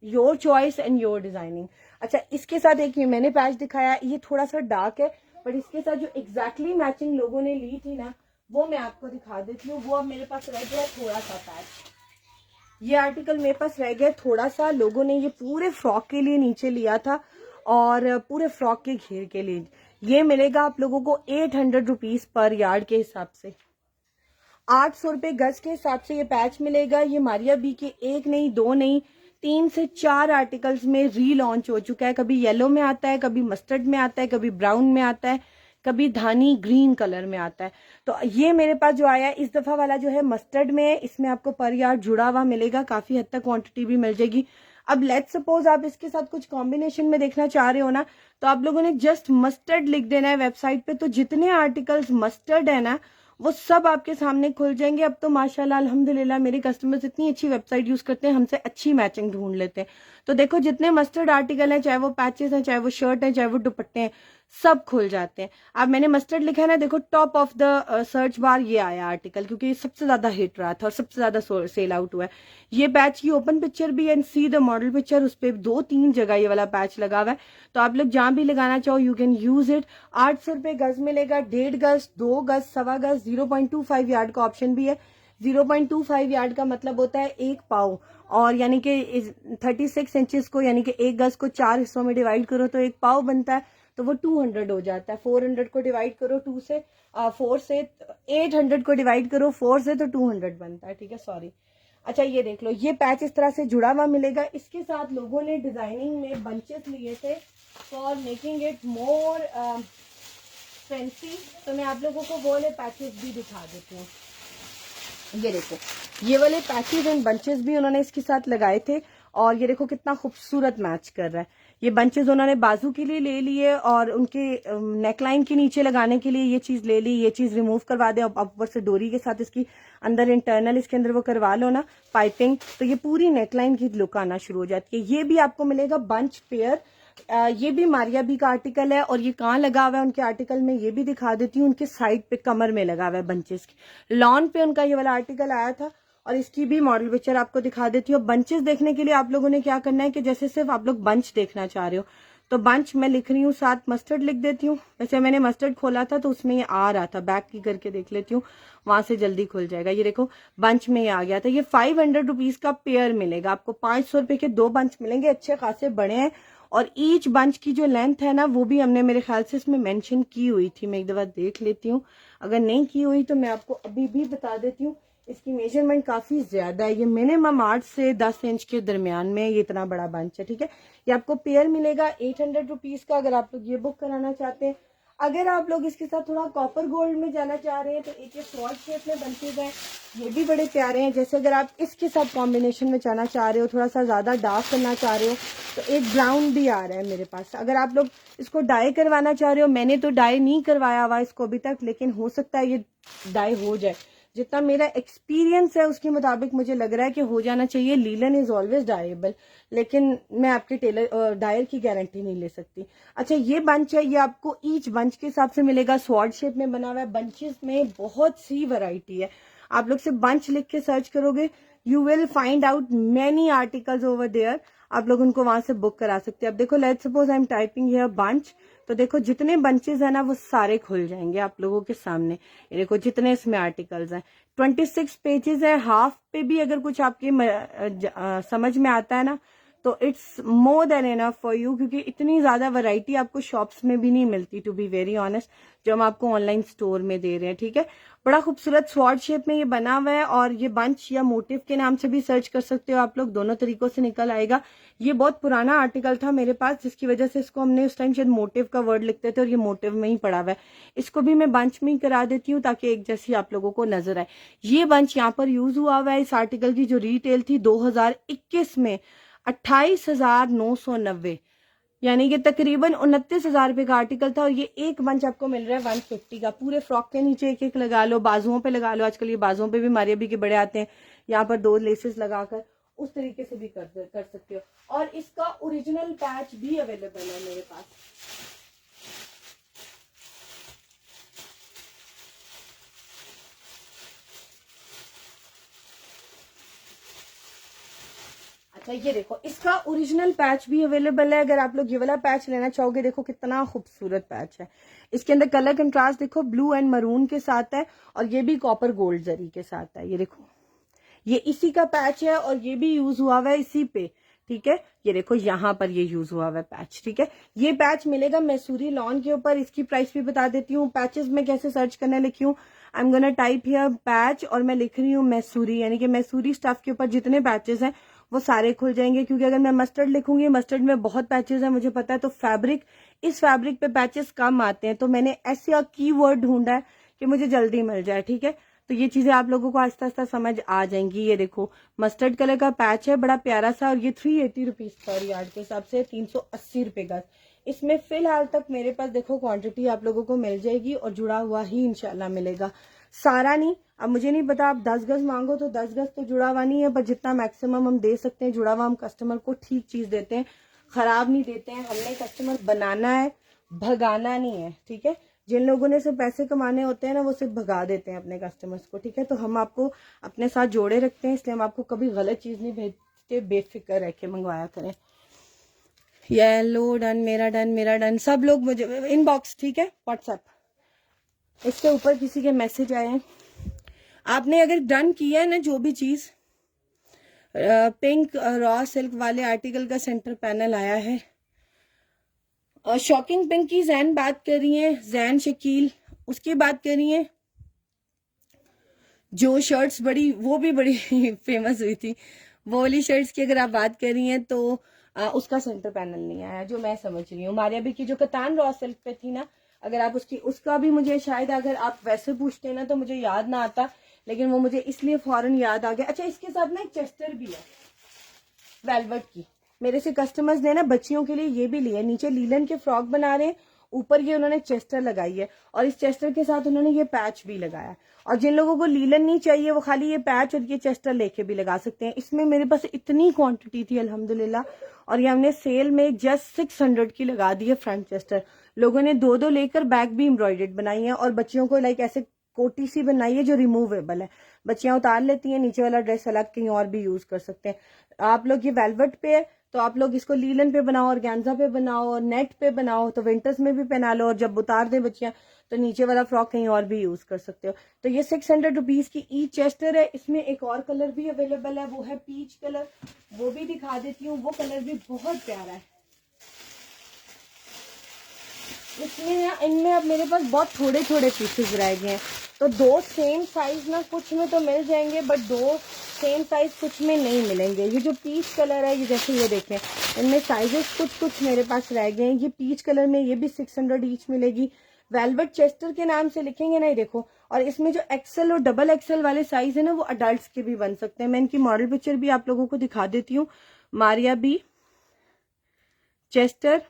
your choice and your designing. अच्छा, इसके साथ एक ये मैंने पैच दिखाया, ये थोड़ा सा डार्क है, बट इसके साथ जो एग्जैक्टली मैचिंग लोगों ने ली थी ना, वो मैं आपको दिखा देती हूँ। वो अब मेरे पास रह गया थोड़ा सा पैच। ये आर्टिकल मेरे पास रह गया थोड़ा सा, लोगों ने ये पूरे फ्रॉक के लिए नीचे लिया था और पूरे फ्रॉक के घेर के लिए। ये मिलेगा आप लोगों को 800 रुपीज पर यार्ड के हिसाब से, 800 रुपए गज के हिसाब से ये पैच मिलेगा। ये मारिया बी के 1 नहीं 2 नहीं 3 से 4 आर्टिकल्स में रीलॉन्च हो चुका है। कभी येलो में आता है, कभी मस्टर्ड में आता है, कभी ब्राउन में आता है, कभी धानी ग्रीन कलर में आता है। तो ये मेरे पास जो आया है इस दफा वाला जो है मस्टर्ड में है, इसमें आपको पर यार्ड जुड़ा हुआ मिलेगा, काफी हद तक क्वांटिटी भी मिल जाएगी। अब लेट्स सपोज आप इसके साथ कुछ कॉम्बिनेशन में देखना चाह रहे हो ना, तो आप लोगों ने जस्ट मस्टर्ड लिख देना है वेबसाइट पे, तो जितने आर्टिकल्स मस्टर्ड है ना वो सब आपके सामने खुल जाएंगे। अब तो माशाल्लाह अल्हम्दुलिल्लाह मेरे कस्टमर्स इतनी अच्छी वेबसाइट यूज करते हैं, हमसे अच्छी मैचिंग ढूंढ लेते हैं। तो देखो, जितने मस्टर्ड आर्टिकल हैं, चाहे वो पैचेस हैं, चाहे वो शर्ट है, चाहे वो दुपट्टे हैं, सब खुल जाते हैं। अब मैंने मस्टर्ड लिखा है ना, देखो top of the search bar ये आया आर्टिकल, क्योंकि ये सबसे ज्यादा हिट रहा था और सबसे ज्यादा सेल आउट हुआ है। ये पैच की ओपन पिक्चर भी and see the model picture, उस पर 2-3 जगह ये वाला पैच लगा हुआ है। तो आप लोग जहां भी लगाना चाहो यू कैन यूज इट। 800 रुपए गज मिलेगा, 1.5 गज, 2 गज, 1.25 गज, 0.25 यार्ड का ऑप्शन भी है। 0.25 यार्ड का मतलब होता है 1 पाव, और यानी कि 36 इंचेस को, यानी कि 1 गज को 4 हिस्सों में डिवाइड करो तो 1 पाव बनता है, तो वो 200 हो जाता है। 400 को डिवाइड करो 4 से, 800 को डिवाइड करो 4 से, तो 200 बनता है, ठीक है, सॉरी। अच्छा, ये देख लो, ये पैच इस तरह से जुड़ा हुआ मिलेगा। इसके साथ लोगों ने डिजाइनिंग में बंचेस लिए थे for making it more fancy, तो मैं आप लोगों को वो वाले पैचेस भी दिखा देती हूँ। ये देखो, ये वाले पैचेस एंड बंचेस भी उन्होंने इसके साथ लगाए थे और ये देखो कितना खूबसूरत मैच कर रहा है। ये बंचेस उन्होंने बाजू के लिए ले लिए और उनके नेकलाइन के नीचे लगाने के लिए ये चीज ले ली। ये चीज रिमूव करवा दे, अब ऊपर से डोरी के साथ इसकी अंदर इंटरनल इसके अंदर वो करवा लो ना पाइपिंग, तो ये पूरी नेकलाइन की लुक आना शुरू हो जाती है। ये भी आपको मिलेगा बंच पेयर। ये भी मारिया बी का आर्टिकल है और ये कहाँ लगा हुआ है उनके आर्टिकल में ये भी दिखा देती हूँ। उनके साइड पे कमर में लगा हुआ है बंचेस की, लॉन पे उनका ये वाला आर्टिकल आया था और इसकी भी मॉडल पिक्चर आपको दिखा देती हूँ। बंचेस देखने के लिए आप लोगों ने क्या करना है कि जैसे सिर्फ आप लोग बंच देखना चाह रहे हो तो बंच मैं लिख रही हूँ, साथ मस्टर्ड लिख देती हूँ। वैसे मैंने मस्टर्ड खोला था तो उसमें ये आ रहा था, बैक की करके देख लेती हूँ, वहां से जल्दी खुल जाएगा। ये देखो बंच में ये आ गया था। ये 500 रुपीज का पेयर मिलेगा आपको, 500 रुपए के 2 बंच मिलेंगे, अच्छे खासे बड़े हैं। और ईच बंच की जो लेंथ है ना वो भी हमने मेरे ख्याल से इसमें मेंशन की हुई थी, मैं एक दफा देख लेती हूँ, अगर नहीं की हुई तो मैं आपको अभी भी बता देती हूँ। इसकी मेजरमेंट काफी ज्यादा है, ये मिनिमम 8 से 10 इंच के दरमियान में ये इतना बड़ा बंच है, ठीक है। ये आपको पेयर मिलेगा 800 रुपीज का, अगर आप लोग ये बुक कराना चाहते हैं। अगर आप लोग इसके साथ थोड़ा कॉपर गोल्ड में जाना चाह रहे हैं तो एक ये स्वॉर्ड शेप में बंचेज हैं, ये भी बड़े प्यारे हैं। जैसे अगर आप इसके साथ कॉम्बिनेशन में जाना चाह रहे हो, थोड़ा सा ज्यादा डार्क करना चाह रहे हो, तो एक ब्राउन भी आ रहा है मेरे पास। अगर आप लोग इसको डाई करवाना चाह रहे हो, मैंने तो डाई नहीं करवाया हुआ इसको अभी तक, लेकिन हो सकता है ये डाई हो जाए। जितना मेरा एक्सपीरियंस है उसके मुताबिक मुझे लग रहा है कि हो जाना चाहिए। लीलन इज ऑलवेज डायेबल, लेकिन मैं आपके टेलर डायर की गारंटी नहीं ले सकती। अच्छा ये बंच है, ये आपको ईच बंच के हिसाब से मिलेगा, स्वॉर्ड शेप में बना हुआ है। बंचेस में बहुत सी वैरायटी है, आप लोग से बंच लिख के सर्च करोगे, you will find out many articles over there, आप लोग उनको वहां से बुक करा सकते हैं। अब देखो let's suppose I am typing here bunch, तो देखो जितने बंचेस है ना वो सारे खुल जाएंगे आप लोगों के सामने। ये देखो जितने इसमें आर्टिकल्स हैं, 26 पेजेस है। हाफ पे भी अगर कुछ आपके समझ में आता है ना तो it's more than enough for you, क्योंकि इतनी ज्यादा वैरायटी आपको शॉप्स में भी नहीं मिलती, टू बी वेरी ऑनेस्ट, जो हम आपको ऑनलाइन स्टोर में दे रहे हैं, ठीक है। बड़ा खूबसूरत स्वॉर्ड शेप में ये बना हुआ है, और ये बंच या मोटिव के नाम से भी सर्च कर सकते हो आप लोग, दोनों तरीकों से निकल आएगा। ये बहुत पुराना आर्टिकल था मेरे पास, जिसकी वजह से इसको हमने उस टाइम शायद मोटिव का वर्ड लिखते थे और ये मोटिव में ही पड़ा हुआ है। इसको भी मैं बंच में ही करा देती हूँ ताकि एक जैसी आप लोगों को नजर आए। ये बंच यहाँ पर यूज हुआ हुआ है। इस आर्टिकल की जो रिटेल थी 2021 में 28,990, यानी कि तकरीबन 29,000 रुपए का आर्टिकल था। और ये एक बंच आपको मिल रहा है 150 का। पूरे फ्रॉक के नीचे एक एक लगा लो, बाजुओं पे लगा लो, आजकल ये बाजुओं पे भी हमारे अभी के बड़े आते हैं, यहाँ पर 2 लेसेस लगाकर उस तरीके से भी कर सकते हो। और इसका ओरिजिनल पैच भी अवेलेबल है मेरे पास। अच्छा ये देखो इसका ओरिजिनल पैच भी अवेलेबल है, अगर आप लोग ये वाला पैच लेना चाहोगे। देखो कितना खूबसूरत पैच है, इसके अंदर कलर कंट्रास्ट देखो ब्लू एंड मरून के साथ है, और ये भी कॉपर गोल्ड जरी के साथ है। ये देखो ये इसी का पैच है, और ये भी यूज हुआ हुआ है इसी पे, ठीक है। ये देखो यहाँ पर ये यूज हुआ हुआ है पैच, ठीक है। ये पैच मिलेगा मैसूरी लॉन के ऊपर। इसकी प्राइस भी बता देती हूँ। पैचेस में कैसे सर्च करना लिखी हूँ, I am gonna type here patch, और मैं लिख रही हूँ मैसूरी, यानी कि मैसूरी स्टफ के ऊपर जितने पैचेस हैं वो सारे खुल जाएंगे। क्योंकि अगर मैं मस्टर्ड लिखूंगी, मस्टर्ड में बहुत पैचेस हैं मुझे पता है, तो फैब्रिक इस फैब्रिक पे पैचेस कम आते हैं, तो मैंने ऐसा कीवर्ड ढूंढा है कि मुझे जल्दी मिल जाए, ठीक है। तो ये चीजें आप लोगों को आस्ता आस्ता समझ आ जाएंगी। ये देखो मस्टर्ड कलर का पैच है, बड़ा प्यारा सा, और ये 380 रुपीज पर यार्ड के हिसाब से 380 रुपए का। इसमें फिलहाल तक मेरे पास देखो क्वांटिटी आप लोगों को मिल जाएगी, और जुड़ा हुआ ही इंशाल्लाह मिलेगा, सारा नहीं। अब मुझे नहीं पता, आप 10 गज मांगो तो 10 गज तो जुड़ा हुआ नहीं है, पर जितना मैक्सिमम हम दे सकते हैं जुड़ा हुआ, हम कस्टमर को ठीक चीज देते हैं, खराब नहीं देते हैं। हमने कस्टमर बनाना है, भगाना नहीं है, ठीक है। जिन लोगों ने सिर्फ पैसे कमाने होते हैं ना, वो सिर्फ भगा देते हैं अपने कस्टमर्स को, ठीक है। तो हम आपको अपने साथ जोड़े रखते हैं, इसलिए हम आपको कभी गलत चीज नहीं भेजते, बेफिक्र रह के मंगवाया करें। येलो डन, मेरा डन, मेरा डन, सब लोग मुझे इनबॉक्स, ठीक है, व्हाट्सएप, इसके ऊपर किसी के मैसेज आए हैं, आपने अगर डन किया है ना जो भी चीज, पिंक रॉ सिल्क वाले आर्टिकल का सेंटर पैनल आया है, शॉकिंग पिंक की जैन बात कर रही है, जैन शकील उसकी बात कर रही है, जो शर्ट्स बड़ी वो भी बड़ी फेमस हुई थी, वो वाली शर्ट्स की अगर आप बात कर रही हैं तो उसका सेंटर पैनल नहीं आया, जो मैं समझ रही हूँ। मारिया भी की जो कतान रॉ सिल्क पे थी ना, अगर आप उसका भी मुझे शायद, अगर आप वैसे पूछते ना तो मुझे याद ना आता, लेकिन वो मुझे इसलिए फौरन याद आ गया। अच्छा इसके साथ ना एक चेस्टर भी है वेलवेट की, मेरे से कस्टमर्स ने ना बच्चियों के लिए ये भी लिया, नीचे लीलन के फ्रॉक बना रहे हैं, ऊपर ये उन्होंने चेस्टर लगाई है, और इस चेस्टर के साथ उन्होंने ये पैच भी लगाया। और जिन लोगों को लीलन नहीं चाहिए वो खाली ये पैच और ये चेस्टर लेके भी लगा सकते हैं। इसमें मेरे पास इतनी क्वांटिटी थी अल्हम्दुलिल्लाह, और ये हमने सेल में जस्ट 600 की लगा दी है फ्रंट चेस्टर। लोगों ने 2-2 लेकर बैग भी एम्ब्रॉयडर्ड बनाई है, और बच्चियों को लाइक ऐसे कोटी सी बनाई है जो रिमूवेबल है, बच्चियां उतार लेती हैं, नीचे वाला ड्रेस अलग कहीं और भी यूज कर सकते हैं आप लोग। ये वेलवेट पे है, तो आप लोग इसको लीलन पे बनाओ, ऑर्गेन्जा पे बनाओ, नेट पे बनाओ, तो विंटर्स में भी पहना लो, और जब उतार दें बच्चियां तो नीचे वाला फ्रॉक कहीं और भी यूज कर सकते हो। तो ये 600 रुपीज की ई चेस्टर है। इसमें एक और कलर भी अवेलेबल है, वो है पीच कलर, वो भी दिखा देती हूँ। वो कलर भी बहुत प्यारा है। इसमें ना, इनमें अब मेरे पास बहुत थोड़े थोड़े पीसेस रह गए हैं, तो दो सेम साइज ना कुछ में तो मिल जाएंगे, बट दो सेम साइज कुछ में नहीं मिलेंगे। ये जो पीच कलर है, ये जैसे ये देखें, इनमें साइजेस कुछ कुछ मेरे पास रह गए हैं। ये पीच कलर में ये भी 600 ईच मिलेगी। वेलवेट चेस्टर के नाम से लिखेंगे ना, ये देखो। और इसमें जो एक्सेल और डबल एक्सेल वाले साइज है ना, वो अडल्ट के भी बन सकते हैं। मैं इनकी मॉडल पिक्चर भी आप लोगों को दिखा देती हूँ। मारिया बी चेस्टर,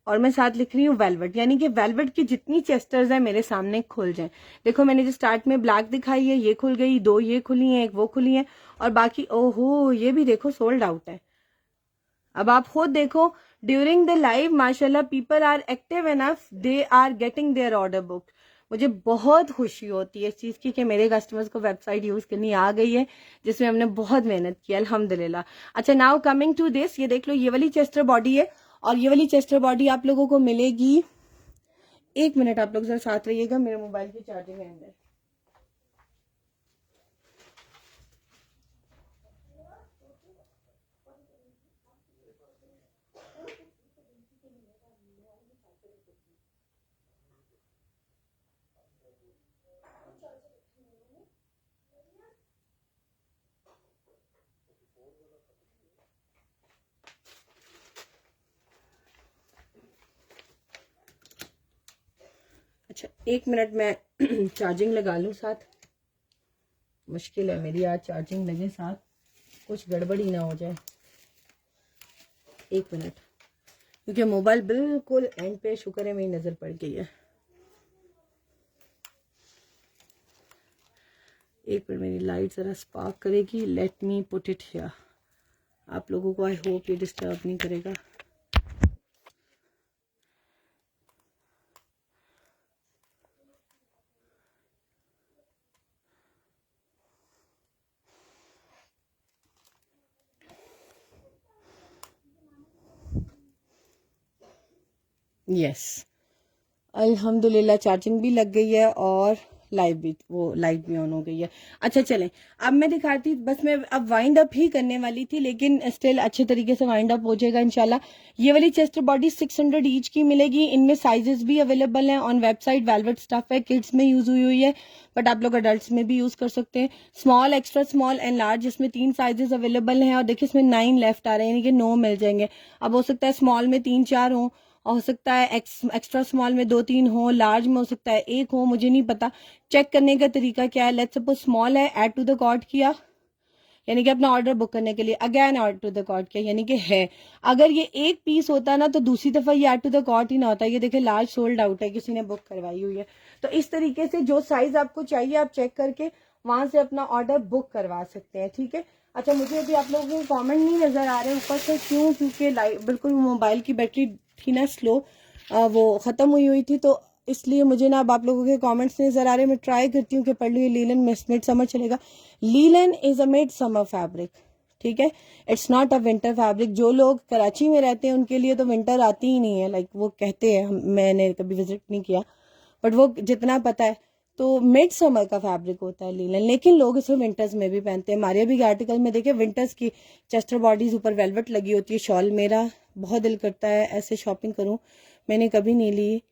और मैं साथ लिख रही हूँ वेलवेट, यानी कि वेलवेट की जितनी चेस्टर्स हैं मेरे सामने खुल जाएं। देखो मैंने जो स्टार्ट में ब्लैक दिखाई है, ये खुल गई, दो ये खुली हैं, एक वो खुली है, और बाकी ओहो ये भी देखो सोल्ड आउट है। अब आप खुद देखो, ड्यूरिंग द लाइव माशाल्लाह people are active enough, they are getting their order book. मुझे बहुत खुशी होती है इस चीज की कि मेरे कस्टमर्स को वेबसाइट यूज करनी आ गई है, जिसमें हमने बहुत मेहनत की अल्हम्दुलिल्लाह। अच्छा, नाउ कमिंग टू दिस, ये देख लो, ये वाली चेस्टर बॉडी है, और ये वाली चेस्टर बॉडी आप लोगों को मिलेगी। एक मिनट आप लोग जरा साथ रहिएगा, मेरे मोबाइल की चार्जिंग है अंदर। अच्छा एक मिनट, मैं चार्जिंग लगा लूं साथ। मुश्किल है मेरी आज चार्जिंग लगे साथ, कुछ गड़बड़ ही ना हो जाए। एक मिनट, क्योंकि मोबाइल बिल्कुल एंड पे, शुक्र है मेरी नजर पड़ गई है। एक मिनट, मेरी लाइट जरा स्पार्क करेगी। Let me put it here. आप लोगों को आई होप ये डिस्टर्ब नहीं करेगा। यस, अल्हम्दुलिल्लाह चार्जिंग भी लग गई है, और लाइट भी, वो लाइट भी ऑन हो गई है। अच्छा चलें, अब मैं दिखाती, बस मैं अब वाइंड अप ही करने वाली थी, लेकिन स्टिल अच्छे तरीके से वाइंड अप हो जाएगा इंशाल्लाह। ये वाली चेस्टर बॉडी 600 ईच की मिलेगी। इनमें साइजेस भी अवेलेबल हैं ऑन वेबसाइट। वेलवेट स्टफ है, किड्स में यूज हुई है, बट आप लोग अडल्ट में भी यूज कर सकते हैं। Small, extra small and large, इसमें 3 साइजेस अवेलेबल हैं, और देखिए इसमें 9 लेफ्ट आ रहे हैं, यानी कि 9 मिल जाएंगे। अब हो सकता है स्मॉल में 3-4 हों, हो सकता है एक्स्ट्रा स्मॉल में 2-3 हो, लार्ज में हो सकता है 1 हो, मुझे नहीं पता। चेक करने का तरीका क्या है, लेट्स सपोज स्मॉल है, ऐड टू द कार्ट किया, यानी कि अपना ऑर्डर बुक करने के लिए again add to the cart किया, यानी कि है। अगर ये एक पीस होता ना, तो दूसरी दफा ये ऐड टू द कार्ट ही ना होता। ये देखिए लार्ज सोल्ड आउट है, किसी ने बुक करवाई हुई है। तो इस तरीके से जो साइज आपको चाहिए आप चेक करके वहां से अपना ऑर्डर बुक करवा सकते हैं, ठीक है। अच्छा, मुझे अभी आप लोगों के कमेंट नहीं नजर आ रहे ऊपर से, क्यों? क्योंकि बिल्कुल मोबाइल की बैटरी थी ना स्लो, वो खत्म हुई थी, तो इसलिए मुझे ना अब आप लोगों के कमेंट्स नजर आ रहे हैं। मैं ट्राई करती हूँ कि पढ़ लूँ। ये लीलन मिड समर चलेगा। Linen is a mid summer fabric, ठीक है, it's not a winter fabric. जो लोग कराची में रहते हैं उनके लिए तो विंटर आती ही नहीं है, लाइक वो कहते हैं, मैंने कभी विजिट नहीं किया, बट वो जितना पता है तो मिड समर का फैब्रिक होता है लीलन, लेकिन लोग इसे विंटर्स में भी पहनते हैं। मारिया भी आर्टिकल में देखे, विंटर्स की चेस्टर बॉडीज ऊपर वेलवेट लगी होती है, शॉल। मेरा बहुत दिल करता है ऐसे शॉपिंग करूं, मैंने कभी नहीं ली।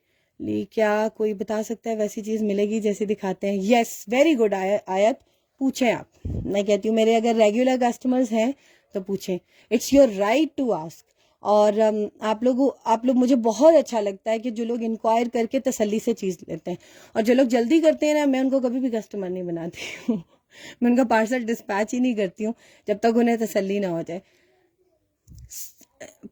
क्या कोई बता सकता है वैसी चीज मिलेगी जैसे दिखाते हैं? यस, वेरी गुड आयत, पूछें आप। मैं कहती हूँ मेरे अगर रेगुलर कस्टमर्स हैं तो पूछें, it's your right to ask. और आप लोग मुझे बहुत अच्छा लगता है कि जो लोग इंक्वायर करके तसल्ली से चीज लेते हैं, और जो लोग जल्दी करते हैं ना, मैं उनको कभी भी कस्टमर नहीं बनाती हूँ। मैं उनका पार्सल डिस्पैच ही नहीं करती हूँ जब तक उन्हें तसल्ली ना हो जाए।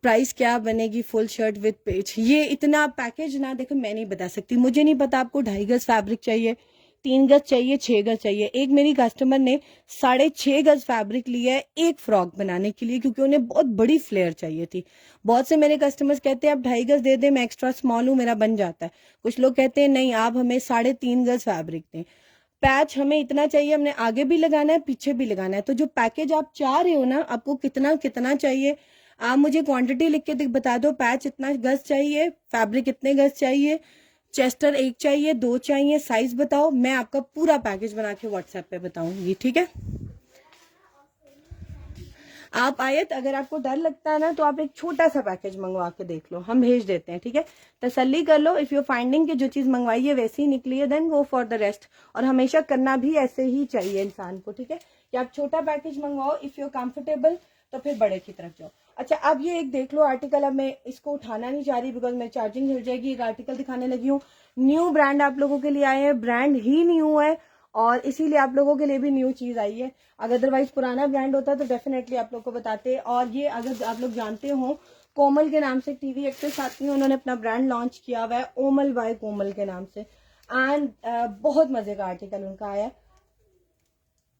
प्राइस क्या बनेगी फुल शर्ट विद पेज? ये इतना पैकेज ना, देखो मैं नहीं बता सकती, मुझे नहीं पता आपको 2.5 गज फैब्रिक चाहिए, 3 गज चाहिए, 6 गज चाहिए। एक मेरी कस्टमर ने 6.5 गज फैब्रिक लिया है एक फ्रॉक बनाने के लिए, क्योंकि उन्हें बहुत बड़ी फ्लेयर चाहिए थी। बहुत से मेरे कस्टमर्स कहते हैं आप 2.5 गज दे दे, मैं एक्स्ट्रा स्मॉल हूँ, मेरा बन जाता है। कुछ लोग कहते हैं नहीं, आप हमें 3.5 गज फैब्रिक दें। पैच हमें इतना चाहिए, हमने आगे भी लगाना है पीछे भी लगाना है। तो जो पैकेज आप चाह रहे हो ना, आपको कितना कितना चाहिए, आप मुझे क्वांटिटी लिख के बता दो। पैच इतना गज चाहिए, फैब्रिक इतने गज चाहिए, चेस्टर एक चाहिए, 2 चाहिए, साइज बताओ, मैं आपका पूरा पैकेज बना के व्हाट्सएप पे बताऊंगी, ठीक है। आप आयत, अगर आपको डर लगता है ना तो आप एक छोटा सा पैकेज मंगवा के देख लो, हम भेज देते हैं, ठीक है। तसल्ली कर लो, इफ यू फाइंडिंग कि जो चीज मंगवाई है वैसी ही निकली है, then go for the rest. और हमेशा करना भी ऐसे ही चाहिए इंसान को, ठीक है, कि आप छोटा पैकेज मंगवाओ, इफ यू कंफर्टेबल तो फिर बड़े की तरफ जाओ। अच्छा, अब ये एक देख लो आर्टिकल, अब मैं इसको उठाना नहीं चाह रही बिकॉज मेरी चार्जिंग हिल जाएगी। एक आर्टिकल दिखाने लगी हूँ, न्यू ब्रांड आप लोगों के लिए आए हैं, ब्रांड ही न्यू है और इसीलिए आप लोगों के लिए भी न्यू चीज आई है। अगर अदरवाइज पुराना ब्रांड होता तो डेफिनेटली आप लोग को बताते। और ये अगर आप लोग जानते हो, कोमल के नाम से टीवी एक्ट्रेस आती है, उन्होंने अपना ब्रांड लॉन्च किया हुआ है, ओमल बाय कोमल के नाम से। एंड बहुत मजे का आर्टिकल उनका आया है।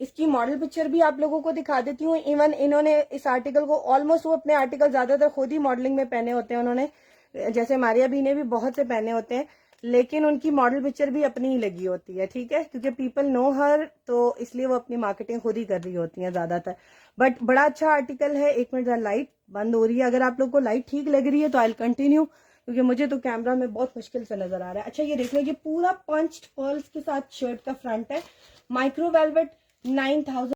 इसकी मॉडल पिक्चर भी आप लोगों को दिखा देती हूँ। इवन इन्होंने इस आर्टिकल को ऑलमोस्ट, वो अपने आर्टिकल ज्यादातर खुद ही मॉडलिंग में पहने होते हैं उन्होंने, जैसे मारिया बी ने भी बहुत से पहने होते हैं, लेकिन उनकी मॉडल पिक्चर भी अपनी ही लगी होती है, ठीक है, क्योंकि पीपल नो हर, तो इसलिए वो अपनी मार्केटिंग खुद ही कर रही होती है ज्यादातर। बट बड़ा अच्छा आर्टिकल है। एक मिनट, लाइट बंद हो रही है, अगर आप लोग को लाइट ठीक लग रही है तो आई कंटिन्यू, क्योंकि मुझे तो कैमरा में बहुत मुश्किल से नजर आ रहा है। अच्छा, ये देख लो, ये पूरा पंच्ड पर्ल्स के साथ शर्ट का फ्रंट है, माइक्रो वेलवेट 9000